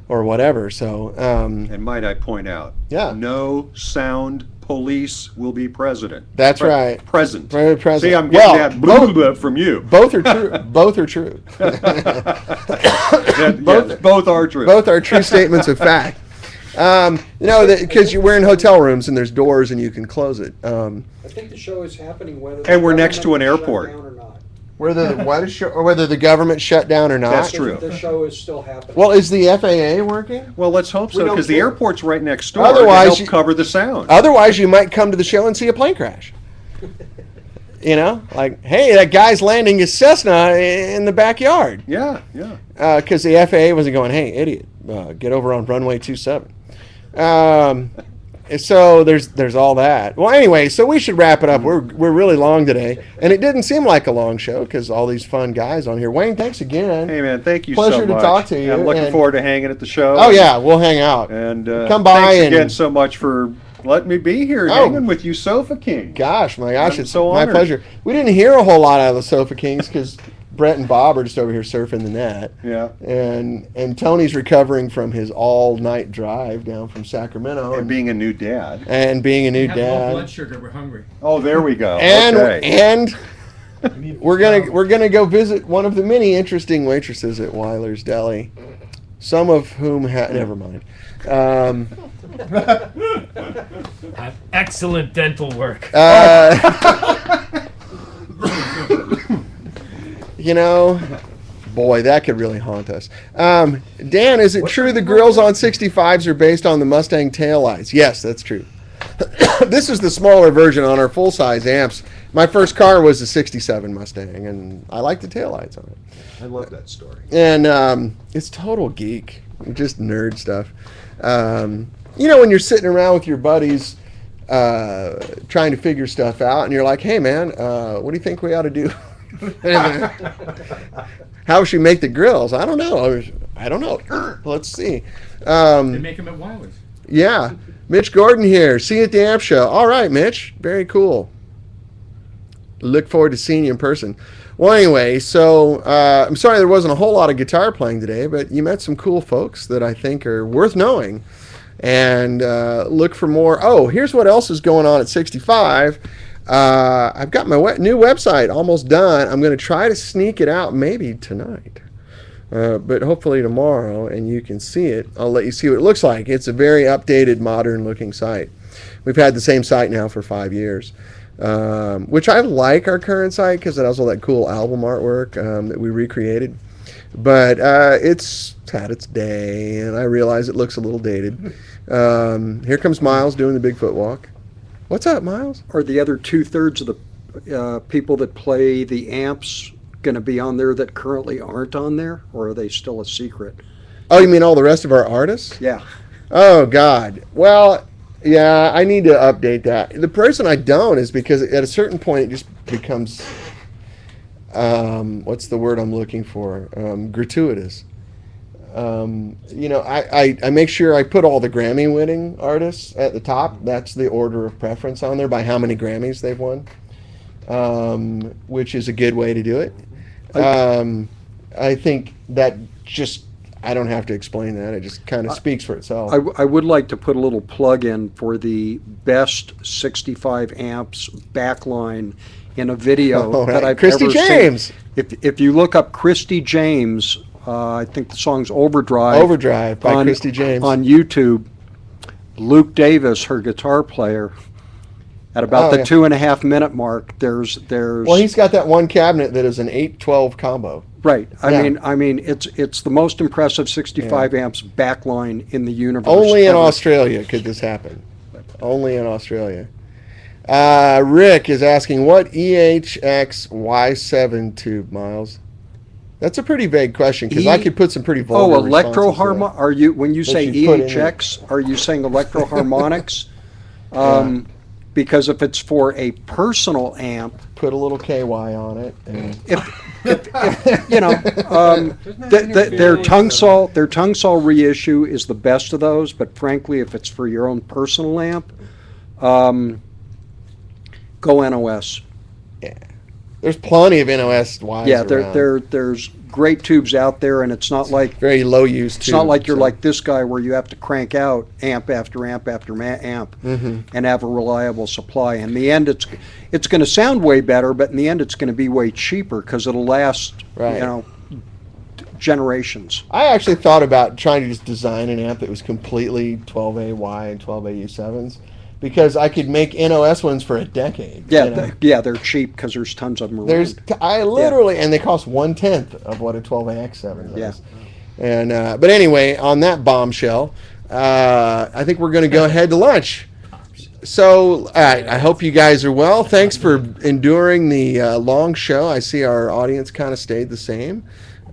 [SPEAKER 1] or whatever. So,
[SPEAKER 8] And might I point out,
[SPEAKER 1] Yeah.
[SPEAKER 8] no sound police will be present.
[SPEAKER 1] That's right.
[SPEAKER 8] Present.
[SPEAKER 1] Present.
[SPEAKER 8] See, I'm
[SPEAKER 1] Well,
[SPEAKER 8] getting that blah, blah from you.
[SPEAKER 1] both are true. Both are true.
[SPEAKER 8] Both are true.
[SPEAKER 1] Both are true statements of fact. Because we're in hotel rooms and there's doors and you can close it.
[SPEAKER 5] I think the show is happening whether
[SPEAKER 8] And we're next to an
[SPEAKER 5] government shut
[SPEAKER 8] airport.
[SPEAKER 5] down or not.
[SPEAKER 1] Whether the government shut down or not.
[SPEAKER 8] That's true.
[SPEAKER 5] The show is still happening.
[SPEAKER 1] Well, is the FAA working?
[SPEAKER 8] Well, let's hope
[SPEAKER 5] We
[SPEAKER 8] so,
[SPEAKER 5] don't
[SPEAKER 8] because the
[SPEAKER 5] care.
[SPEAKER 8] airport's right next door.
[SPEAKER 1] Otherwise,
[SPEAKER 8] to help
[SPEAKER 1] you-
[SPEAKER 8] cover the sound.
[SPEAKER 1] Otherwise, you might come to the show and see a plane crash. Like, hey, that guy's landing his Cessna in the backyard.
[SPEAKER 8] Yeah.
[SPEAKER 1] Because the FAA wasn't going, hey, idiot, get over on runway 27. So there's all that. Well, anyway, so we should wrap it up. We're really long today, and it didn't seem like a long show because all these fun guys on here. Wayne, thanks again.
[SPEAKER 8] Hey, man, thank you
[SPEAKER 1] Pleasure
[SPEAKER 8] so
[SPEAKER 1] to
[SPEAKER 8] much.
[SPEAKER 1] talk to you,
[SPEAKER 8] I'm looking
[SPEAKER 1] and-
[SPEAKER 8] forward to hanging at the show.
[SPEAKER 1] Oh yeah, we'll hang out.
[SPEAKER 8] And
[SPEAKER 1] Come by
[SPEAKER 8] thanks
[SPEAKER 1] and-
[SPEAKER 8] again so much for letting me be here hanging with you, Sofa King.
[SPEAKER 1] Gosh, my gosh,
[SPEAKER 8] I'm
[SPEAKER 1] it's
[SPEAKER 8] so
[SPEAKER 1] my
[SPEAKER 8] honored.
[SPEAKER 1] pleasure. We didn't hear a whole lot out of the Sofa Kings because Brett and Bob are just over here surfing the net.
[SPEAKER 8] Yeah.
[SPEAKER 1] And Tony's recovering from his all-night drive down from Sacramento.
[SPEAKER 8] And being a new dad.
[SPEAKER 1] And being a new
[SPEAKER 6] Have low
[SPEAKER 1] dad.
[SPEAKER 6] blood sugar. We're hungry.
[SPEAKER 8] Oh, there we go.
[SPEAKER 1] And
[SPEAKER 8] Okay.
[SPEAKER 1] and we're gonna go visit one of the many interesting waitresses at Weiler's Deli, some of whom never mind.
[SPEAKER 2] Have excellent dental work.
[SPEAKER 1] You know, boy, that could really haunt us. Dan, is it true the grills on 65s are based on the Mustang taillights? Yes, that's true. This is the smaller version on our full-size amps. My first car was a 67 Mustang, and I like the taillights on it.
[SPEAKER 8] I love that story.
[SPEAKER 1] And it's total geek, just nerd stuff. You know, when you're sitting around with your buddies trying to figure stuff out, and you're like, hey, man, what do you think we ought to do? How should we make the grills? I don't know. Let's see.
[SPEAKER 6] They make them at Weiler's.
[SPEAKER 1] Yeah. Mitch Gordon here. See you at the amp show. All right, Mitch. Very cool. Look forward to seeing you in person. Well, anyway, so I'm sorry there wasn't a whole lot of guitar playing today, but you met some cool folks that I think are worth knowing. And look for more. Oh, here's what else is going on at 65. I've got my new website almost done. I'm going to try to sneak it out maybe tonight. But hopefully tomorrow, and you can see it. I'll let you see what it looks like. It's a very updated, modern-looking site. We've had the same site now for 5 years, which I like our current site because it has all that cool album artwork that we recreated. But it's had its day, and I realize it looks a little dated. Here comes Miles doing the Bigfoot walk. What's up, Miles?
[SPEAKER 5] Are the other 2/3 of the people that play the amps going to be on there that currently aren't on there, or are they still a secret?
[SPEAKER 1] Oh, you mean all the rest of our artists?
[SPEAKER 5] Yeah.
[SPEAKER 1] Oh, God. Well, yeah, I need to update that. The reason I don't is because at a certain point it just becomes, what's the word I'm looking for? Gratuitous. You know, I make sure I put all the Grammy-winning artists at the top. That's the order of preference on there by how many Grammys they've won, which is a good way to do it. I think that just, I don't have to explain that. It just kind of speaks for itself.
[SPEAKER 5] I would like to put a little plug in for the best 65 amps backline in a video that I've
[SPEAKER 1] Christy
[SPEAKER 5] ever
[SPEAKER 1] James.
[SPEAKER 5] seen. If you look up Christy James, I think the song's Overdrive.
[SPEAKER 1] Overdrive by Christy James.
[SPEAKER 5] On YouTube, Luke Davis, her guitar player, at about the 2.5 minute mark, there's.
[SPEAKER 1] Well, he's got that one cabinet that is an 8-12 combo.
[SPEAKER 5] Right.
[SPEAKER 1] Yeah.
[SPEAKER 5] I mean, it's the most impressive 65 amps backline in the universe.
[SPEAKER 1] Only in
[SPEAKER 5] ever.
[SPEAKER 1] Australia could this happen. Only in Australia. Rick is asking, what EHX Y7 tube, Miles? That's a pretty vague question because I could put some pretty vulgar responses to that.
[SPEAKER 5] Are you, when you say
[SPEAKER 1] you put in
[SPEAKER 5] EHX, are you saying electroharmonics? Because if it's for a personal amp,
[SPEAKER 1] Put a little KY on it. And
[SPEAKER 5] if you know, their tongue saw reissue is the best of those. But frankly, if it's for your own personal amp, go NOS.
[SPEAKER 1] yeah, there's plenty of NOS Ys
[SPEAKER 5] Yeah,
[SPEAKER 1] around.
[SPEAKER 5] there's great tubes out there, and it's not like
[SPEAKER 1] Very low use tube.
[SPEAKER 5] it's not like you're
[SPEAKER 1] so-
[SPEAKER 5] like this guy where you have to crank out amp after amp after amp and have a reliable supply. In the end, it's going to sound way better, but in the end, it's going to be way cheaper because it'll last,
[SPEAKER 1] Right.
[SPEAKER 5] you know, generations.
[SPEAKER 1] I actually thought about trying to just design an amp that was completely 12AY and 12AU7s because I could make NOS ones for a decade.
[SPEAKER 5] Yeah,
[SPEAKER 1] you know?
[SPEAKER 5] they're cheap because there's tons of them around.
[SPEAKER 1] And they cost 1/10 of what a 12AX7 does.
[SPEAKER 5] Yeah.
[SPEAKER 1] And but anyway, on that bombshell, I think we're going to go ahead to lunch. So, all right, I hope you guys are well. Thanks for enduring the long show. I see our audience kind of stayed the same.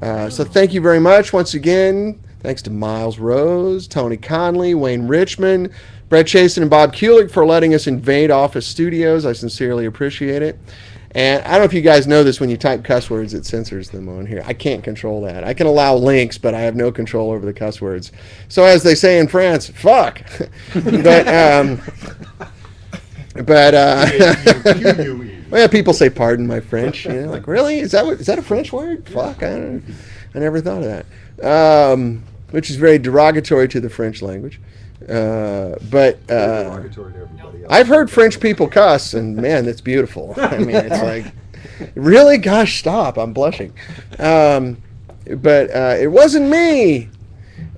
[SPEAKER 1] So thank you very much once again. Thanks to Miles Rose, Tony Conley, Wayne Richmond, Brett Chasen, and Bob Kulick for letting us invade Office Studios. I sincerely appreciate it. And I don't know if you guys know this, when you type cuss words, it censors them on here. I can't control that. I can allow links, but I have no control over the cuss words. So as they say in France, fuck. But Well, yeah, people say "pardon my French." You know, like, really? Is that a French word? Fuck, I never thought of that. Which is very derogatory to the French language. But I've heard French people cuss, and man, that's beautiful. I mean, it's like, really? Gosh, stop! I'm blushing. But it wasn't me.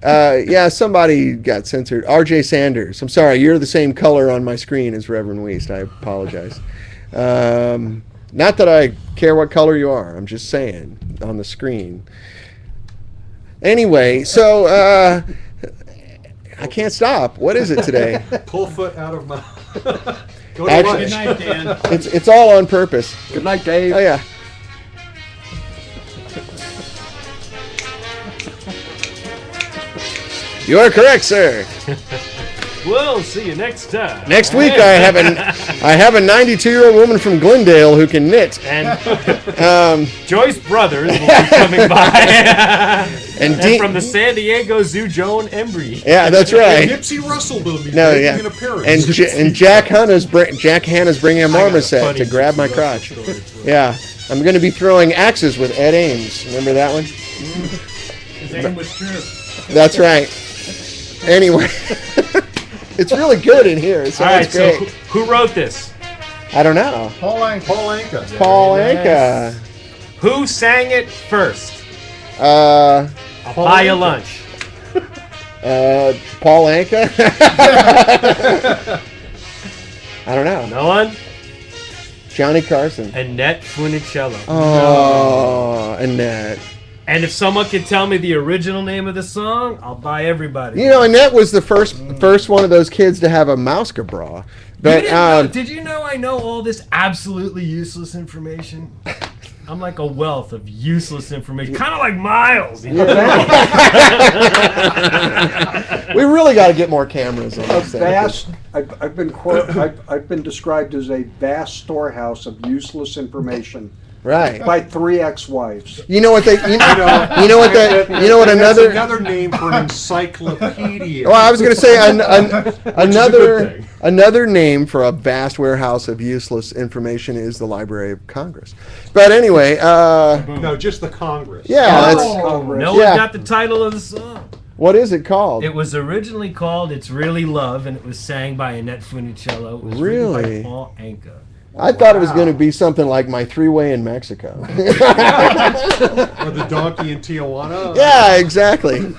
[SPEAKER 1] Yeah, somebody got censored. R.J. Sanders. I'm sorry, you're the same color on my screen as Reverend Weist. I apologize. Not that I care what color you are. I'm just saying on the screen. Anyway, so I can't stop. What is it today?
[SPEAKER 8] Pull foot out of my. Go to
[SPEAKER 1] Actually,
[SPEAKER 4] Good night, Dan.
[SPEAKER 1] it's all on purpose.
[SPEAKER 5] Good night, Dave.
[SPEAKER 1] Oh yeah. You are correct, sir.
[SPEAKER 2] We'll see you next time.
[SPEAKER 1] Next week I have a 92-year-old woman from Glendale who can knit.
[SPEAKER 2] And Joyce Brothers will be coming by.
[SPEAKER 1] And
[SPEAKER 2] from the San Diego Zoo, Joan Embry.
[SPEAKER 1] Yeah, that's right.
[SPEAKER 8] Nipsey Russell will be
[SPEAKER 1] No,
[SPEAKER 8] making
[SPEAKER 1] yeah.
[SPEAKER 8] an appearance.
[SPEAKER 1] And Jack Hanna's bringing a marmoset to grab my crotch. Yeah, I'm going to be throwing axes with Ed Ames. Remember that one?
[SPEAKER 4] His name was true.
[SPEAKER 1] That's right. Anyway, it's really good in here. It
[SPEAKER 2] All right,
[SPEAKER 1] sounds
[SPEAKER 2] so
[SPEAKER 1] great.
[SPEAKER 2] who wrote this?
[SPEAKER 1] I don't know.
[SPEAKER 3] Paul Anka.
[SPEAKER 1] Paul
[SPEAKER 2] Very
[SPEAKER 1] Anka.
[SPEAKER 2] Who sang it first?
[SPEAKER 1] Paul
[SPEAKER 2] I'll buy you lunch.
[SPEAKER 1] Anka. I don't know.
[SPEAKER 2] No one?
[SPEAKER 1] Johnny Carson.
[SPEAKER 2] Annette Funicello.
[SPEAKER 1] Oh, Annette.
[SPEAKER 2] And if someone could tell me the original name of the song, I'll buy everybody.
[SPEAKER 1] You know, Annette was the first one of those kids to have a Mouska bra. But
[SPEAKER 2] Did you know I know all this absolutely useless information? I'm like a wealth of useless information, kind of like Miles. You know?
[SPEAKER 1] we really got to get more cameras on
[SPEAKER 5] A
[SPEAKER 1] this thing.
[SPEAKER 5] vast. I've been described as a vast storehouse of useless information
[SPEAKER 1] Right.
[SPEAKER 5] by 3 ex-wives.
[SPEAKER 1] You know what they? You know what
[SPEAKER 8] That's
[SPEAKER 1] another.
[SPEAKER 8] another name for an encyclopedia.
[SPEAKER 1] Well, I was going to say
[SPEAKER 8] good thing.
[SPEAKER 1] another name for a vast warehouse of useless information is the Library of Congress. But anyway,
[SPEAKER 8] No, just the Congress.
[SPEAKER 1] yeah, that's,
[SPEAKER 2] No
[SPEAKER 1] Yeah.
[SPEAKER 2] one got the title of the song.
[SPEAKER 1] what is it called?
[SPEAKER 2] It was originally called "It's Really Love," and it was sang by Annette Funicello. It was
[SPEAKER 1] Really?
[SPEAKER 2] written by Paul Anka.
[SPEAKER 1] I thought it was going to be something like My Three-Way in Mexico.
[SPEAKER 8] Or the donkey in Tijuana.
[SPEAKER 1] Yeah, exactly.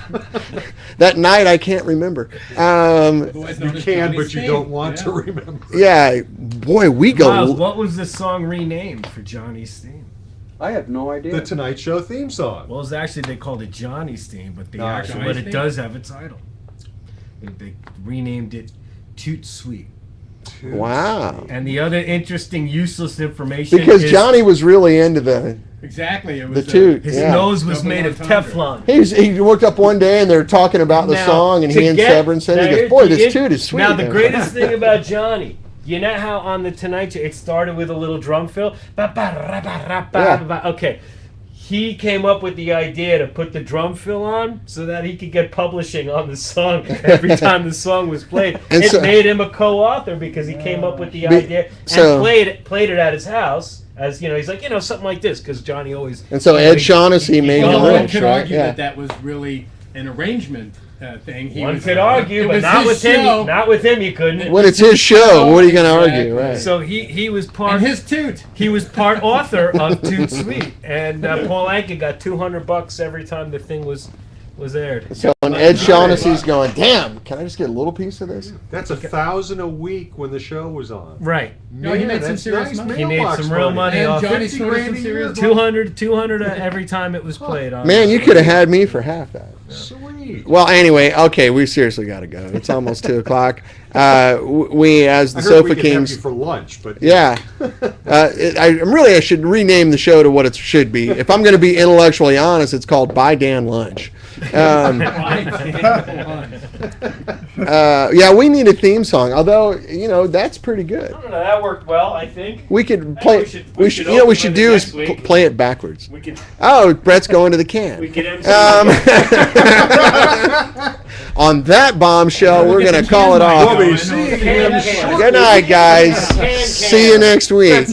[SPEAKER 1] That night I can't remember.
[SPEAKER 8] You can, but you don't want to remember.
[SPEAKER 1] Yeah, boy, we
[SPEAKER 2] Miles,
[SPEAKER 1] go.
[SPEAKER 2] what was the song renamed for Johnny's theme?
[SPEAKER 5] I have no idea.
[SPEAKER 8] The Tonight Show theme song.
[SPEAKER 2] Well, it's actually they called it Johnny's theme, but the
[SPEAKER 8] Oh,
[SPEAKER 2] actual,
[SPEAKER 4] Johnny's
[SPEAKER 2] but it
[SPEAKER 4] theme?
[SPEAKER 2] does have a title. They renamed it Toot Sweet.
[SPEAKER 1] Wow.
[SPEAKER 2] And the other interesting useless information
[SPEAKER 1] Because
[SPEAKER 2] is
[SPEAKER 1] Johnny was really into the
[SPEAKER 4] Exactly. It
[SPEAKER 1] the
[SPEAKER 4] was
[SPEAKER 1] toot.
[SPEAKER 2] his
[SPEAKER 1] Yeah.
[SPEAKER 2] nose was
[SPEAKER 4] Double
[SPEAKER 2] made of
[SPEAKER 4] entendre.
[SPEAKER 2] Teflon.
[SPEAKER 1] He woke up one day and they're talking about the
[SPEAKER 2] Now,
[SPEAKER 1] song, and
[SPEAKER 2] to
[SPEAKER 1] he and
[SPEAKER 2] get-
[SPEAKER 1] Severin said,
[SPEAKER 2] now
[SPEAKER 1] he goes,
[SPEAKER 2] here's
[SPEAKER 1] boy,
[SPEAKER 2] the
[SPEAKER 1] this
[SPEAKER 2] in-
[SPEAKER 1] toot is sweet.
[SPEAKER 2] Now, the greatest thing about Johnny, you know how on the Tonight Show it started with a little drum fill?
[SPEAKER 1] Yeah.
[SPEAKER 2] Okay. He came up with the idea to put the drum fill on so that he could get publishing on the song every time the song was played.
[SPEAKER 1] And
[SPEAKER 2] It
[SPEAKER 1] so-
[SPEAKER 2] made him a co-author because he came up with the
[SPEAKER 1] Be-
[SPEAKER 2] idea and
[SPEAKER 1] so-
[SPEAKER 2] played it at his house. As you know, he's like, something like this, because Johnny always.
[SPEAKER 1] And so Ed Shaughnessy made
[SPEAKER 4] Well,
[SPEAKER 1] him
[SPEAKER 4] one
[SPEAKER 1] rich,
[SPEAKER 4] could
[SPEAKER 1] right?
[SPEAKER 4] argue
[SPEAKER 1] Yeah.
[SPEAKER 4] that that was really an arrangement thing. He
[SPEAKER 2] One
[SPEAKER 4] was,
[SPEAKER 2] could argue,
[SPEAKER 4] it
[SPEAKER 2] but
[SPEAKER 4] was
[SPEAKER 2] not
[SPEAKER 4] his
[SPEAKER 2] with him.
[SPEAKER 4] show.
[SPEAKER 2] Not with him, you couldn't.
[SPEAKER 1] When it's his show, what are you going to
[SPEAKER 4] Exactly.
[SPEAKER 1] argue, right?
[SPEAKER 2] So he was part.
[SPEAKER 4] And his toot.
[SPEAKER 2] He was part author of Toot Sweet, and Paul Anka got $200 every time the thing was aired.
[SPEAKER 1] So and Ed Shaughnessy's going, damn, can I just get a little piece of this?
[SPEAKER 8] That's $1,000 a week when the show was on.
[SPEAKER 2] Right.
[SPEAKER 4] No, he made some
[SPEAKER 8] that's
[SPEAKER 4] serious
[SPEAKER 8] nice
[SPEAKER 4] money.
[SPEAKER 2] He made
[SPEAKER 8] mailbox
[SPEAKER 2] some real money
[SPEAKER 4] And
[SPEAKER 2] off
[SPEAKER 4] Johnny
[SPEAKER 2] it.
[SPEAKER 4] scored some
[SPEAKER 8] $50,000
[SPEAKER 4] serious
[SPEAKER 8] a year.
[SPEAKER 4] money.
[SPEAKER 2] 200 every time it was played on.
[SPEAKER 1] Man, you could have had me for half that.
[SPEAKER 8] Sweet.
[SPEAKER 1] Well, anyway, okay, we seriously got to go. It's almost 2 o'clock. We, as the
[SPEAKER 8] I heard
[SPEAKER 1] Sofa
[SPEAKER 8] we could have
[SPEAKER 1] Kings,
[SPEAKER 8] you for lunch, but
[SPEAKER 1] yeah. I should rename the show to what it should be. If I'm going to be intellectually honest, it's called Buy Dan Lunch. Yeah, we need a theme song. Although, that's pretty good.
[SPEAKER 2] I don't know. That worked well, I think.
[SPEAKER 1] We could play.
[SPEAKER 2] we should
[SPEAKER 1] You know, what we
[SPEAKER 2] open
[SPEAKER 1] should
[SPEAKER 2] with
[SPEAKER 1] do
[SPEAKER 2] it
[SPEAKER 1] is
[SPEAKER 2] next week.
[SPEAKER 1] play it backwards.
[SPEAKER 2] We could.
[SPEAKER 1] Oh, Brett's going to the can.
[SPEAKER 2] We could MC.
[SPEAKER 1] On that bombshell, we're going to call it off.
[SPEAKER 8] We'll be seeing him
[SPEAKER 2] Can.
[SPEAKER 1] Good night, guys.
[SPEAKER 2] Can.
[SPEAKER 1] See you next week.